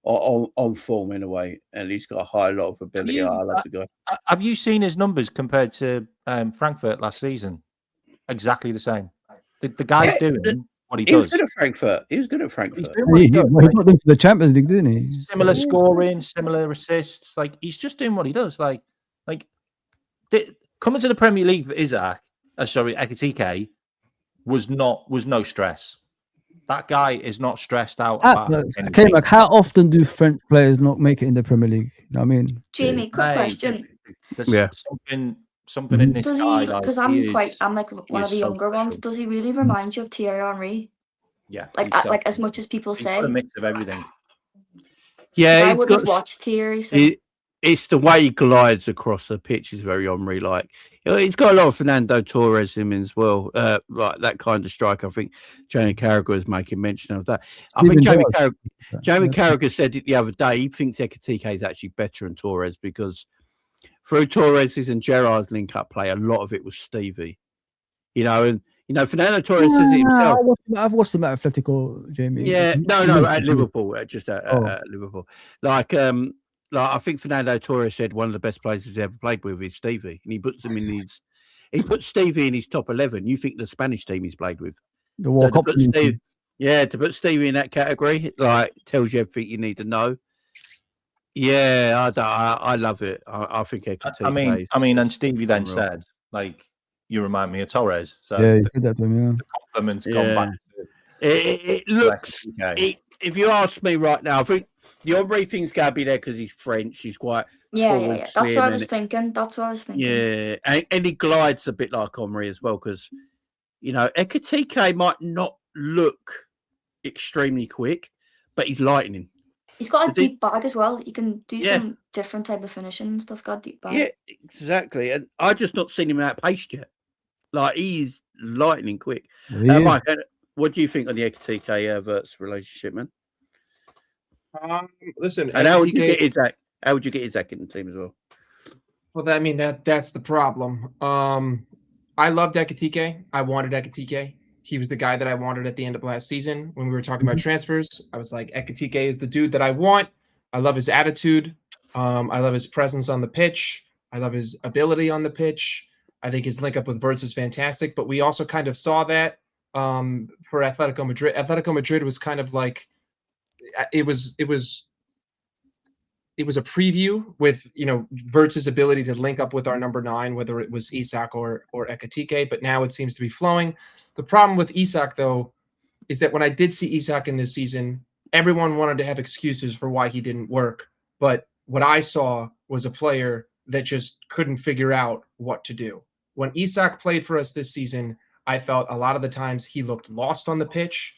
On form in a way, and he's got a high lot of ability. I love the guy. Have you seen his numbers compared to Frankfurt last season? Exactly the same. The guy's doing what he does. He was good at Frankfurt. He got them to the Champions League, didn't he? Similar scoring, similar assists. Like he's just doing what he does. Like coming to the Premier League for Ekatike was no stress. That guy is not stressed out. Okay, like how often do French players not make it in the Premier League? You know what I mean? Jamie, quick question. There's something in this does guy. He? Because I'm like one of the younger ones. Does he really remind you of Thierry Henry? Yeah. Like as much as people say. Got a mix of everything. Yeah, I wouldn't have watched Thierry. So. It's the way he glides across the pitch is very Henry like. He's got a lot of Fernando Torres in him as well, like that kind of strike. I think Jamie Carragher is making mention of that. I think Jamie Carragher said it the other day. He thinks Ekatike is actually better than Torres because through Torres's and Gerrard's link-up play, a lot of it was Stevie. And Fernando Torres says it himself. I've watched them at Atletico, Jamie. Yeah, no, at Liverpool, just at Liverpool. Like I think Fernando Torres said one of the best players he's ever played with is Stevie, and he puts him in he puts Stevie in his top 11. You think the Spanish team he's played with? The World Cup team. To put Stevie in that category, like tells you everything you need to know. Yeah, I love it. I think Ekatike. I mean, and Stevie then said, like, you remind me of Torres. So yeah, he did that to him. Yeah, the compliments gone back. It looks. If you ask me right now, I think. The Henry thing's got to be there because he's French. He's quite yeah. That's what I was thinking. Yeah, and he glides a bit like Henry as well because, Ekatike might not look extremely quick, but he's lightning. He's got a deep bag as well. He can do some different type of finishing and stuff. Got a deep bag. Yeah, exactly. And I just not seen him out paced yet. Like he's lightning quick. Mike, what do you think on the Ekatike Verts relationship, man? Listen, and how would you get Isaac? How would you get Isaac in the team as well? Well, that's the problem. I loved Ekatike. I wanted Ekatike. He was the guy that I wanted at the end of last season when we were talking about transfers. I was like, Ekatike is the dude that I want. I love his attitude. I love his presence on the pitch. I love his ability on the pitch. I think his link up with Verts is fantastic. But we also kind of saw that for Atletico Madrid. Atletico Madrid was kind of like. It was a preview with Verts' ability to link up with our number 9, whether it was Isak or Ekatike, but now it seems to be flowing. The problem with Isak though is that when I did see Isak in this season, everyone wanted to have excuses for why he didn't work. But what I saw was a player that just couldn't figure out what to do. When Isak played for us this season, I felt a lot of the times he looked lost on the pitch.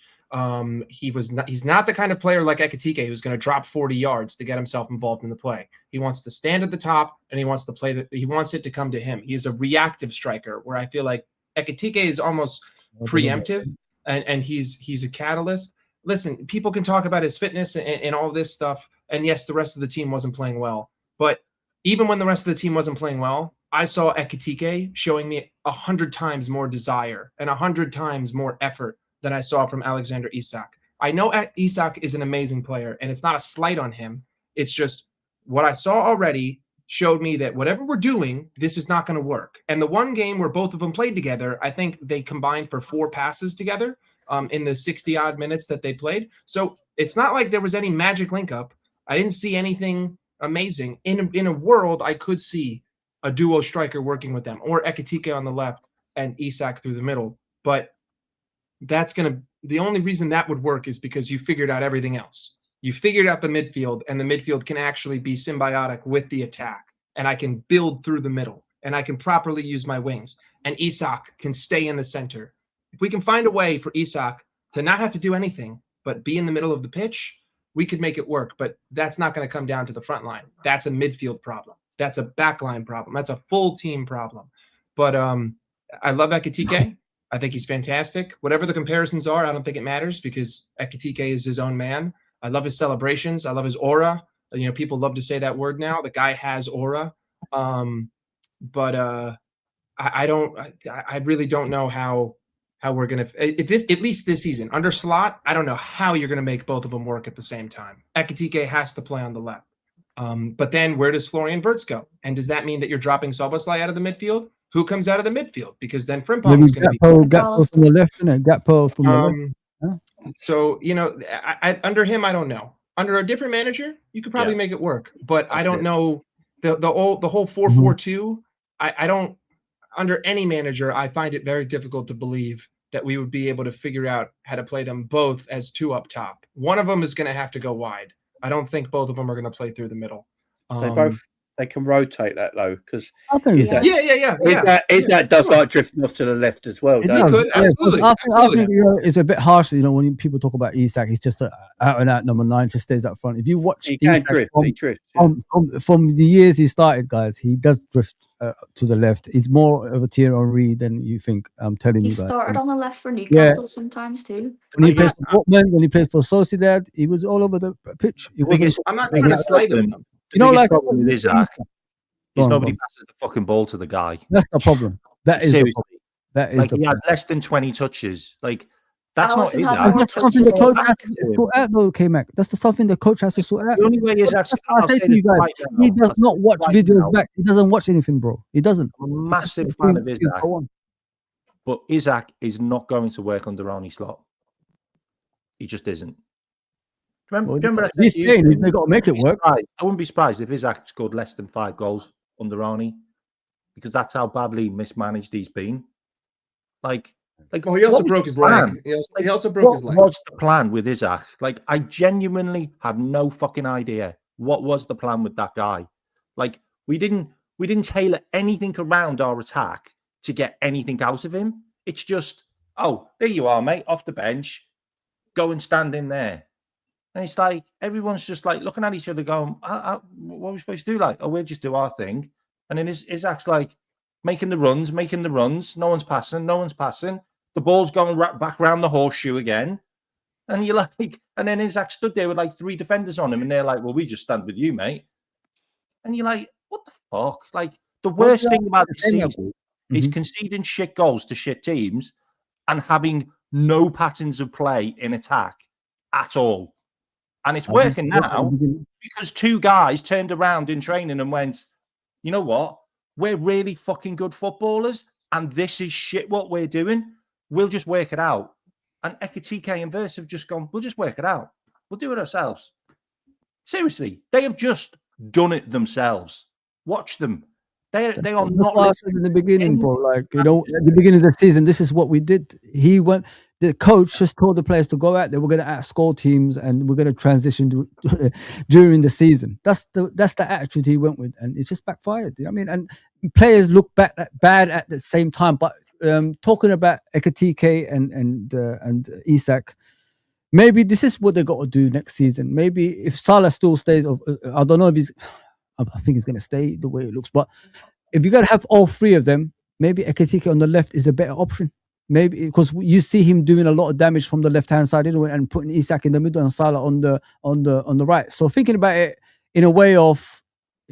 He's not the kind of player like Ekatike who's going to drop 40 yards to get himself involved in the play. He wants to stand at the top and he wants to play he wants it to come to him. He's a reactive striker where I feel like Ekatike is almost preemptive and he's a catalyst. Listen, people can talk about his fitness and all this stuff. And yes, the rest of the team wasn't playing well, but even when the rest of the team wasn't playing well, I saw Ekatike showing me 100 times more desire and 100 times more effort than I saw from Alexander Isak. I know Isak is an amazing player, and it's not a slight on him. It's just what I saw already showed me that whatever we're doing, this is not going to work. And the one game where both of them played together, I think they combined for 4 passes together in the 60-odd minutes that they played. So it's not like there was any magic link up. I didn't see anything amazing. In a world, I could see a duo striker working with them, or Ekitike on the left and Isak through the middle. But the only reason that would work is because you figured out everything else. You figured out the midfield, and the midfield can actually be symbiotic with the attack, and I can build through the middle, and I can properly use my wings, and Isak can stay in the center. If we can find a way for Isak to not have to do anything but be in the middle of the pitch, we could make it work, but that's not going to come down to the front line. That's a midfield problem. That's a backline problem. That's a full team problem. But I love Ekitike. I think he's fantastic. Whatever the comparisons are, I don't think it matters because Ekitike is his own man. I love his celebrations. I love his aura. You know, people love to say that word now. The guy has aura. But I really don't know how we're going to, at least this season, under Slot, I don't know how you're going to make both of them work at the same time. Ekitike has to play on the left. But then where does Florian Wirtz go? And does that mean that you're dropping Szoboszlai out of the midfield? Who comes out of the midfield? Because then Frimpong is going to be Gakpo from the left, isn't it? Gakpo from the left. Yeah. So, you know, under him, I don't know. Under a different manager, you could probably make it work. But I don't know the whole 4-4-2. I don't. Under any manager, I find it very difficult to believe that we would be able to figure out how to play them both as 2 up top. One of them is going to have to go wide. I don't think both of them are going to play through the middle. They can rotate that though, because I think Isak does like drifting off to the left as well. Absolutely. I think it's a bit harsh. You know, when people talk about Isak, he's just an out and out number 9, just stays up front. If you watch he can drift, from the years he started, guys, he does drift to the left. He's more of a Thierry Henry than you think. I'm telling you guys. He started on the left for Newcastle sometimes too. When he plays for Dortmund, when he plays for Sociedad, he was all over the pitch. I'm not trying to slight him. You know, like problem with Isak is nobody passes the fucking ball to the guy. That's the problem. That is the problem. That is like the he problem. had less than 20 touches. Like that's not Isak. That's something the coach has to sort out, though, K-Mac. That's something the coach has to sort out. The only way is actually, I say to you guys, he does not watch videos back. He doesn't watch anything, bro. He doesn't. I'm a massive fan of Isak, but Isak is not going to work under Ronnie Slot. He just isn't. Remember he's saying he's got to make it work. I wouldn't be surprised if Isak scored less than 5 goals under Ronnie, because that's how badly mismanaged he's been. Like well, he also broke his leg. He also broke his leg. What was the plan with Isak? Like, I genuinely have no fucking idea what was the plan with that guy. Like, we didn't tailor anything around our attack to get anything out of him. It's just, oh, there you are, mate, off the bench, go and stand in there. And it's like, everyone's just like looking at each other going, what are we supposed to do? Like, oh, we'll just do our thing. And then Isak's like making the runs. No one's passing. The ball's going back around the horseshoe again. And you're like, and then Isak stood there with like 3 defenders on him. And they're like, well, we just stand with you, mate. And you're like, what the fuck? Like, the worst thing about this season is conceding shit goals to shit teams and having no patterns of play in attack at all. And it's working now because 2 guys turned around in training and went, you know what? We're really fucking good footballers, and this is shit what we're doing. We'll just work it out. And Ekitike and Wirtz have just gone, we'll just work it out. We'll do it ourselves. Seriously, they have just done it themselves. Watch them. They are not in the beginning, bro. Like, you know, at the beginning of the season, this is what we did. The coach just told the players to go out there. We're going to outscore teams, and we're going to transition during the season. That's the attitude he went with, and it just backfired. You know what I mean? And players look bad at the same time. But talking about Ekitike and Isak, maybe this is what they got to do next season. Maybe if Salah still stays, I don't know if he's. I think he's going to stay the way it looks. But if you're going to have all 3 of them, maybe Ekitike on the left is a better option. Maybe because you see him doing a lot of damage from the left-hand side anyway, and putting Isak in the middle and Salah on the right. So thinking about it in a way of,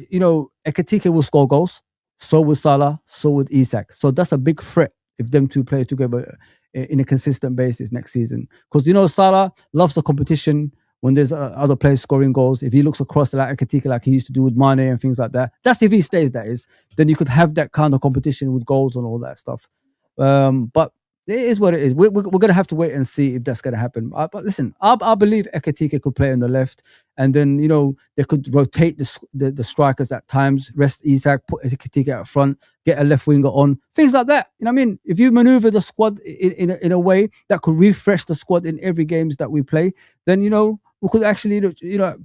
you know, Ekitike will score goals. So will Salah. So will Isak. So that's a big threat if them 2 play together in a consistent basis next season. Because Salah loves the competition when there's other players scoring goals. If he looks across like Ekitike like he used to do with Mane and things like that, that's if he stays. That is, then you could have that kind of competition with goals and all that stuff. But it is what it is. We're going to have to wait and see if that's going to happen. But listen, I believe Ekitike could play on the left, and then they could rotate the strikers at times. Rest Isak, put Ekitike out front, get a left winger on, things like that. You know what I mean? If you maneuver the squad in a way that could refresh the squad in every games that we play, then we could actually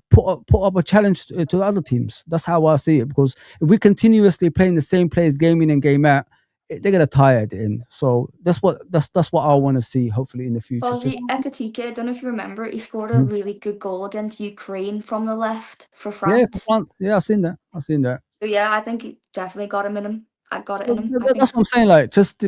put up a challenge to other teams. That's how I see it. Because if we continuously playing the same players game in and game out, they're gonna tire at the end. So that's what I want to see. Hopefully in the future. Ozzy Ekitike, I don't know if you remember, he scored a really good goal against Ukraine from the left for France. Yeah, for France. Yeah, I've seen that. So yeah, I think he definitely got him in him. I got it in him. That's what I'm saying. Like, just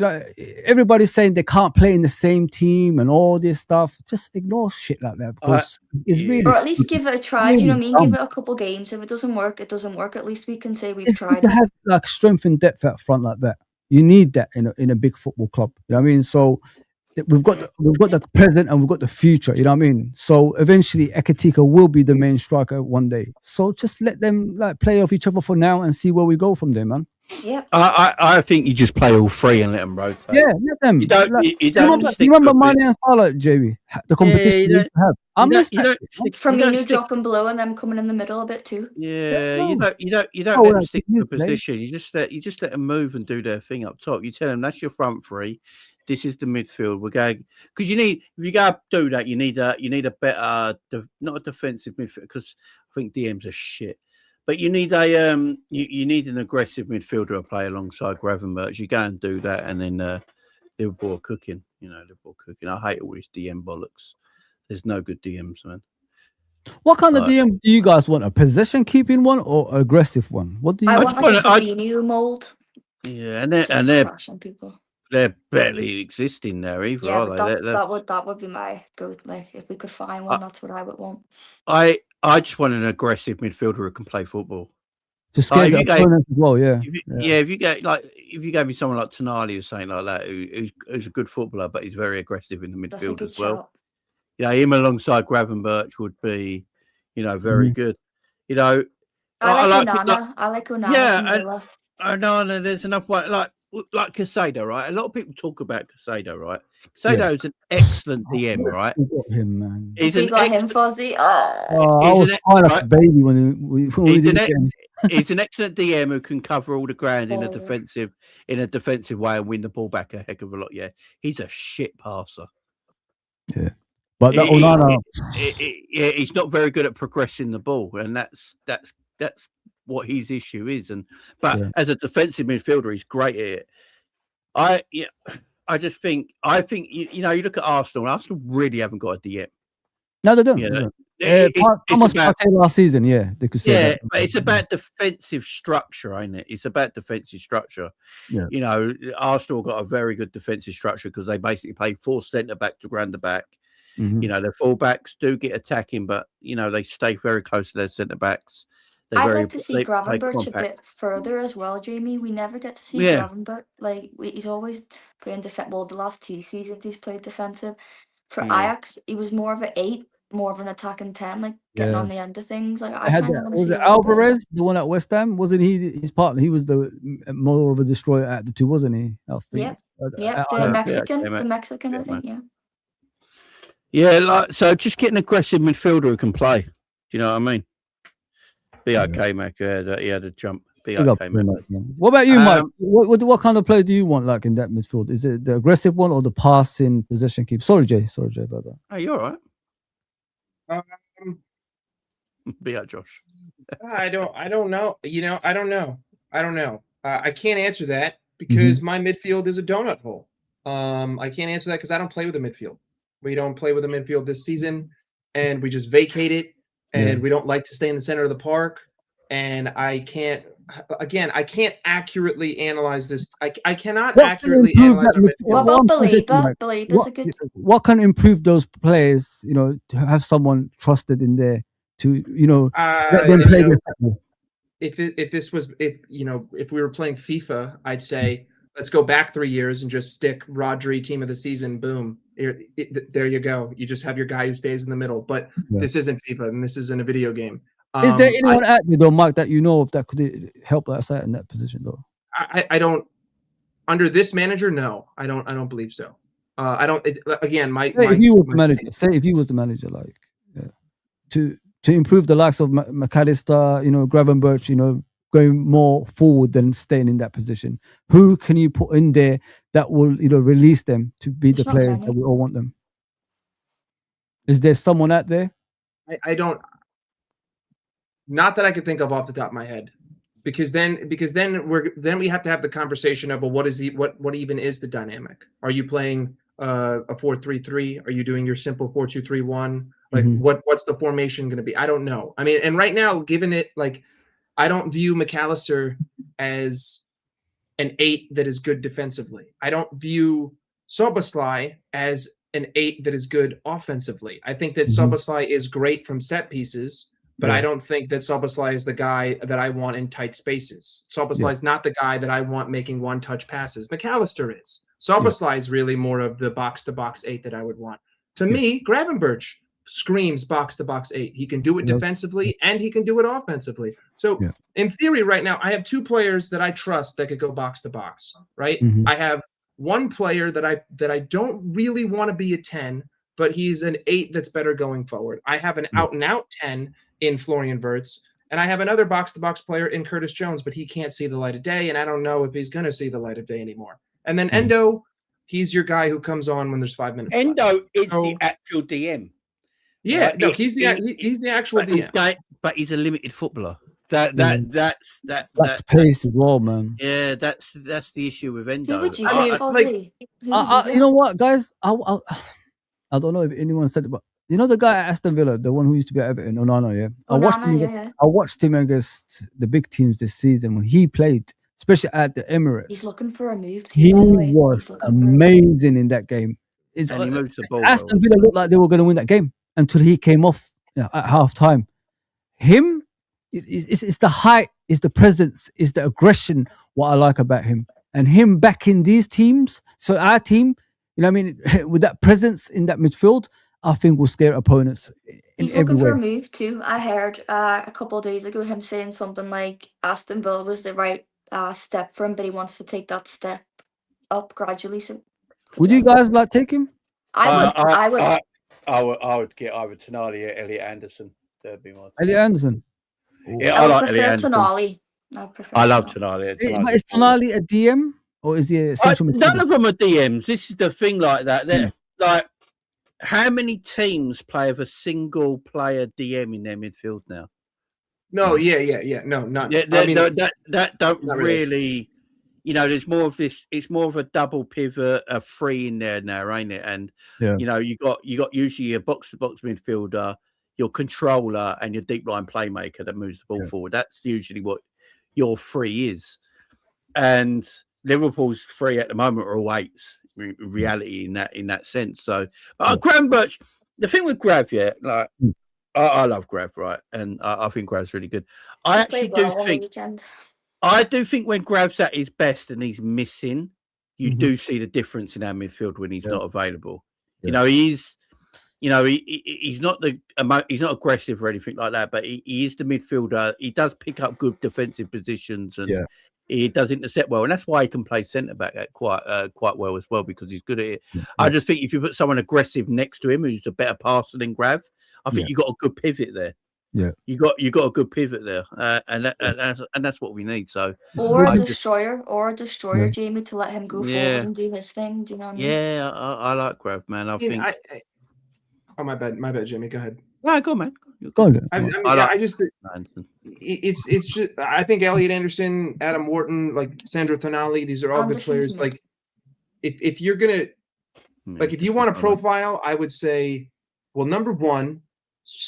everybody's saying they can't play in the same team and all this stuff. Just ignore shit like that because it's really. Or at least give it a try. Do you know what I mean? Give it a couple games. If it doesn't work, it doesn't work. At least we can say we've tried. To have like strength and depth up front like that. You need that in a big football club. You know what I mean? So we've got the present and we've got the future. You know what I mean? So eventually Ekitike will be the main striker one day. So just let them play off each other for now and see where we go from there, man. Yeah. I think you just play all three and let them rotate. Yeah, let them. You don't. You remember Mane and Salah, JB? The competition you have. Firmino dropping below and them coming in the middle a bit too. Yeah, you don't let them stick to the position. You just let them move and do their thing up top. You tell them that's your front three. This is the midfield. We're going because if you go do that, you need a better, not a defensive midfield because I think DMs are shit. But you need you need an aggressive midfielder to play alongside Gravenberch. You go and do that, and then Liverpool are cooking. Liverpool cooking. I hate all this DM bollocks. There's no good DMs, man. What kind of DM do you guys want? A possession keeping one or aggressive one? What do you? I want like a Firmino mold. Yeah, and they're barely existing there either, are they? That would be my go. Like if we could find one, that's what I would want. I just want an aggressive midfielder who can play football. To scare the opponent as well, yeah. If you gave me someone like Tonali or something like that, who's a good footballer, but he's very aggressive in the midfield as well. Shout. Him alongside Gravenberch would be, very good. I like Onana. Yeah, Onana. There's enough one like Casado, right? A lot of people talk about Casado, right? Casado's an excellent DM, right? Got him, man. He's got him, Fozzie. I was crying like a baby when we he's an excellent DM who can cover all the ground in a defensive way and win the ball back a heck of a lot. Yeah, he's a shit passer. Yeah, but that Onana, he's not very good at progressing the ball, and that's what his issue is. But as a defensive midfielder, he's great at it. I think you look at Arsenal. Arsenal really haven't got a DM. No, they don't. Thomas Partey last season, they could say that. But it's about defensive structure, ain't it? It's about defensive structure. Yeah. Arsenal got a very good defensive structure because they basically play 4 centre back to ground the back. Mm-hmm. Their full backs do get attacking, but they stay very close to their centre backs. I'd like to see Gravenberch a bit further as well, Jamie. We never get to see Gravenberch. Like he's always playing defense. Well, the last 2 seasons he's played defensive. For Ajax, he was more of an 8, more of an attacking 10, like getting on the end of things. Like I kind of want to see Alvarez, the one at West Ham, wasn't he? His partner, he was the more of a destroyer at the 2, wasn't he? The Mexican, I think. Yeah, so just get an aggressive midfielder who can play. Do you know what I mean? Be okay, Mac. He had a jump. Be okay, Mac. What about you, Mike? What kind of player do you want, like in that midfield? Is it the aggressive one or the passing possession keep? Sorry, Jay, about that. Hey, you all right? Be out, Josh. I don't know. I don't know. I can't answer that because my midfield is a donut hole. I can't answer that because I don't play with a midfield. We don't play with a midfield this season, and we just vacate it. And we don't like to stay in the center of the park. And I can't accurately analyze this. I cannot accurately analyze it. What about Belieba's a good. What can improve those players, to have someone trusted in there to, let them play their football? If we were playing FIFA, I'd say let's go back 3 years and just stick Rodri team of the season. Boom. There you go. You just have your guy who stays in the middle. But this isn't FIFA and this isn't a video game. Is there anyone out there though, Mike, that you know of that could help us out in that position though? I don't. Under this manager, no, I don't believe so. I don't. Again, if he was the manager, say if he was the manager, like to improve the likes of McAllister, Gravenberch, going more forward than staying in that position. Who can you put in there that will, release them to be the players that we all want them? Is there someone out there? I don't. Not that I could think of off the top of my head, because then we have to have the conversation of, well, what even is the dynamic? Are you playing a 4-3-3? Are you doing your simple 4-2-3-1? Like what's the formation going to be? I don't know. I mean, and right now, given it, like, I don't view McAllister as an 8 that is good defensively. I don't view Szoboszlai as an 8 that is good offensively. I think that Szoboszlai is great from set pieces, but I don't think that Szoboszlai is the guy that I want in tight spaces. Szoboszlai is not the guy that I want making one-touch passes. McAllister is. Szoboszlai is really more of the box-to-box 8 that I would want. To me, Gravenberch screams box-to-box 8. He can do it defensively and he can do it offensively. So in theory right now, I have 2 players that I trust that could go box-to-box, right? I have one player that I don't really want to be a 10, but he's an 8 that's better going forward. I have an out-and-out 10 in Florian Wirtz, and I have another box-to-box player in Curtis Jones, but he can't see the light of day, and I don't know if he's going to see the light of day anymore. And then Endo, he's your guy who comes on when there's 5 minutes left. Endo is the actual DM. Yeah, no, he's the actual DM. But he's a limited footballer. That's pace as well, man. Yeah, that's the issue with Endo. Who would you give? You know what, guys? I don't know if anyone said it, but the guy at Aston Villa, the one who used to be at Everton, Onana, yeah? I watched him against the big teams this season when he played, especially at the Emirates. He's looking for a move too, He by the way. was amazing in that game. And he moves the ball Aston Villa looked like they were going to win that game until he came off at half time. Him, it's the height, it's the presence, it's the aggression, what I like about him. And him back in these teams, so our team, with that presence in that midfield, I think will scare opponents. He's looking for a move too. I heard a couple of days ago him saying something like Aston Villa was the right step for him, but he wants to take that step up gradually. So, would you guys take him? I would get either Tonali or Elliot Anderson. That'd be my Elliot Anderson. Yeah, I like Elliot Anderson. Tonali. I love Tonali. But is Tonali a DM or is he a central midfielder? None of them are DMs. This is the thing like that. They're like, how many teams play with a single player DM in their midfield now? No, yeah. No, not. That don't not really. There's more of this. It's more of a double pivot, a 3 in there now, ain't it? And you got usually a box-to-box midfielder, your controller, and your deep line playmaker that moves the ball forward. That's usually what your 3 is. And Liverpool's 3 at the moment are all 8s. Reality in that sense. So, Gravenberch, the thing with Grav, I love Grav, right? And I think Grav's really good. I actually do think when Grav's at his best and he's missing, you do see the difference in our midfield when he's not available. He's not he's not aggressive or anything like that, but he is the midfielder. He does pick up good defensive positions and he does intercept well, and that's why he can play centre back quite well as well, because he's good at it. I just think if you put someone aggressive next to him who's a better passer than Grav, I think you got a good pivot there. Yeah, you got a good pivot there, and that's what we need. So or a destroyer, Jamie, to let him go forward and do his thing. Do you know what I mean? Yeah, I like Grav, man. I think. Oh, my bad, Jamie. Go ahead. No, go on, man. Go on. It's just I think Elliot Anderson, Adam Wharton, like Sandro Tonali, these are all good players. Like if you're gonna if you want a profile, I would say, well, number one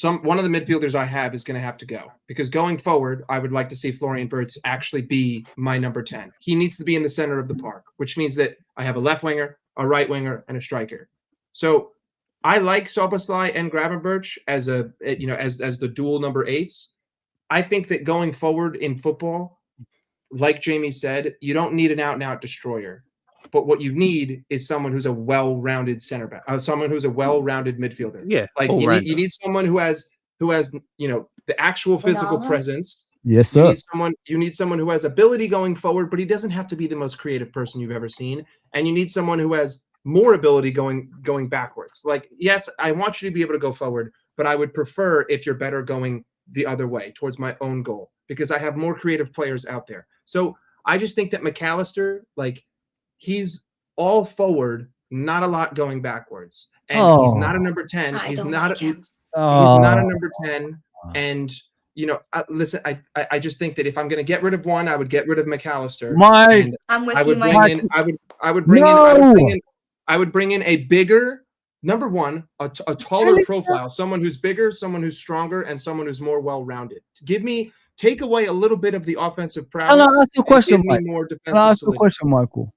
of the midfielders I have is going to have to go, because going forward, I would like to see Florian Wirtz actually be my number 10. He needs to be in the center of the park, which means that I have a left winger, a right winger, and a striker. So I like Szoboszlai and Gravenberch as the dual number 8s. I think that going forward in football, like Jamie said, you don't need an out-and-out destroyer. But what you need is someone who's a well-rounded center back, someone who's a well-rounded midfielder. Yeah, like all you rounded. need someone who has the actual physical Onana? presence. Yes, You sir. need someone who has ability going forward, but he doesn't have to be the most creative person you've ever seen. And you need someone who has more ability going backwards. Like, yes, I want you to be able to go forward, but I would prefer if you're better going the other way towards my own goal, because I have more creative players out there. So I just think that McAllister, like, he's all forward, not a lot going backwards. And he's not a number 10. I He's don't not like him. he's not a number 10. And listen, I just think that if I'm going to get rid of one, I would get rid of McAllister. Mike, And I'm with I you, would Mike. bring in I would bring in a bigger number one, a taller profile, someone who's bigger, someone who's stronger, and someone who's more well-rounded. Take away a little bit of the offensive prowess. Can I ask you a question, give me Mike? more Can I defensive ask you a solidity. question, Michael?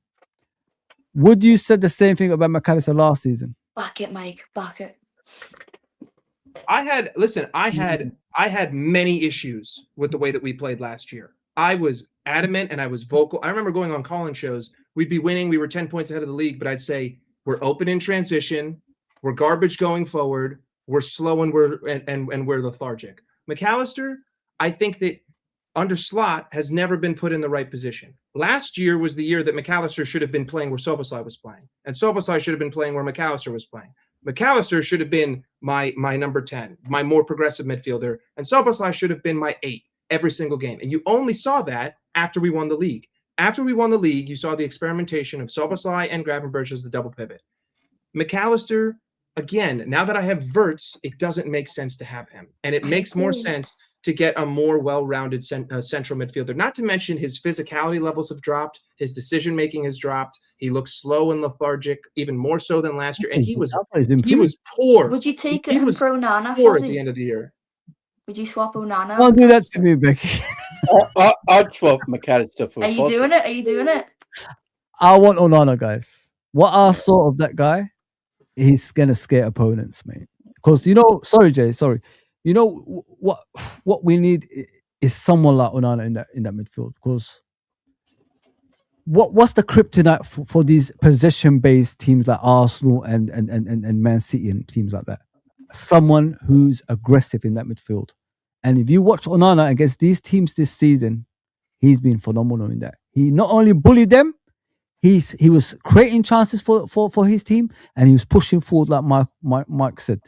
Would you said the same thing about McAllister last season? Back it, Mike. Back it. I had many issues with the way that we played last year. I was adamant and I was vocal. I remember going on call-in shows. We'd be winning. We were 10 points ahead of the league, but I'd say we're open in transition. We're garbage going forward. We're slow and we're lethargic. McAllister, I think that under Slot has never been put in the right position. Last year was the year that McAllister should have been playing where Szoboszlai was playing, and Szoboszlai should have been playing where McAllister was playing. McAllister should have been my number 10, my more progressive midfielder, and Szoboszlai should have been my 8 every single game. And you only saw that after we won the league. After we won the league, you saw the experimentation of Szoboszlai and Gravenberch as the double pivot. McAllister, again, now that I have Wirtz, it doesn't make sense to have him. And it makes more sense to get a more well-rounded central midfielder. Not to mention his physicality levels have dropped. His decision-making has dropped. He looks slow and lethargic, even more so than last year. And he was poor. Would you take He him was for Onana, poor at the Fozzie? end of the year. Would you swap Onana? Don't do that to me, Becky. I'd swap McAllister for Are you doing it? Are you doing it? I want Onana, guys. What I saw of that guy, he's gonna scare opponents, mate. Because sorry, Jay, sorry. You know what we need is someone like Onana in that midfield. Because what's the kryptonite for these possession-based teams like Arsenal and Man City and teams like that? Someone who's aggressive in that midfield. And if you watch Onana against these teams this season, he's been phenomenal in that. He not only bullied them, he was creating chances for his team, and he was pushing forward like Mike said.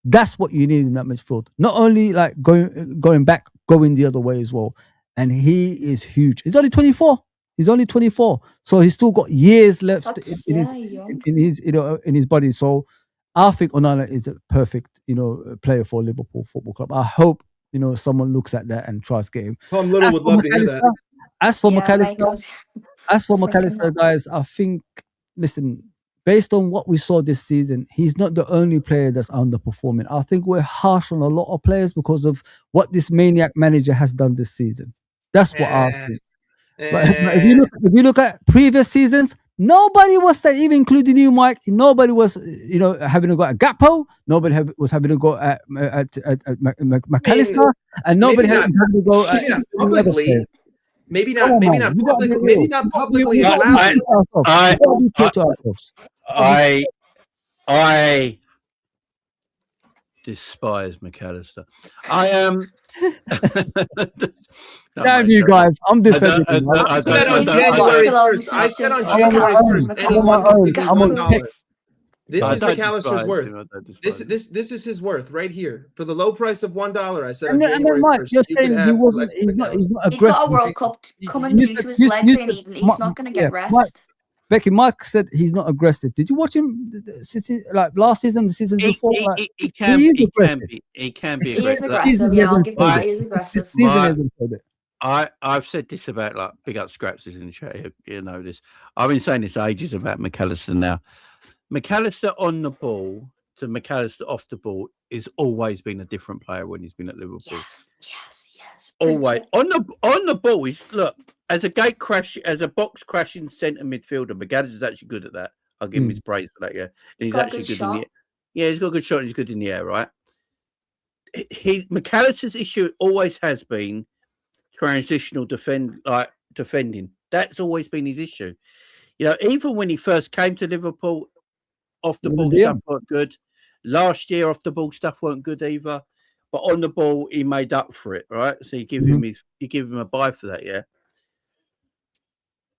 That's what you need in that midfield. Not only like going back, going the other way as well. And he is huge. He's only 24. So he's still got years left in his body. So I think Onana is a perfect, player for Liverpool Football Club. I hope, someone looks at that and tries to get him. Tom Little would love to hear that. As for McAllister, guys, I think, listen, based on what we saw this season, he's not the only player that's underperforming. I think we're harsh on a lot of players because of what this maniac manager has done this season. That's what I think. But if you look at previous seasons, nobody was that, even including you, Mike. Nobody was, having a go at Gakpo. Nobody was having a go at McAllister, and nobody had a go at publicly. Maybe not publicly. I despise McAllister. I am. Damn you guys! I'm defending. I said on January 1st. Anyone can give $1. This is McAllister's worth. This is his worth right here for the low price of $1. I said on January 1st. You're saying he's not aggressive. He's got a World Cup coming due to his legs, and even he's not going to get rest. Becky, Mike said he's not aggressive. Did you watch him like last season, the season before? He can be aggressive. He is aggressive. Yeah, I'll give you that. He is aggressive. I've said this about, like, big up Scraps is in the chat. You know this. I've been saying this ages about McAllister now. McAllister on the ball to McAllister off the ball has always been a different player when he's been at Liverpool. Yes. Always on the ball. He's as a box crashing centre midfielder. McAllister's actually good at that. I'll give him his praise for that. Yeah, he's actually good in the air. Yeah, he's got a good shot. And he's good in the air, right? McAllister's issue always has been transitional defending. That's always been his issue. You know, even when he first came to Liverpool, off the ball stuff weren't good. Last year, off the ball stuff weren't good either. But on the ball, he made up for it, right? So you give him a buy for that, yeah.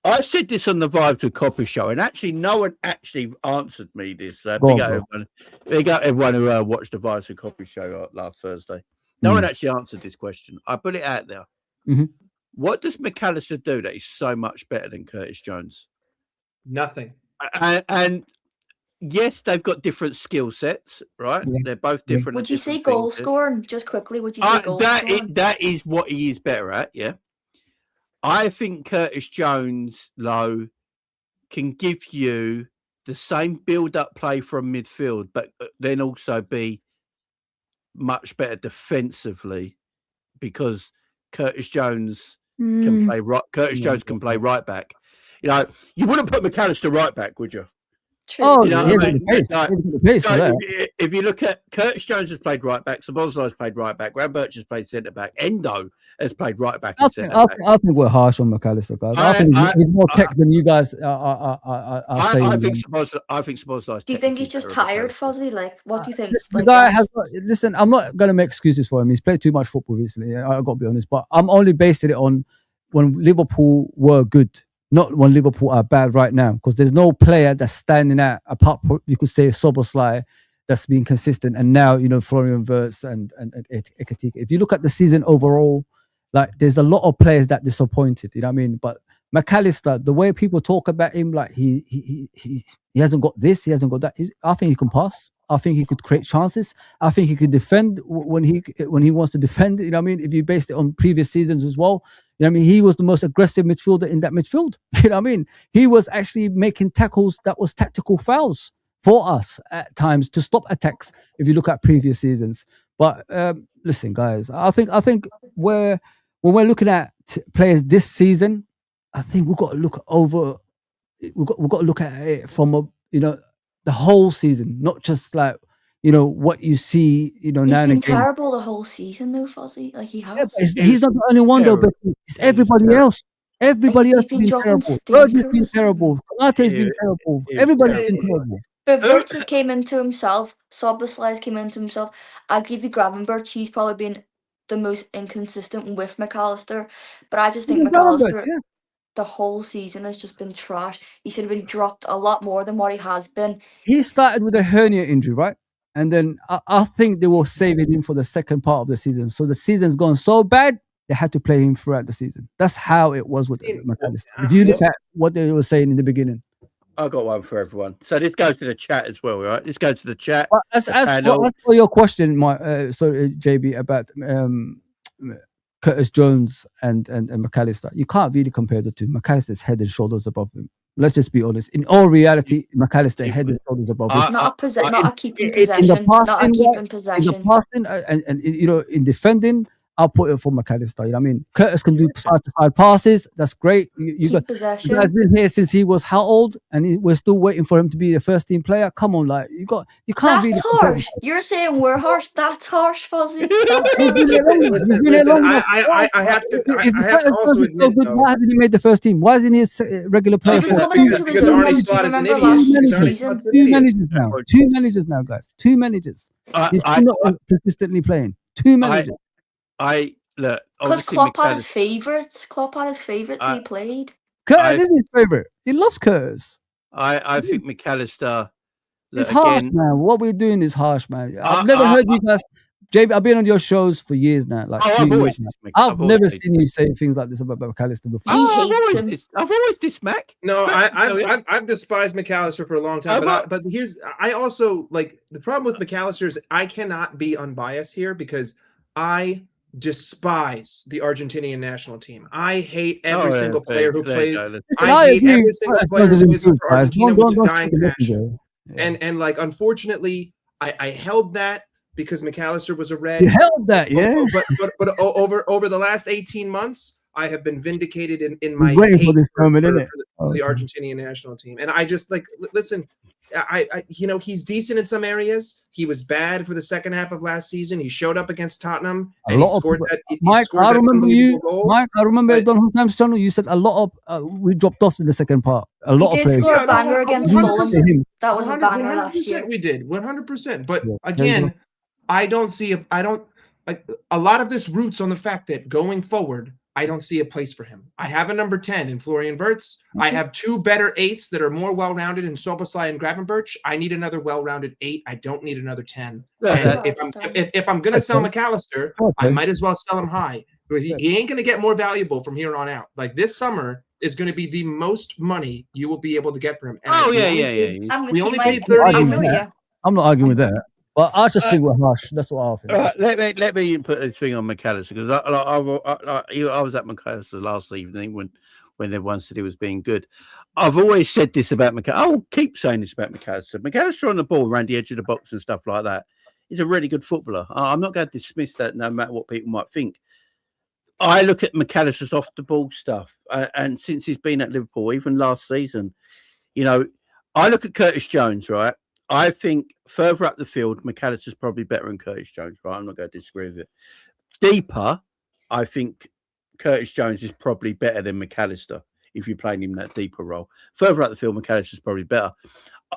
I said this on the Vibes with Copy show, and actually, no one actually answered me this. Big up everyone who watched the Vibes with Copy show last Thursday. No one actually answered this question. I put it out there. What does McAllister do that is so much better than Curtis Jones? Nothing. And yes, they've got different skill sets, right? Yeah. They're both different. Would you say goal scoring? Just quickly, would you say goal scoring? That is what he is better at, yeah. I think Curtis Jones, though, can give you the same build-up play from midfield, but then also be much better defensively because Curtis Jones can play right. Curtis Jones can play right back. You know, you wouldn't put McAllister right back, would you? True. Oh, You know he's what I got mean? the pace for that. If you look at Curtis Jones has played right back, Szoboszlai's played right back, Graham Birch has played centre back, Endo has played right back and centre back. I think we're harsh on McAllister, guys. I think he's more tech than you guys are saying. I think Szoboszlai's. Do you think he's just tired, Fozzie? Like, what do you think? The guy has. Listen, I'm not going to make excuses for him. He's played too much football recently. I got to be honest, but I'm only basing it on when Liverpool were good. Not when Liverpool are bad right now, because there's no player that's standing out apart from, you could say, Szoboszlai, that's been consistent. And now, you know, Florian Wirtz and Ekatike. If you look at the season overall, like there's a lot of players that disappointed, you know what I mean? But McAllister, the way people talk about him, like he hasn't got this, he hasn't got that. I think he can pass. I think he could create chances. I think he could defend when he wants to defend. You know what I mean? If you based it on previous seasons as well, you know what I mean? He was the most aggressive midfielder in that midfield. You know what I mean? He was actually making tackles that was tactical fouls for us at times to stop attacks. If you look at previous seasons, but listen, guys, I think when we're looking at players this season, I think we've got to look over. We've got to look at it from the whole season, not just like, you know, what you see, you know, He's now and been again. terrible the whole season, though, Fozzie. Like, he has. Yeah, but he's not the only one, though, but it's everybody else. Everybody else has been terrible. Virgil's been terrible. Konate's been terrible. Everybody's been terrible. But Virtus came into himself. Szoboszlai came into himself. I'll give you Gravenberch. He's probably been the most inconsistent with McAllister. But I just think McAllister, the whole season has just been trash. He should have been dropped a lot more than what he has been. He started with a hernia injury, right? And then I think they were saving him for the second part of the season. So the season's gone so bad, they had to play him throughout the season. That's how it was with McAllister. If you look at what they were saying in the beginning. I got one for everyone. So this goes to the chat as well, right? This goes to the chat. As for your question, JB, about Curtis Jones and McAllister, you can't really compare the two. McAllister's head and shoulders above him. Let's just be honest. In all reality, McAllister head and shoulders above him. Not a keeping possession. Not a keeping possession. In the passing and you know, in defending, I'll put it for McAllister. You know what I mean? Curtis can do side-to-side passes. That's great. You got possession. You guys been here since he was how old? And we're still waiting for him to be the first team player. Come on, like you can't. That's harsh. You're saying we're harsh. That's harsh, Fozzie. Listen, I have to also admit, though, why hasn't he made the first team? Why isn't he a regular player? Because Arnie Slot is an idiot. Two managers now, guys. Two managers. He's still not consistently playing. Two managers. Look, because Klopp had his favourites. He played. Curtis is his favourite. He loves Curtis. I think McAllister. It's harsh, man. What we're doing is harsh, man. I've never heard you guys. JB, I've been on your shows for years now. Like I've never seen you say things like this about McAllister before. I've always dissed Mac. No, I've despised McAllister for a long time. But I also like the problem with McAllister is I cannot be unbiased here because I despise the Argentinian national team. I hate every single player who plays. I hate every single player who plays for Argentina with a dying passion. And like, unfortunately, I held that because McAllister was a red. You held that, yeah. But over the last 18 months, I have been vindicated in my hate for this moment, the Argentinian national team. And I just like listen. he's decent in some areas. He was bad for the second half of last season. He showed up against Tottenham and he scored Mike, that I remember you. goal. Mike, I remember on Whole Times channel. You said a lot of we dropped off in the second part. A lot He of did players. score a banger against Fulham. That was a banger 100% last year. we did 100%. But again, I don't like a lot of this roots on the fact that going forward, I don't see a place for him. I have a number 10 in Florian Wirtz. I have two better 8s that are more well-rounded in Szoboszlai and Gravenberch. I need another well-rounded 8. I don't need another 10. And if I'm going to sell McAllister, I might as well sell him high. He ain't going to get more valuable from here on out. Like this summer is going to be the most money you will be able to get for him. And we only paid 30. I'm not arguing with that. But I just think we're harsh. That's what I think. Let me put this thing on McAllister because I was at McAllister last evening when everyone said he was being good. I've always said this about McAllister. I'll keep saying this about McAllister. McAllister on the ball around the edge of the box and stuff like that. He's a really good footballer. I'm not going to dismiss that no matter what people might think. I look at McAllister's off the ball stuff, and since he's been at Liverpool, even last season, I look at Curtis Jones, right? I think further up the field, McAllister's probably better than Curtis Jones, right? I'm not going to disagree with it. Deeper, I think Curtis Jones is probably better than McAllister if you're playing him in that deeper role. Further up the field, McAllister's probably better.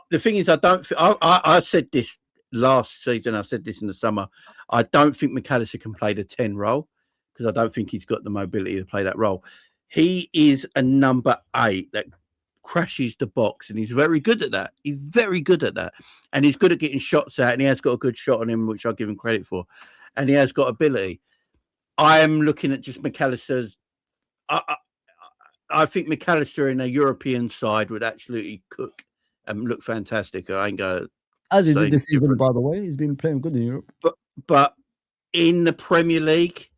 The thing is, I said this last season, I said this in the summer, I don't think McAllister can play the 10 role because I don't think he's got the mobility to play that role. He is a number 8 that crashes the box, and he's very good at that. He's very good at that, and he's good at getting shots out, and he has got a good shot on him, which I give him credit for, and he has got ability. I am looking at just McAllister's. I think McAllister in a European side would absolutely cook and look fantastic. I ain't go as he did this season, by the way. He's been playing good in Europe, but in the Premier League.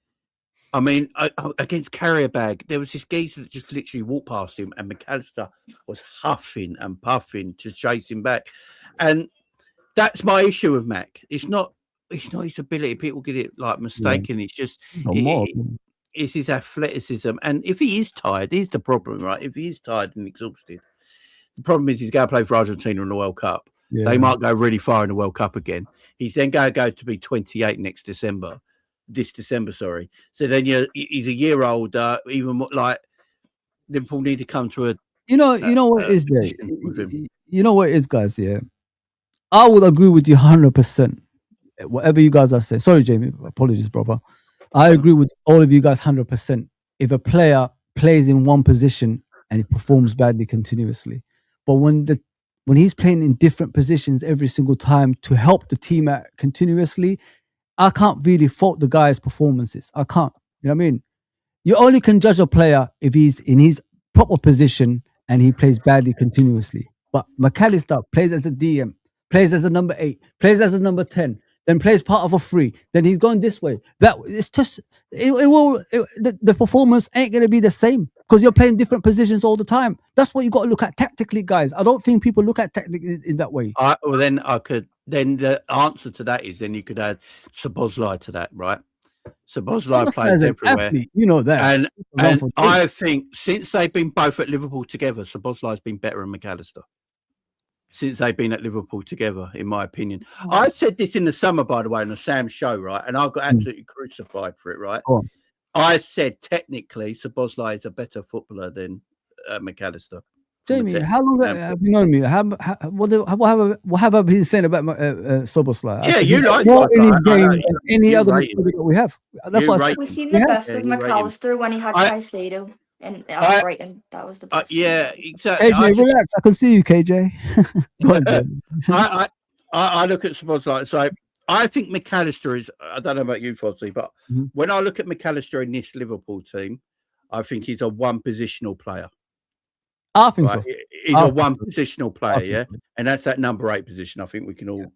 I mean, against Carrierbag, there was this geezer that just literally walked past him, and McAllister was huffing and puffing to chase him back. And that's my issue with Mac. It's not his ability. People get it like mistaken. Yeah. It's just it's his athleticism. And if he is tired, here's the problem, right? If he is tired and exhausted, the problem is he's going to play for Argentina in the World Cup. Yeah. They might go really far in the World Cup again. He's then going to go to be 28 this December, sorry. So then he's a year older, even more, like Liverpool need to come to a. You know what it is, Jay? You know what it is, guys, yeah? I would agree with you 100%. Whatever you guys are saying. Sorry, Jamie. Apologies, brother. I agree with all of you guys 100%. If a player plays in one position and he performs badly continuously, but when he's playing in different positions every single time to help the team out continuously, I can't really fault the guy's performances. I can't. You know what I mean? You only can judge a player if he's in his proper position and he plays badly continuously. But McAllister plays as a DM, plays as a number 8, plays as a number 10, then plays part of a 3. Then he's going this way. It's just the performance ain't going to be the same because you're playing different positions all the time. That's what you got to look at tactically, guys. I don't think people look at tactically in that way. Then the answer to that is then you could add Szoboszlai to that, right? Szoboszlai plays everywhere. Athlete, you know that. And I think since they've been both at Liverpool together, Szoboszlai's been better than McAllister. Since they've been at Liverpool together, in my opinion. I said this in the summer, by the way, on the Sam show, right? And I got absolutely crucified for it, right? I said technically Szoboszlai is a better footballer than McAllister. Jamie, how long have you known me? What have I been saying about Szoboszlai? Yeah, you like more in his game than any other midfielder that we have. That's why we've seen the best of McAllister when he had Caicedo and Brighton. That was the best. Yeah, exactly. KJ, relax. I can see you, KJ. Go on, I look at Szoboszlai. So I think McAllister is. I don't know about you, Fozzie, but when I look at McAllister in this Liverpool team, I think he's a one-positional player. I think so. He's a one-positional player, yeah, and that's that number 8 position. I think we can all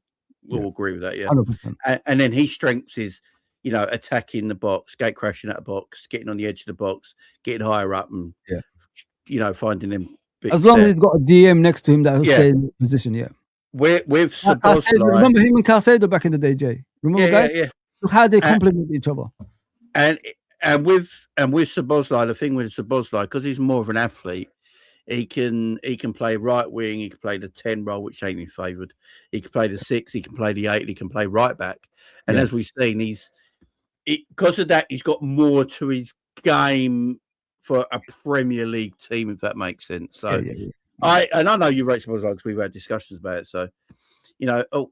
agree with that, yeah. 100%. And then his strengths is, attacking the box, gate crashing at the box, getting on the edge of the box, getting higher up, and finding them. As long as he's got a DM next to him that will stay in position, yeah. With Szoboszlai, remember him and Caicedo back in the day, Jay? Remember that? Yeah. Look how they complement each other. And with Szoboszlai, the thing with Szoboszlai, because he's more of an athlete. He can play right wing. He can play the 10 role, which ain't his favoured. He can play the 6. He can play the 8. He can play right back. And as we've seen, because of that, he's got more to his game for a Premier League team, if that makes sense. So I know you rate Szoboszlai because we've had discussions about it. So,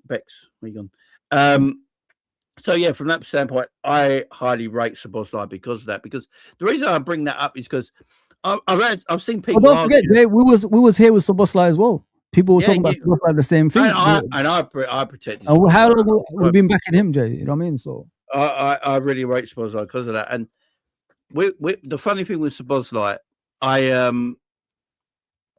Bex, where you gone? So yeah, from that standpoint, I highly rate Szoboszlai because of that. Because the reason I bring that up is because I've seen people. Well, don't forget, Jay, we was here with Szoboszlai as well. People were talking about Szoboszlai the same thing. I protect. How long we've been backing him, Jay? You know what I mean? So I really rate Szoboszlai because of that. And the funny thing with Szoboszlai,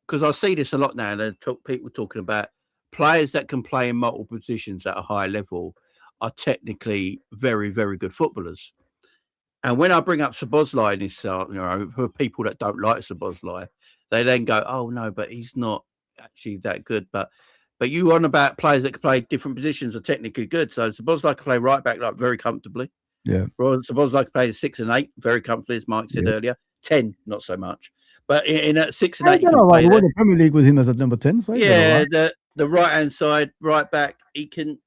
because I see this a lot now, and people talking about players that can play in multiple positions at a high level are technically very, very good footballers. And when I bring up Szoboszlai in this, for people that don't like Szoboszlai, they then go, "Oh no, but he's not actually that good." But you on about players that can play different positions are technically good. So Szoboszlai can play right back very comfortably. Yeah. Szoboszlai can play 6 and 8 very comfortably, as Mike said earlier. 10, not so much. But in at 6 and 8, he won the Premier League with him as a number 10. So the right hand side, right back, he can.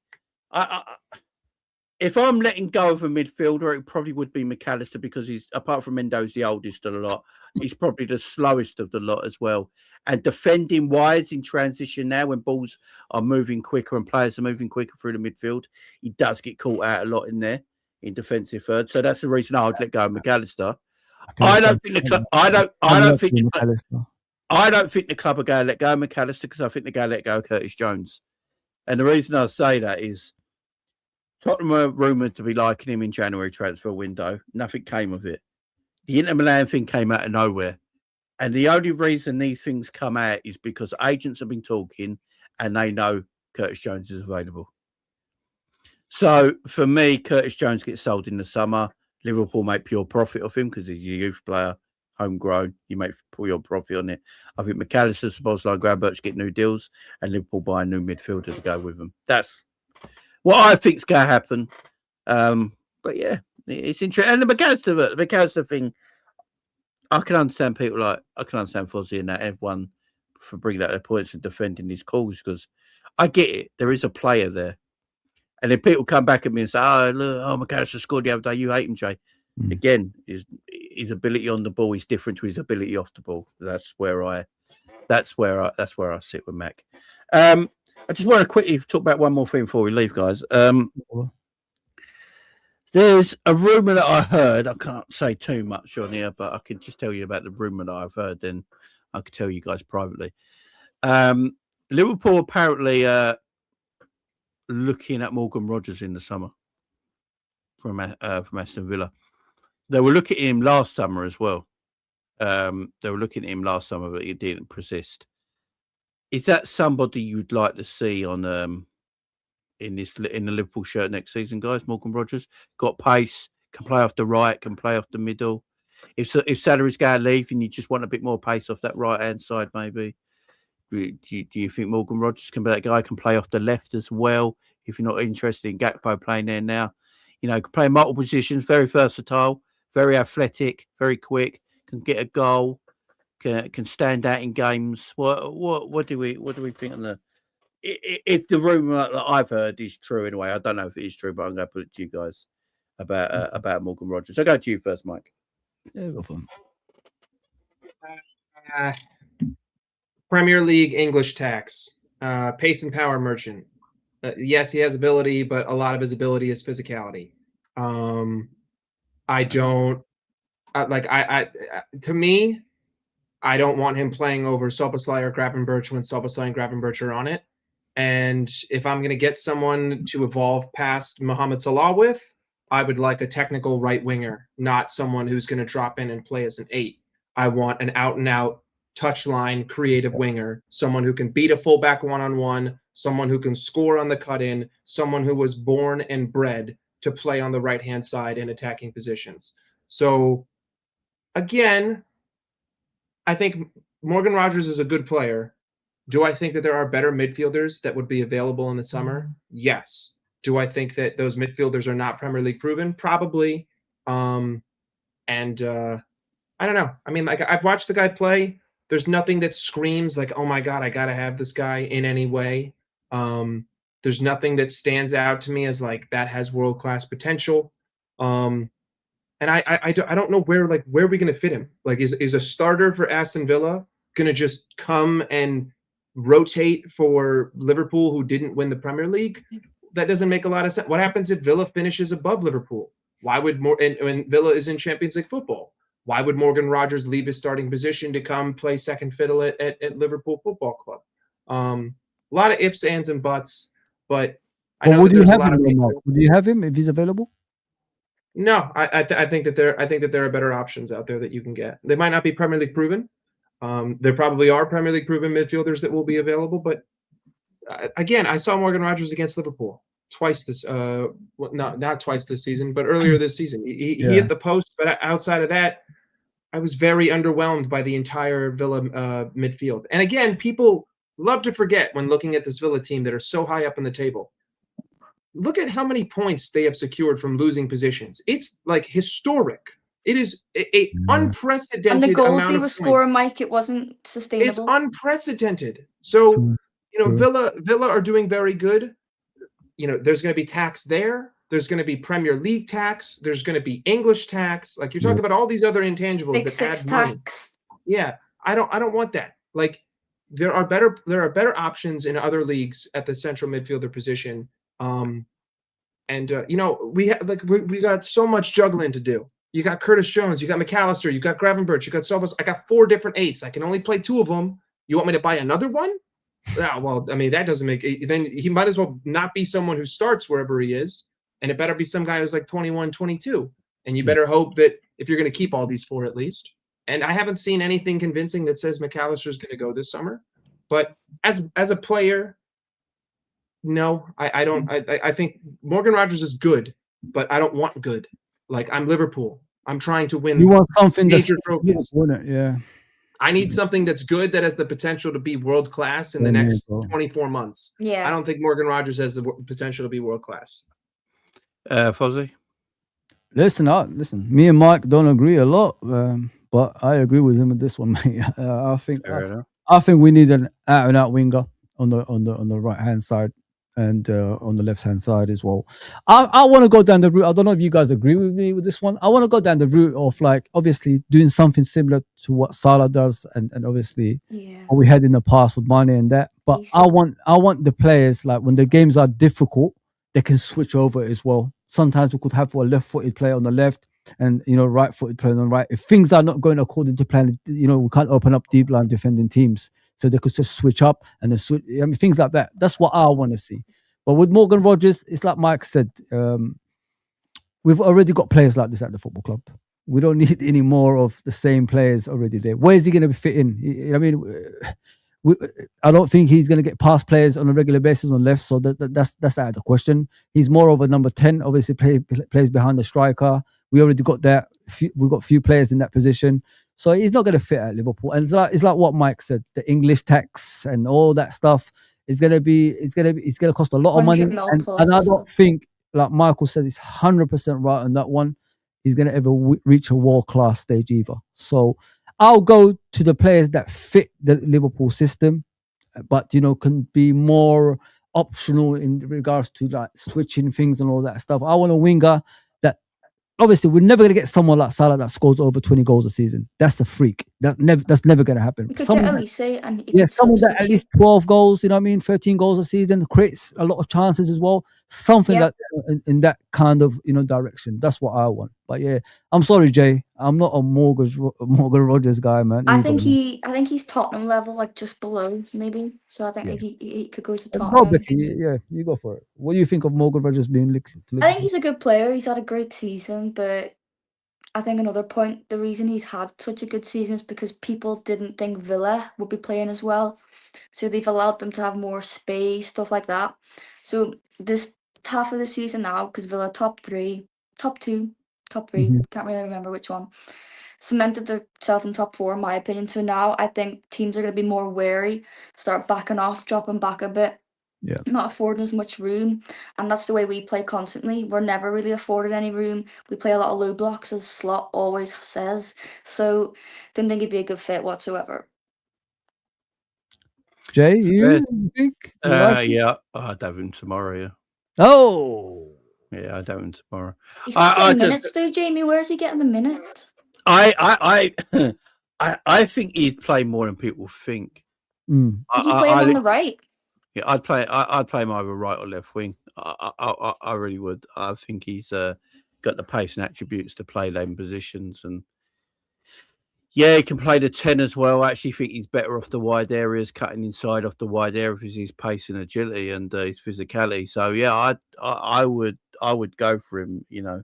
If I'm letting go of a midfielder, it probably would be McAllister because he's, apart from Mendo's the oldest of the lot, he's probably the slowest of the lot as well. And defending wise in transition now, when balls are moving quicker and players are moving quicker through the midfield, he does get caught out a lot in there in defensive third. So that's the reason I would let go of McAllister. I don't think the club are going to let go of McAllister because I think they're going to let go of Curtis Jones. And the reason I say that is Tottenham were rumoured to be liking him in January transfer window. Nothing came of it. The Inter Milan thing came out of nowhere. And the only reason these things come out is because agents have been talking and they know Curtis Jones is available. So for me, Curtis Jones gets sold in the summer. Liverpool make pure profit off him because he's a youth player, homegrown. You make pure profit on it. I think McAllister, Szoboszlai, and Gravenberch get new deals and Liverpool buy a new midfielder to go with them. That's what I think's going to happen. But yeah, it's interesting. And the McAllister thing, I can understand people I can understand Fozzie and that everyone for bringing out their points and defending his calls because I get it. There is a player there. And then people come back at me and say, McAllister scored the other day. You hate him, Jay. Again, his ability on the ball is different to his ability off the ball. That's where I sit with Mac. I just want to quickly talk about one more thing before we leave, guys. There's a rumor that I heard. I can't say too much on here, but I can just tell you about the rumor that I've heard. Then I could tell you guys privately. Liverpool apparently looking at Morgan Rogers in the summer from Aston Villa. They were looking at him last summer as well. They were looking at him last summer, but he didn't persist. Is that somebody you'd like to see on in the Liverpool shirt next season, guys? Morgan Rogers got pace, can play off the right, can play off the middle. If Salah's going to leave and you just want a bit more pace off that right hand side, maybe. Do you think Morgan Rogers can be that guy? Can play off the left as well. If you're not interested in Jacquet playing there now, can play multiple positions. Very versatile, very athletic, very quick. Can get a goal. Can stand out in games. What do we think on the? If the rumor that I've heard is true anyway, I don't know if it is true, but I'm going to put it to you guys about Morgan Rogers. I'll go to you first, Mike. Yeah, go for him. Premier League English tax, pace and power merchant. Yes, he has ability, but a lot of his ability is physicality. To me, I don't want him playing over Szoboszlai or Gravenberch when Szoboszlai and Gravenberch are on it. And if I'm going to get someone to evolve past Mohamed Salah with, I would like a technical right winger, not someone who's going to drop in and play as an 8. I want an out-and-out touchline creative winger, someone who can beat a fullback one-on-one, someone who can score on the cut-in, someone who was born and bred to play on the right-hand side in attacking positions. So, again, I think Morgan Rogers is a good player. Do I think that there are better midfielders that would be available in the summer? Yes. Do I think that those midfielders are not Premier League proven? Probably. I don't know. I mean, I've watched the guy play. There's nothing that screams like, oh my God, I gotta have this guy in any way. There's nothing that stands out to me as like that has world-class potential. And I don't know where are we gonna fit him? Like, is a starter for Aston Villa gonna just come and rotate for Liverpool, who didn't win the Premier League? That doesn't make a lot of sense. What happens if Villa finishes above Liverpool? Why would when Villa is in Champions League football? Why would Morgan Rogers leave his starting position to come play second fiddle at Liverpool Football Club? A lot of ifs, ands, and buts, but I know would that you there's a have lot of him, people. Mark? Would you have him if he's available? No, I think that there are better options out there that you can get. They might not be Premier League proven. There probably are Premier League proven midfielders that will be available, but again, I saw Morgan Rogers against Liverpool twice this not twice this season, but earlier this season. He hit the post, but outside of that, I was very underwhelmed by the entire Villa midfield. And again, people love to forget when looking at this Villa team that are so high up in the table. Look at how many points they have secured from losing positions. It's like historic. It is a unprecedented And the goals amount he of was points. scoring, Mike, it wasn't It's sustainable. unprecedented. So, True. Villa are doing very good. There's going to be tax there. There's going to be Premier League tax. There's going to be English tax. Like, you're talking about all these other intangibles Big that Six add money. tax. Yeah, I don't want that. Like, there are better options in other leagues at the central midfielder position. We got so much juggling to do. You got Curtis Jones, you got McAllister, you got Gravenberch, you got Sobos. I got 4 different 8s. I can only play 2 of them. You want me to buy another one? Yeah, well, I mean, that doesn't make – then he might as well not be someone who starts wherever he is, and it better be some guy who's like 21, 22. And you better hope that if you're going to keep all these 4 at least. And I haven't seen anything convincing that says McAllister's going to go this summer. But as a player – no, I don't. I think Morgan Rogers is good, but I don't want good. Like, I'm Liverpool. I'm trying to win. You want something that's major trophies. Yeah. I need something that's good that has the potential to be world class in the next 24 months. Yeah. I don't think Morgan Rogers has the potential to be world class. Fozzie? Listen. Me and Mike don't agree a lot, but I agree with him with this one, mate. I think we need an out and out winger on the right hand side and on the left hand side as well. I want to go down the route. I don't know if you guys agree with me with this one. I want to go down the route of, like, obviously doing something similar to what Salah does, and obviously what we had in the past with Mane and that. But I want the players, like, when the games are difficult, they can switch over as well. Sometimes we could have a left-footed player on the left and right-footed player on the right. If things are not going according to plan, we can't open up deep line defending teams. So they could just switch up and then switch. I mean, things like that. That's what I want to see. But with Morgan Rogers, it's like Mike said, we've already got players like this at the football club. We don't need any more of the same players already there. Where is he going to fit in? I mean, I don't think he's going to get past players on a regular basis on left. So that's out of the question. He's more of a number 10. Obviously, plays behind the striker. We already got that. We've got few players in that position. So he's not going to fit at Liverpool. And it's like what Mike said, the English tax and all that stuff is going to cost a lot of money. And I don't think, like Michael said, it's 100% right on that one. He's going to ever reach a world-class stage either. So I'll go to the players that fit the Liverpool system, but, can be more optional in regards to, like, switching things and all that stuff. I want a winger that, obviously, we're never going to get someone like Salah that scores over 20 goals a season. That's a freak. That's never going to happen. We could get Elise and someone that at least 12 goals, 13 goals a season, creates a lot of chances as well. Something like that, in that kind of, direction. That's what I want. But yeah, I'm sorry, Jay. I'm not a Morgan Rogers guy, man. I think he's Tottenham level, like just below, maybe. So I think he could go to Tottenham. Yeah, you go for it. What do you think of Morgan Rogers being linked to Liverpool? I think he's a good player. He's had a great season, but I think another point, the reason he's had such a good season is because people didn't think Villa would be playing as well. So they've allowed them to have more space, stuff like that. So this half of the season now, because Villa top 3, can't really remember which one, cemented themselves in top 4, in my opinion. So now I think teams are going to be more wary, start backing off, dropping back a bit. Yeah. Not affording as much room, and that's the way we play constantly. We're never really afforded any room. We play a lot of low blocks, as Slot always says. So, don't think he'd be a good fit whatsoever. Jay, you think? You like him? Yeah, I'd have him tomorrow. Yeah, Oh, yeah, I'd have him tomorrow. He's not I getting just- minutes though, Jamie. Where's he getting the minutes? I think he'd play more than people think. Mm. Would you play him on the right? Yeah, I'd play him either right or left wing. I really would. I think he's got the pace and attributes to play them positions, and yeah, he can play the 10 as well. I actually think he's better off the wide areas, cutting inside off the wide area with his pace and agility and his physicality. So yeah, I would go for him. You know,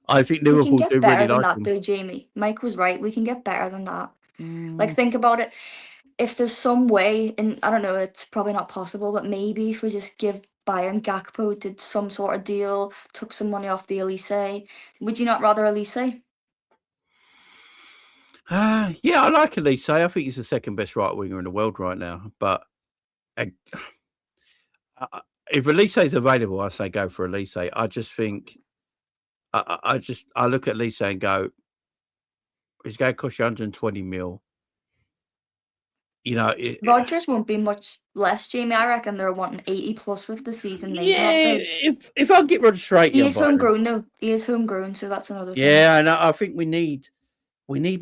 I think We can Liverpool get do better really than like that him. though, Jamie. Mike was right. We can get better than that. Like, think about it. If there's some way, and I don't know, it's probably not possible, but maybe if we just give Bayern Gakpo, did some sort of deal, took some money off the Elise, would you not rather Elise? Yeah, I like Elise. I think he's the second best right winger in the world right now. But if Elise is available, I say go for Elise. I just think I look at Elise and go, he's going to cost you 120 mil. You know, Rodgers won't be much less, Jamie. I reckon they're wanting 80 plus with the season they have. If I get Rodgers straight, He is homegrown though. He is homegrown, so that's another thing. Yeah, and I think we need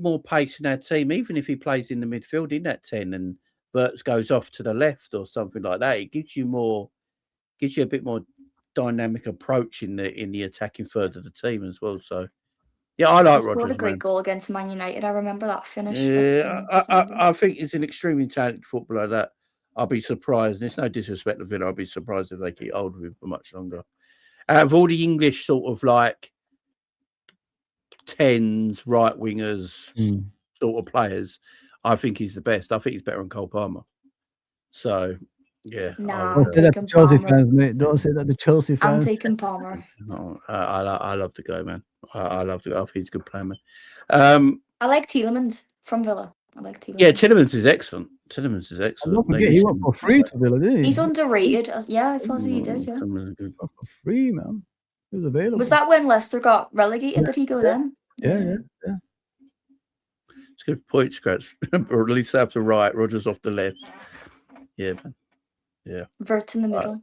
more pace in our team, even if he plays in the midfield in that 10 and Burts goes off to the left or something like that. It gives you a bit more dynamic approach in the attacking third of the team as well. So yeah, I like He Rodgers. scored a great goal against Man United. I remember that finish. Yeah, I think he's an extremely talented footballer. That I'll be surprised. There's no disrespect to Villa. I'll be surprised if they keep hold of him for much longer. Out of all the English sort of like 10s, right wingers, sort of players, I think he's the best. I think he's better than Cole Palmer. So yeah, Nah, don't say that to Chelsea fans, mate. Don't say that to Chelsea fans. I'm taking Palmer. No, I love the guy, man. I love the guy. I think he's a good player, man. I like Tielemans from Villa. I like Tielemans. Yeah, Tillemans is excellent. Don't forget, he went for free to Villa, didn't he? He's underrated. Yeah, I thought he did. Yeah. For free, man. He was available. Was that when Leicester got relegated? Did he go then? Yeah. It's a good point, Scratch. Or at least have to right, Rodgers off the left. Yeah, man. Yeah. Vert in the middle.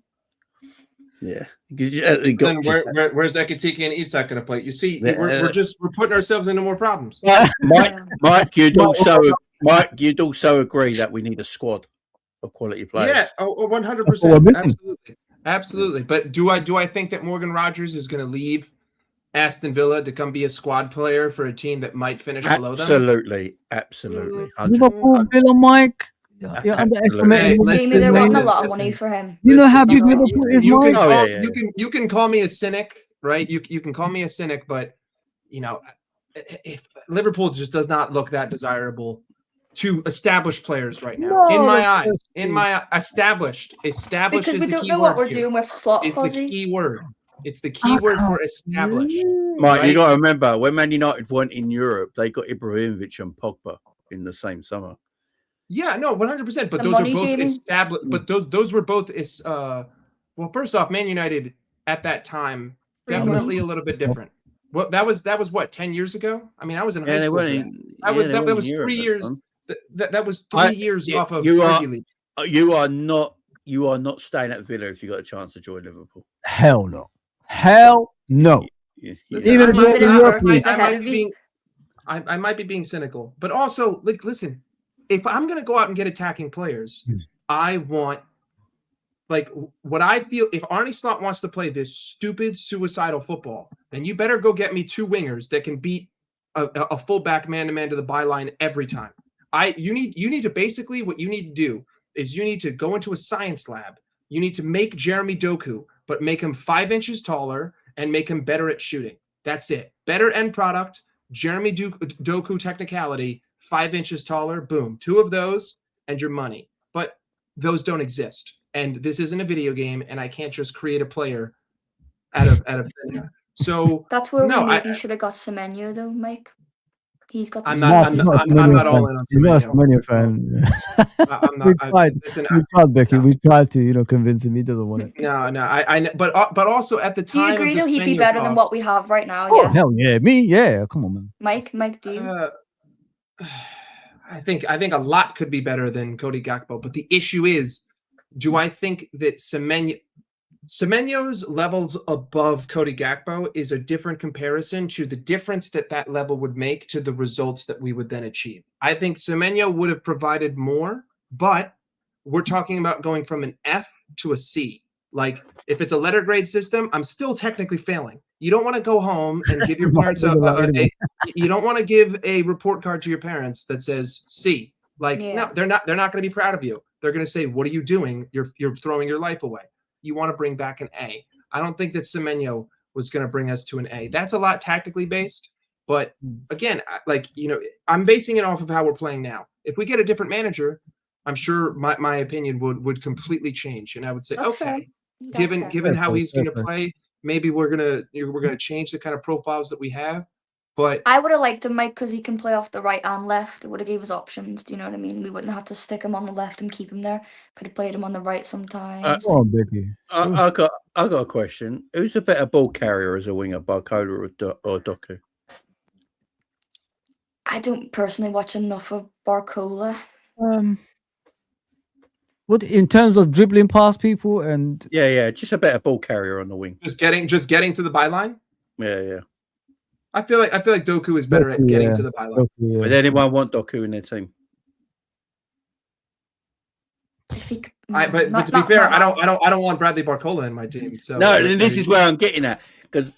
Yeah. Then where's Ekitike and Isak going to play? You see, we're putting ourselves into more problems. Mike, you'd also agree that we need a squad of quality players. Yeah, 100%. Absolutely. But do I think that Morgan Rodgers is going to leave Aston Villa to come be a squad player for a team that might finish below them? Absolutely. Liverpool, Villa, Mike. You're underestimating. Maybe there wasn't a lot of money for him. You know how big Liverpool is, Mike? You can call me a cynic, right? You can call me a cynic, but you know, if Liverpool just does not look that desirable to established players right now. In my eyes, established Because is we the don't key know word what we're here. doing with slot It's fuzzy. the key word. It's the key word for established. Mike, right? you got to remember, when Man United went in Europe, they got Ibrahimovic and Pogba in the same summer. Yeah, no, 100%. But The those money, are both Jamie? established. But those were both well, first off, Man United at that time definitely a little bit different. Well, that was what, 10 years ago? I mean, I was in high school. That was 3 years. That was 3 years off of Premier League. You are not staying at Villa if you got a chance to join Liverpool. Hell no. Listen, Even I might be being cynical, but also, like, listen, if I'm going to go out and get attacking players, I want, like, what I feel, if Arne Slot wants to play this stupid suicidal football, then you better go get me two wingers that can beat a fullback man-to-man to the byline every time. You need to basically, what you need to do is you need to go into a science lab. You need to make Jeremy Doku, but make him 5 inches taller and make him better at shooting. That's it. Better end product, Jeremy Doku technicality, 5 inches taller, boom. 2 of those and your money. But those don't exist. And this isn't a video game, and I can't just create a player out of thin air. So that's where we maybe should have got Semenyo though, Mike. He's got. I'm not all in on Semenyo. You're not a Semenyo fan. We tried, Becky. We tried to, convince him. He doesn't want it. No. But also at the time. Do you agree though? He'd be better than what we have right now. Oh, hell yeah, me, yeah. Come on, man. Mike, do you? I think a lot could be better than Cody Gakpo, but the issue is, do I think that Semenyo's levels above Cody Gakpo is a different comparison to the difference that level would make to the results that we would then achieve. I think Semenyo would have provided more, but we're talking about going from an F to a C. Like, if it's a letter grade system, I'm still technically failing. You don't want to go home and give your parents you don't want to give a report card to your parents that says C. Like, no, they're not going to be proud of you. They're going to say, "What are you doing? You're throwing your life away." You want to bring back an A. I don't think that Semenyo was going to bring us to an A. That's a lot tactically based, but again, I'm basing it off of how we're playing now. If we get a different manager, I'm sure my opinion would completely change, and I would say, That's okay, fair. given how he's going to play, maybe we're gonna change the kind of profiles that we have. But I would have liked him, Mike, because he can play off the right and left. It would have gave us options. Do you know what I mean? We wouldn't have to stick him on the left and keep him there. Could have played him on the right sometimes. Come on, baby. I got a question. Who's a better ball carrier as a winger, Barcola or Doku? I don't personally watch enough of Barcola. What in terms of dribbling past people and just a better ball carrier on the wing. Just getting to the byline. Yeah. I feel like Doku is better at getting to the byline. Would anyone want Doku in their team? But to be fair, I don't want Bradley Barcola in my team. So no, this is where I'm getting at, because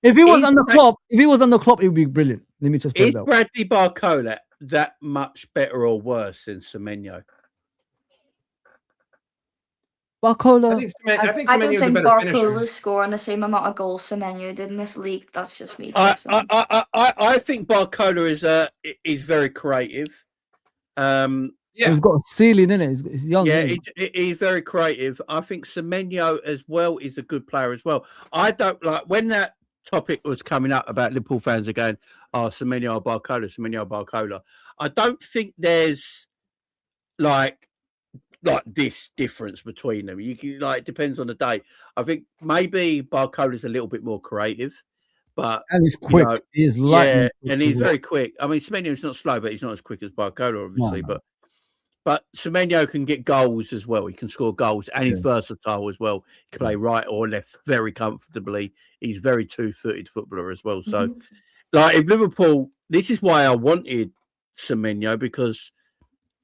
if he was on the Klopp, it would be brilliant. Let me just put is it out. Bradley Barcola that much better or worse than Semenyo? Barcola. I don't think Barcola's scoring the same amount of goals Semenyo did in this league. That's just me. I think Barcola is very creative. He's got a ceiling in it. He's young. Yeah, he's very creative. I think Semenyo as well is a good player as well. I don't like when that topic was coming up about Liverpool fans are going, "Oh, Semenyo or Barcola." I don't think there's like this difference between them. You can, it depends on the day. I think maybe Barcola's a little bit more creative, and he's quick. He's lightning, and he's very quick. I mean, Semenyo's not slow, but he's not as quick as Barcola, obviously. No. But Semenyo can get goals as well. He can score goals, and he's versatile as well. He can play right or left very comfortably. He's very two-footed footballer as well. So, if Liverpool, this is why I wanted Semenyo, because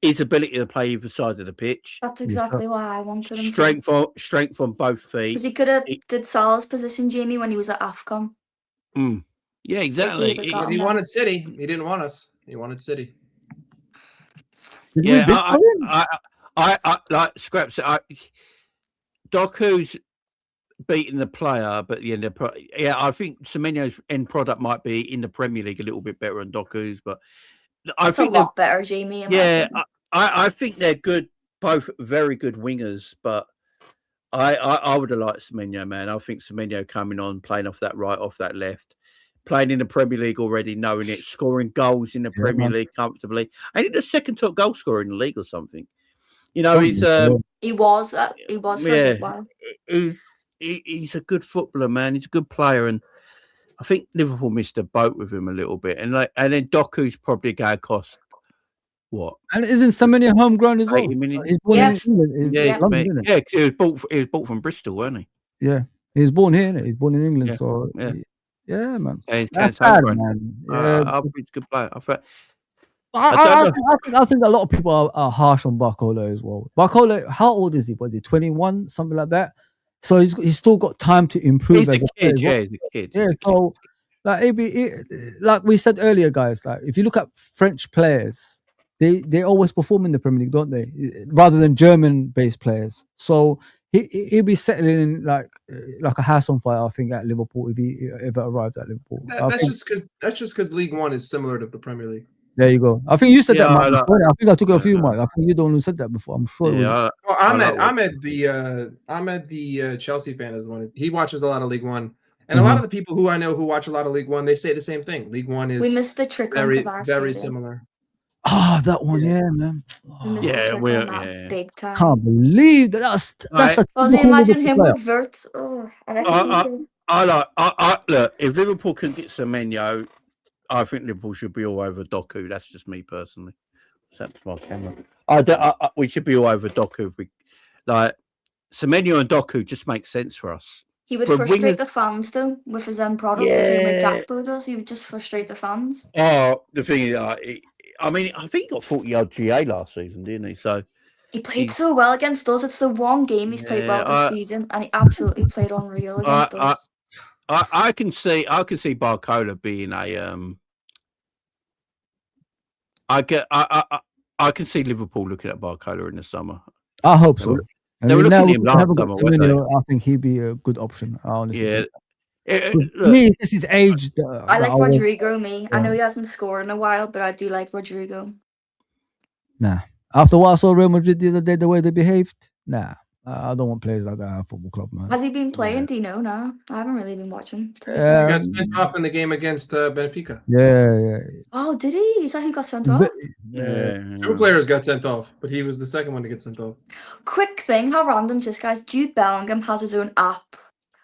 his ability to play either side of the pitch. That's exactly why I wanted him. Strength on both feet. Because he could have did Salah's position, Jamie, when he was at AFCON. Yeah, exactly. He wanted City. He didn't want us. He wanted City. I like Scraps. Doku's beating the player, but the end I think Semenyo's end product might be in the Premier League a little bit better than Doku's, but I think a lot better, Jamie. I think they're good, both very good wingers, but I would have liked Semenyo, man. I think Semenyo coming on, playing off that right, off that left, playing in the Premier League already, knowing it, scoring goals in the Premier League comfortably. I think the second top goal scorer in the league or something. You know, he was for a while. He's a good footballer, man. He's a good player, and I think Liverpool missed a boat with him a little bit. And then Doku's probably going to cost what? And isn't Semenyo homegrown as well? He's born in England. He was bought from Bristol, wasn't he? Yeah, he was born here. He's born in England, so yeah, man. That's bad, man. I think he's a good player. I think a lot of people are harsh on Barcola as well. Barcola, how old is he? Was he 21, something like that? So he's still got time to improve as a kid. He's a kid. Yeah, so like we said earlier, guys, like if you look at French players, they always perform in the Premier League, don't they? Rather than German-based players. So he'll be settling in like a house on fire, I think, at Liverpool if he ever arrived at Liverpool. That's just because League One is similar to the Premier League. There you go. I think you said that, Mike. I think I took a few, Mike. I think you're the one who said that before. I'm sure. Ahmed, the Chelsea fan, is the one. He watches a lot of League One, and a lot of the people who I know who watch a lot of League One, they say the same thing. League One is we missed the trick very similar. Oh, that one, man. Big time. Can't believe that. That's a. Well, imagine him with Wirtz. Look, if Liverpool can get Semenyo, I think Liverpool should be all over Doku. That's just me personally. That's my camera. We should be all over Doku. Like Semenyo and Doku just make sense for us. He would For frustrate wingers- the fans though with his end product, the same like Jacquet does. He would just frustrate the fans. Oh, the thing is, I mean, I think he got 40-yard GA last season, didn't he? So He played so well against us. It's the one game he's played well this season, and he absolutely played unreal against us. I can see Barcola being a I can see Liverpool looking at Barcola in the summer. I hope so. They were looking at him last haven't got summer, weren't they? Semenyo, I think he'd be a good option. I honestly Yeah. think. For me, it's just his age. I like Rodrigo. I know he hasn't scored in a while, but I do like Rodrigo. Nah. After what I saw Real Madrid the other day, the way they behaved, nah. I don't want players like that at a football club, man. Has he been playing? Do you know now? I haven't really been watching. He got sent off in the game against Benfica. Yeah. Oh, did he? Is that who got sent off? But, Two players got sent off, but he was the second one to get sent off. Quick thing, how random is this, guys? Jude Bellingham has his own app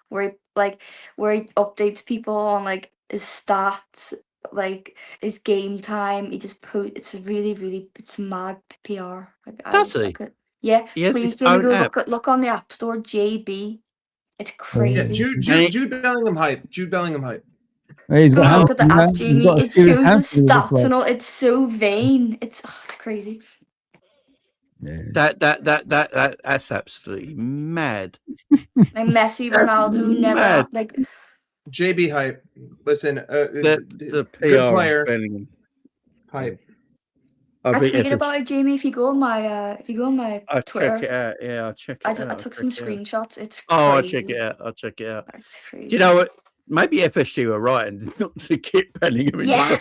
where he updates people on like his stats, like his game time. He just it's really it's mad PR. Like, Does he? Yeah, He please, has his Jamie, go own look on the App Store. JB, it's Yeah, crazy. Jude Bellingham hype. Jude Bellingham hype. He's got Look at the app, Jamie. It shows the stats and all. It's so vain. It's crazy. Yeah. That's absolutely mad. Like Messi, Ronaldo, never Mad. like. JB hype. Listen, The PR good player. Bellingham. Hype. I I think tweeted if about it, Jamie. If you go on my I'll Twitter, check it out. Yeah, I'll check it out. I took some screenshots. It's crazy. I'll check it out. I'll check it out. It's crazy. You know what? Maybe FSG were right and not to keep Bellingham. Yeah.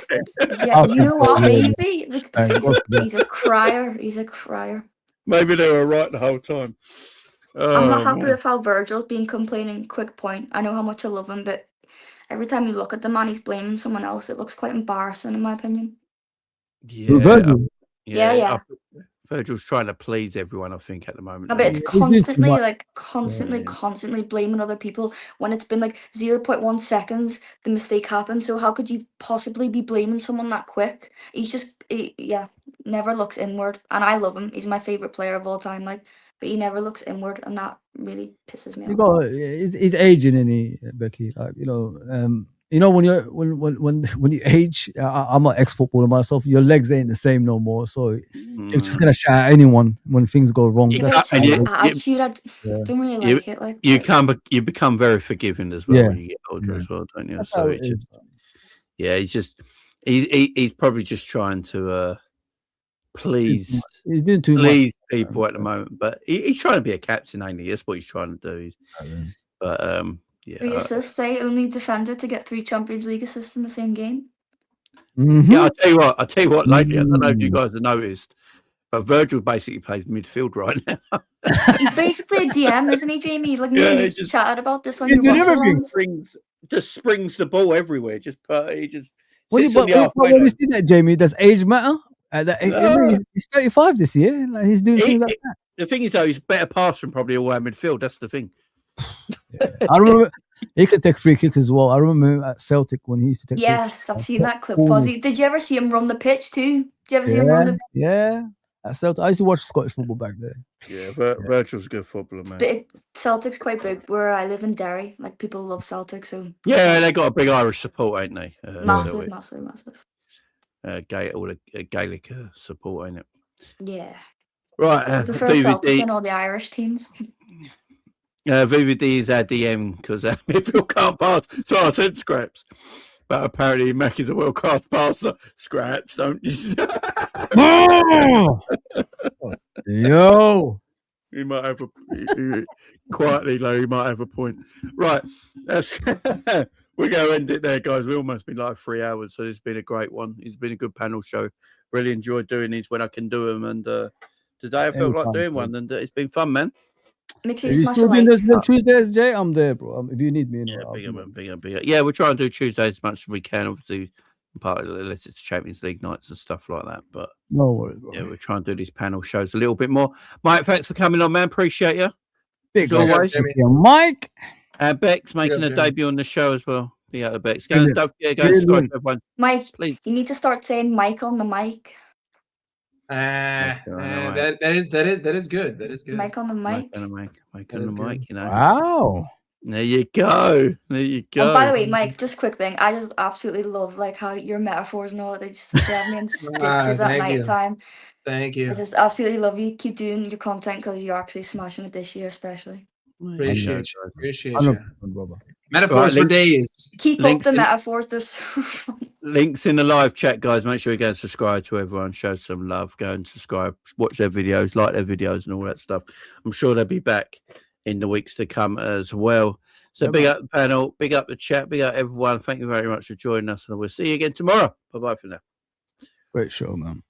Oh, You know what? yeah. Maybe he's a crier. He's a crier. Maybe they were right the whole time. I'm not happy man. with how Virgil's been complaining. Quick point. I know how much I love him, but every time you look at the man, he's blaming someone else. It looks quite embarrassing, in my opinion. Yeah, Virgil? Yeah. Virgil's trying to please everyone, I think, at the moment. No, but it's He did too constantly, much. constantly blaming other people when it's been like 0.1 seconds, the mistake happened. So how could you possibly be blaming someone that quick? He's just, never looks inward. And I love him. He's my favorite player of all time. Like, but he never looks inward, and that really pisses me You off. got he's aging, isn't he, Becky? Like when you're when you age, I'm an ex-footballer myself. Your legs ain't the same no more, so you're just gonna shout at anyone when things go wrong. Yeah, That's but it's and his attitude. I don't really like it. Like you become very forgiving as well Yeah. when you get older as well, don't you? That's So how it's it just, he's just he's probably just trying to please He's doing too much. people at the moment, but he's trying to be a captain, ain't he? That's what he's trying to do. But 3 assists, say only defender to get 3 Champions League assists in the same game. Mhm. Yeah, I'll tell you what. Lately, I don't know if you guys have noticed, but Virgil basically plays midfield right now. He's basically a DM, isn't he, Jamie? Like, Yeah, me and he you just- chatted about this on He your did watch everything. alongs. springs the ball everywhere. He just When sits on the halfway you line. see that, Jamie, does age matter? He's 35 this year. Like, he's doing things like that. The thing is, though, he's a better passer than probably all our midfield. That's the thing. I remember he could take free kicks as well. I remember him at Celtic when he used to take. Yes, I've seen that clip. Fuzzy, did you ever see him run the pitch too? Did you ever see him run the? Yeah. At Celtic, I used to watch Scottish football back there. Yeah, Virgil's a good footballer, man. But Celtic's quite big. Where I live in Derry, like people love Celtic, so Yeah, they got a big Irish support, ain't they? massive. All the Gaelic support, ain't it? Yeah, Right, I prefer Celtic than all the Irish teams. VVD is our DM because midfield can't pass, so I said Scraps. But apparently, Mac is a world-class passer. Scraps, don't you? Yo. He might have quietly, though, he might have a point. Right, that's we're going to end it there, guys. We almost been like 3 hours, so it's been a great one. It's been a good panel show. Really enjoyed doing these when I can do them, and today I felt like doing one, and it's been fun, man. Make sure If you you smash a still doing like. those Tuesdays, Jay, I'm there, bro. If you need me, Yeah, I'll be there. bigger. Yeah, we're trying to do Tuesdays as much as we can. Obviously, part of the list it's Champions League nights and stuff like that. But No worries, bro. yeah, we're trying to do these panel shows a little bit more. Mike, thanks for coming on, man. Appreciate you. Big As always. Yeah, Mike. And Bex making a Jimmy. debut on the show as well. Be out of Bex. Go Brilliant. and subscribe, Brilliant. everyone. Mike, Please. you need to start saying Mike on the mic. That is good. That is good. Mic on the mic. Mic on the mic, you know. Wow. There you go. There you go. Oh, by the way, Mike, just a quick thing. I just absolutely love like how your metaphors and all that they have me in stitches at Thank night you. time. Thank I you. just absolutely love you. Keep doing your content because you're actually smashing it this year, especially. Appreciate you. Appreciate 100%, you. brother. Metaphors for days. Keep links up the in- metaphors. They're so funny. Links in the live chat, guys. Make sure you go and subscribe to everyone. Show some love. Go and subscribe. Watch their videos, like their videos, and all that stuff. I'm sure they'll be back in the weeks to come as well. So Yeah, big man. up the panel, big up the chat, big up everyone. Thank you very much for joining us, and we'll see you again tomorrow. Bye bye for now. Great show, man.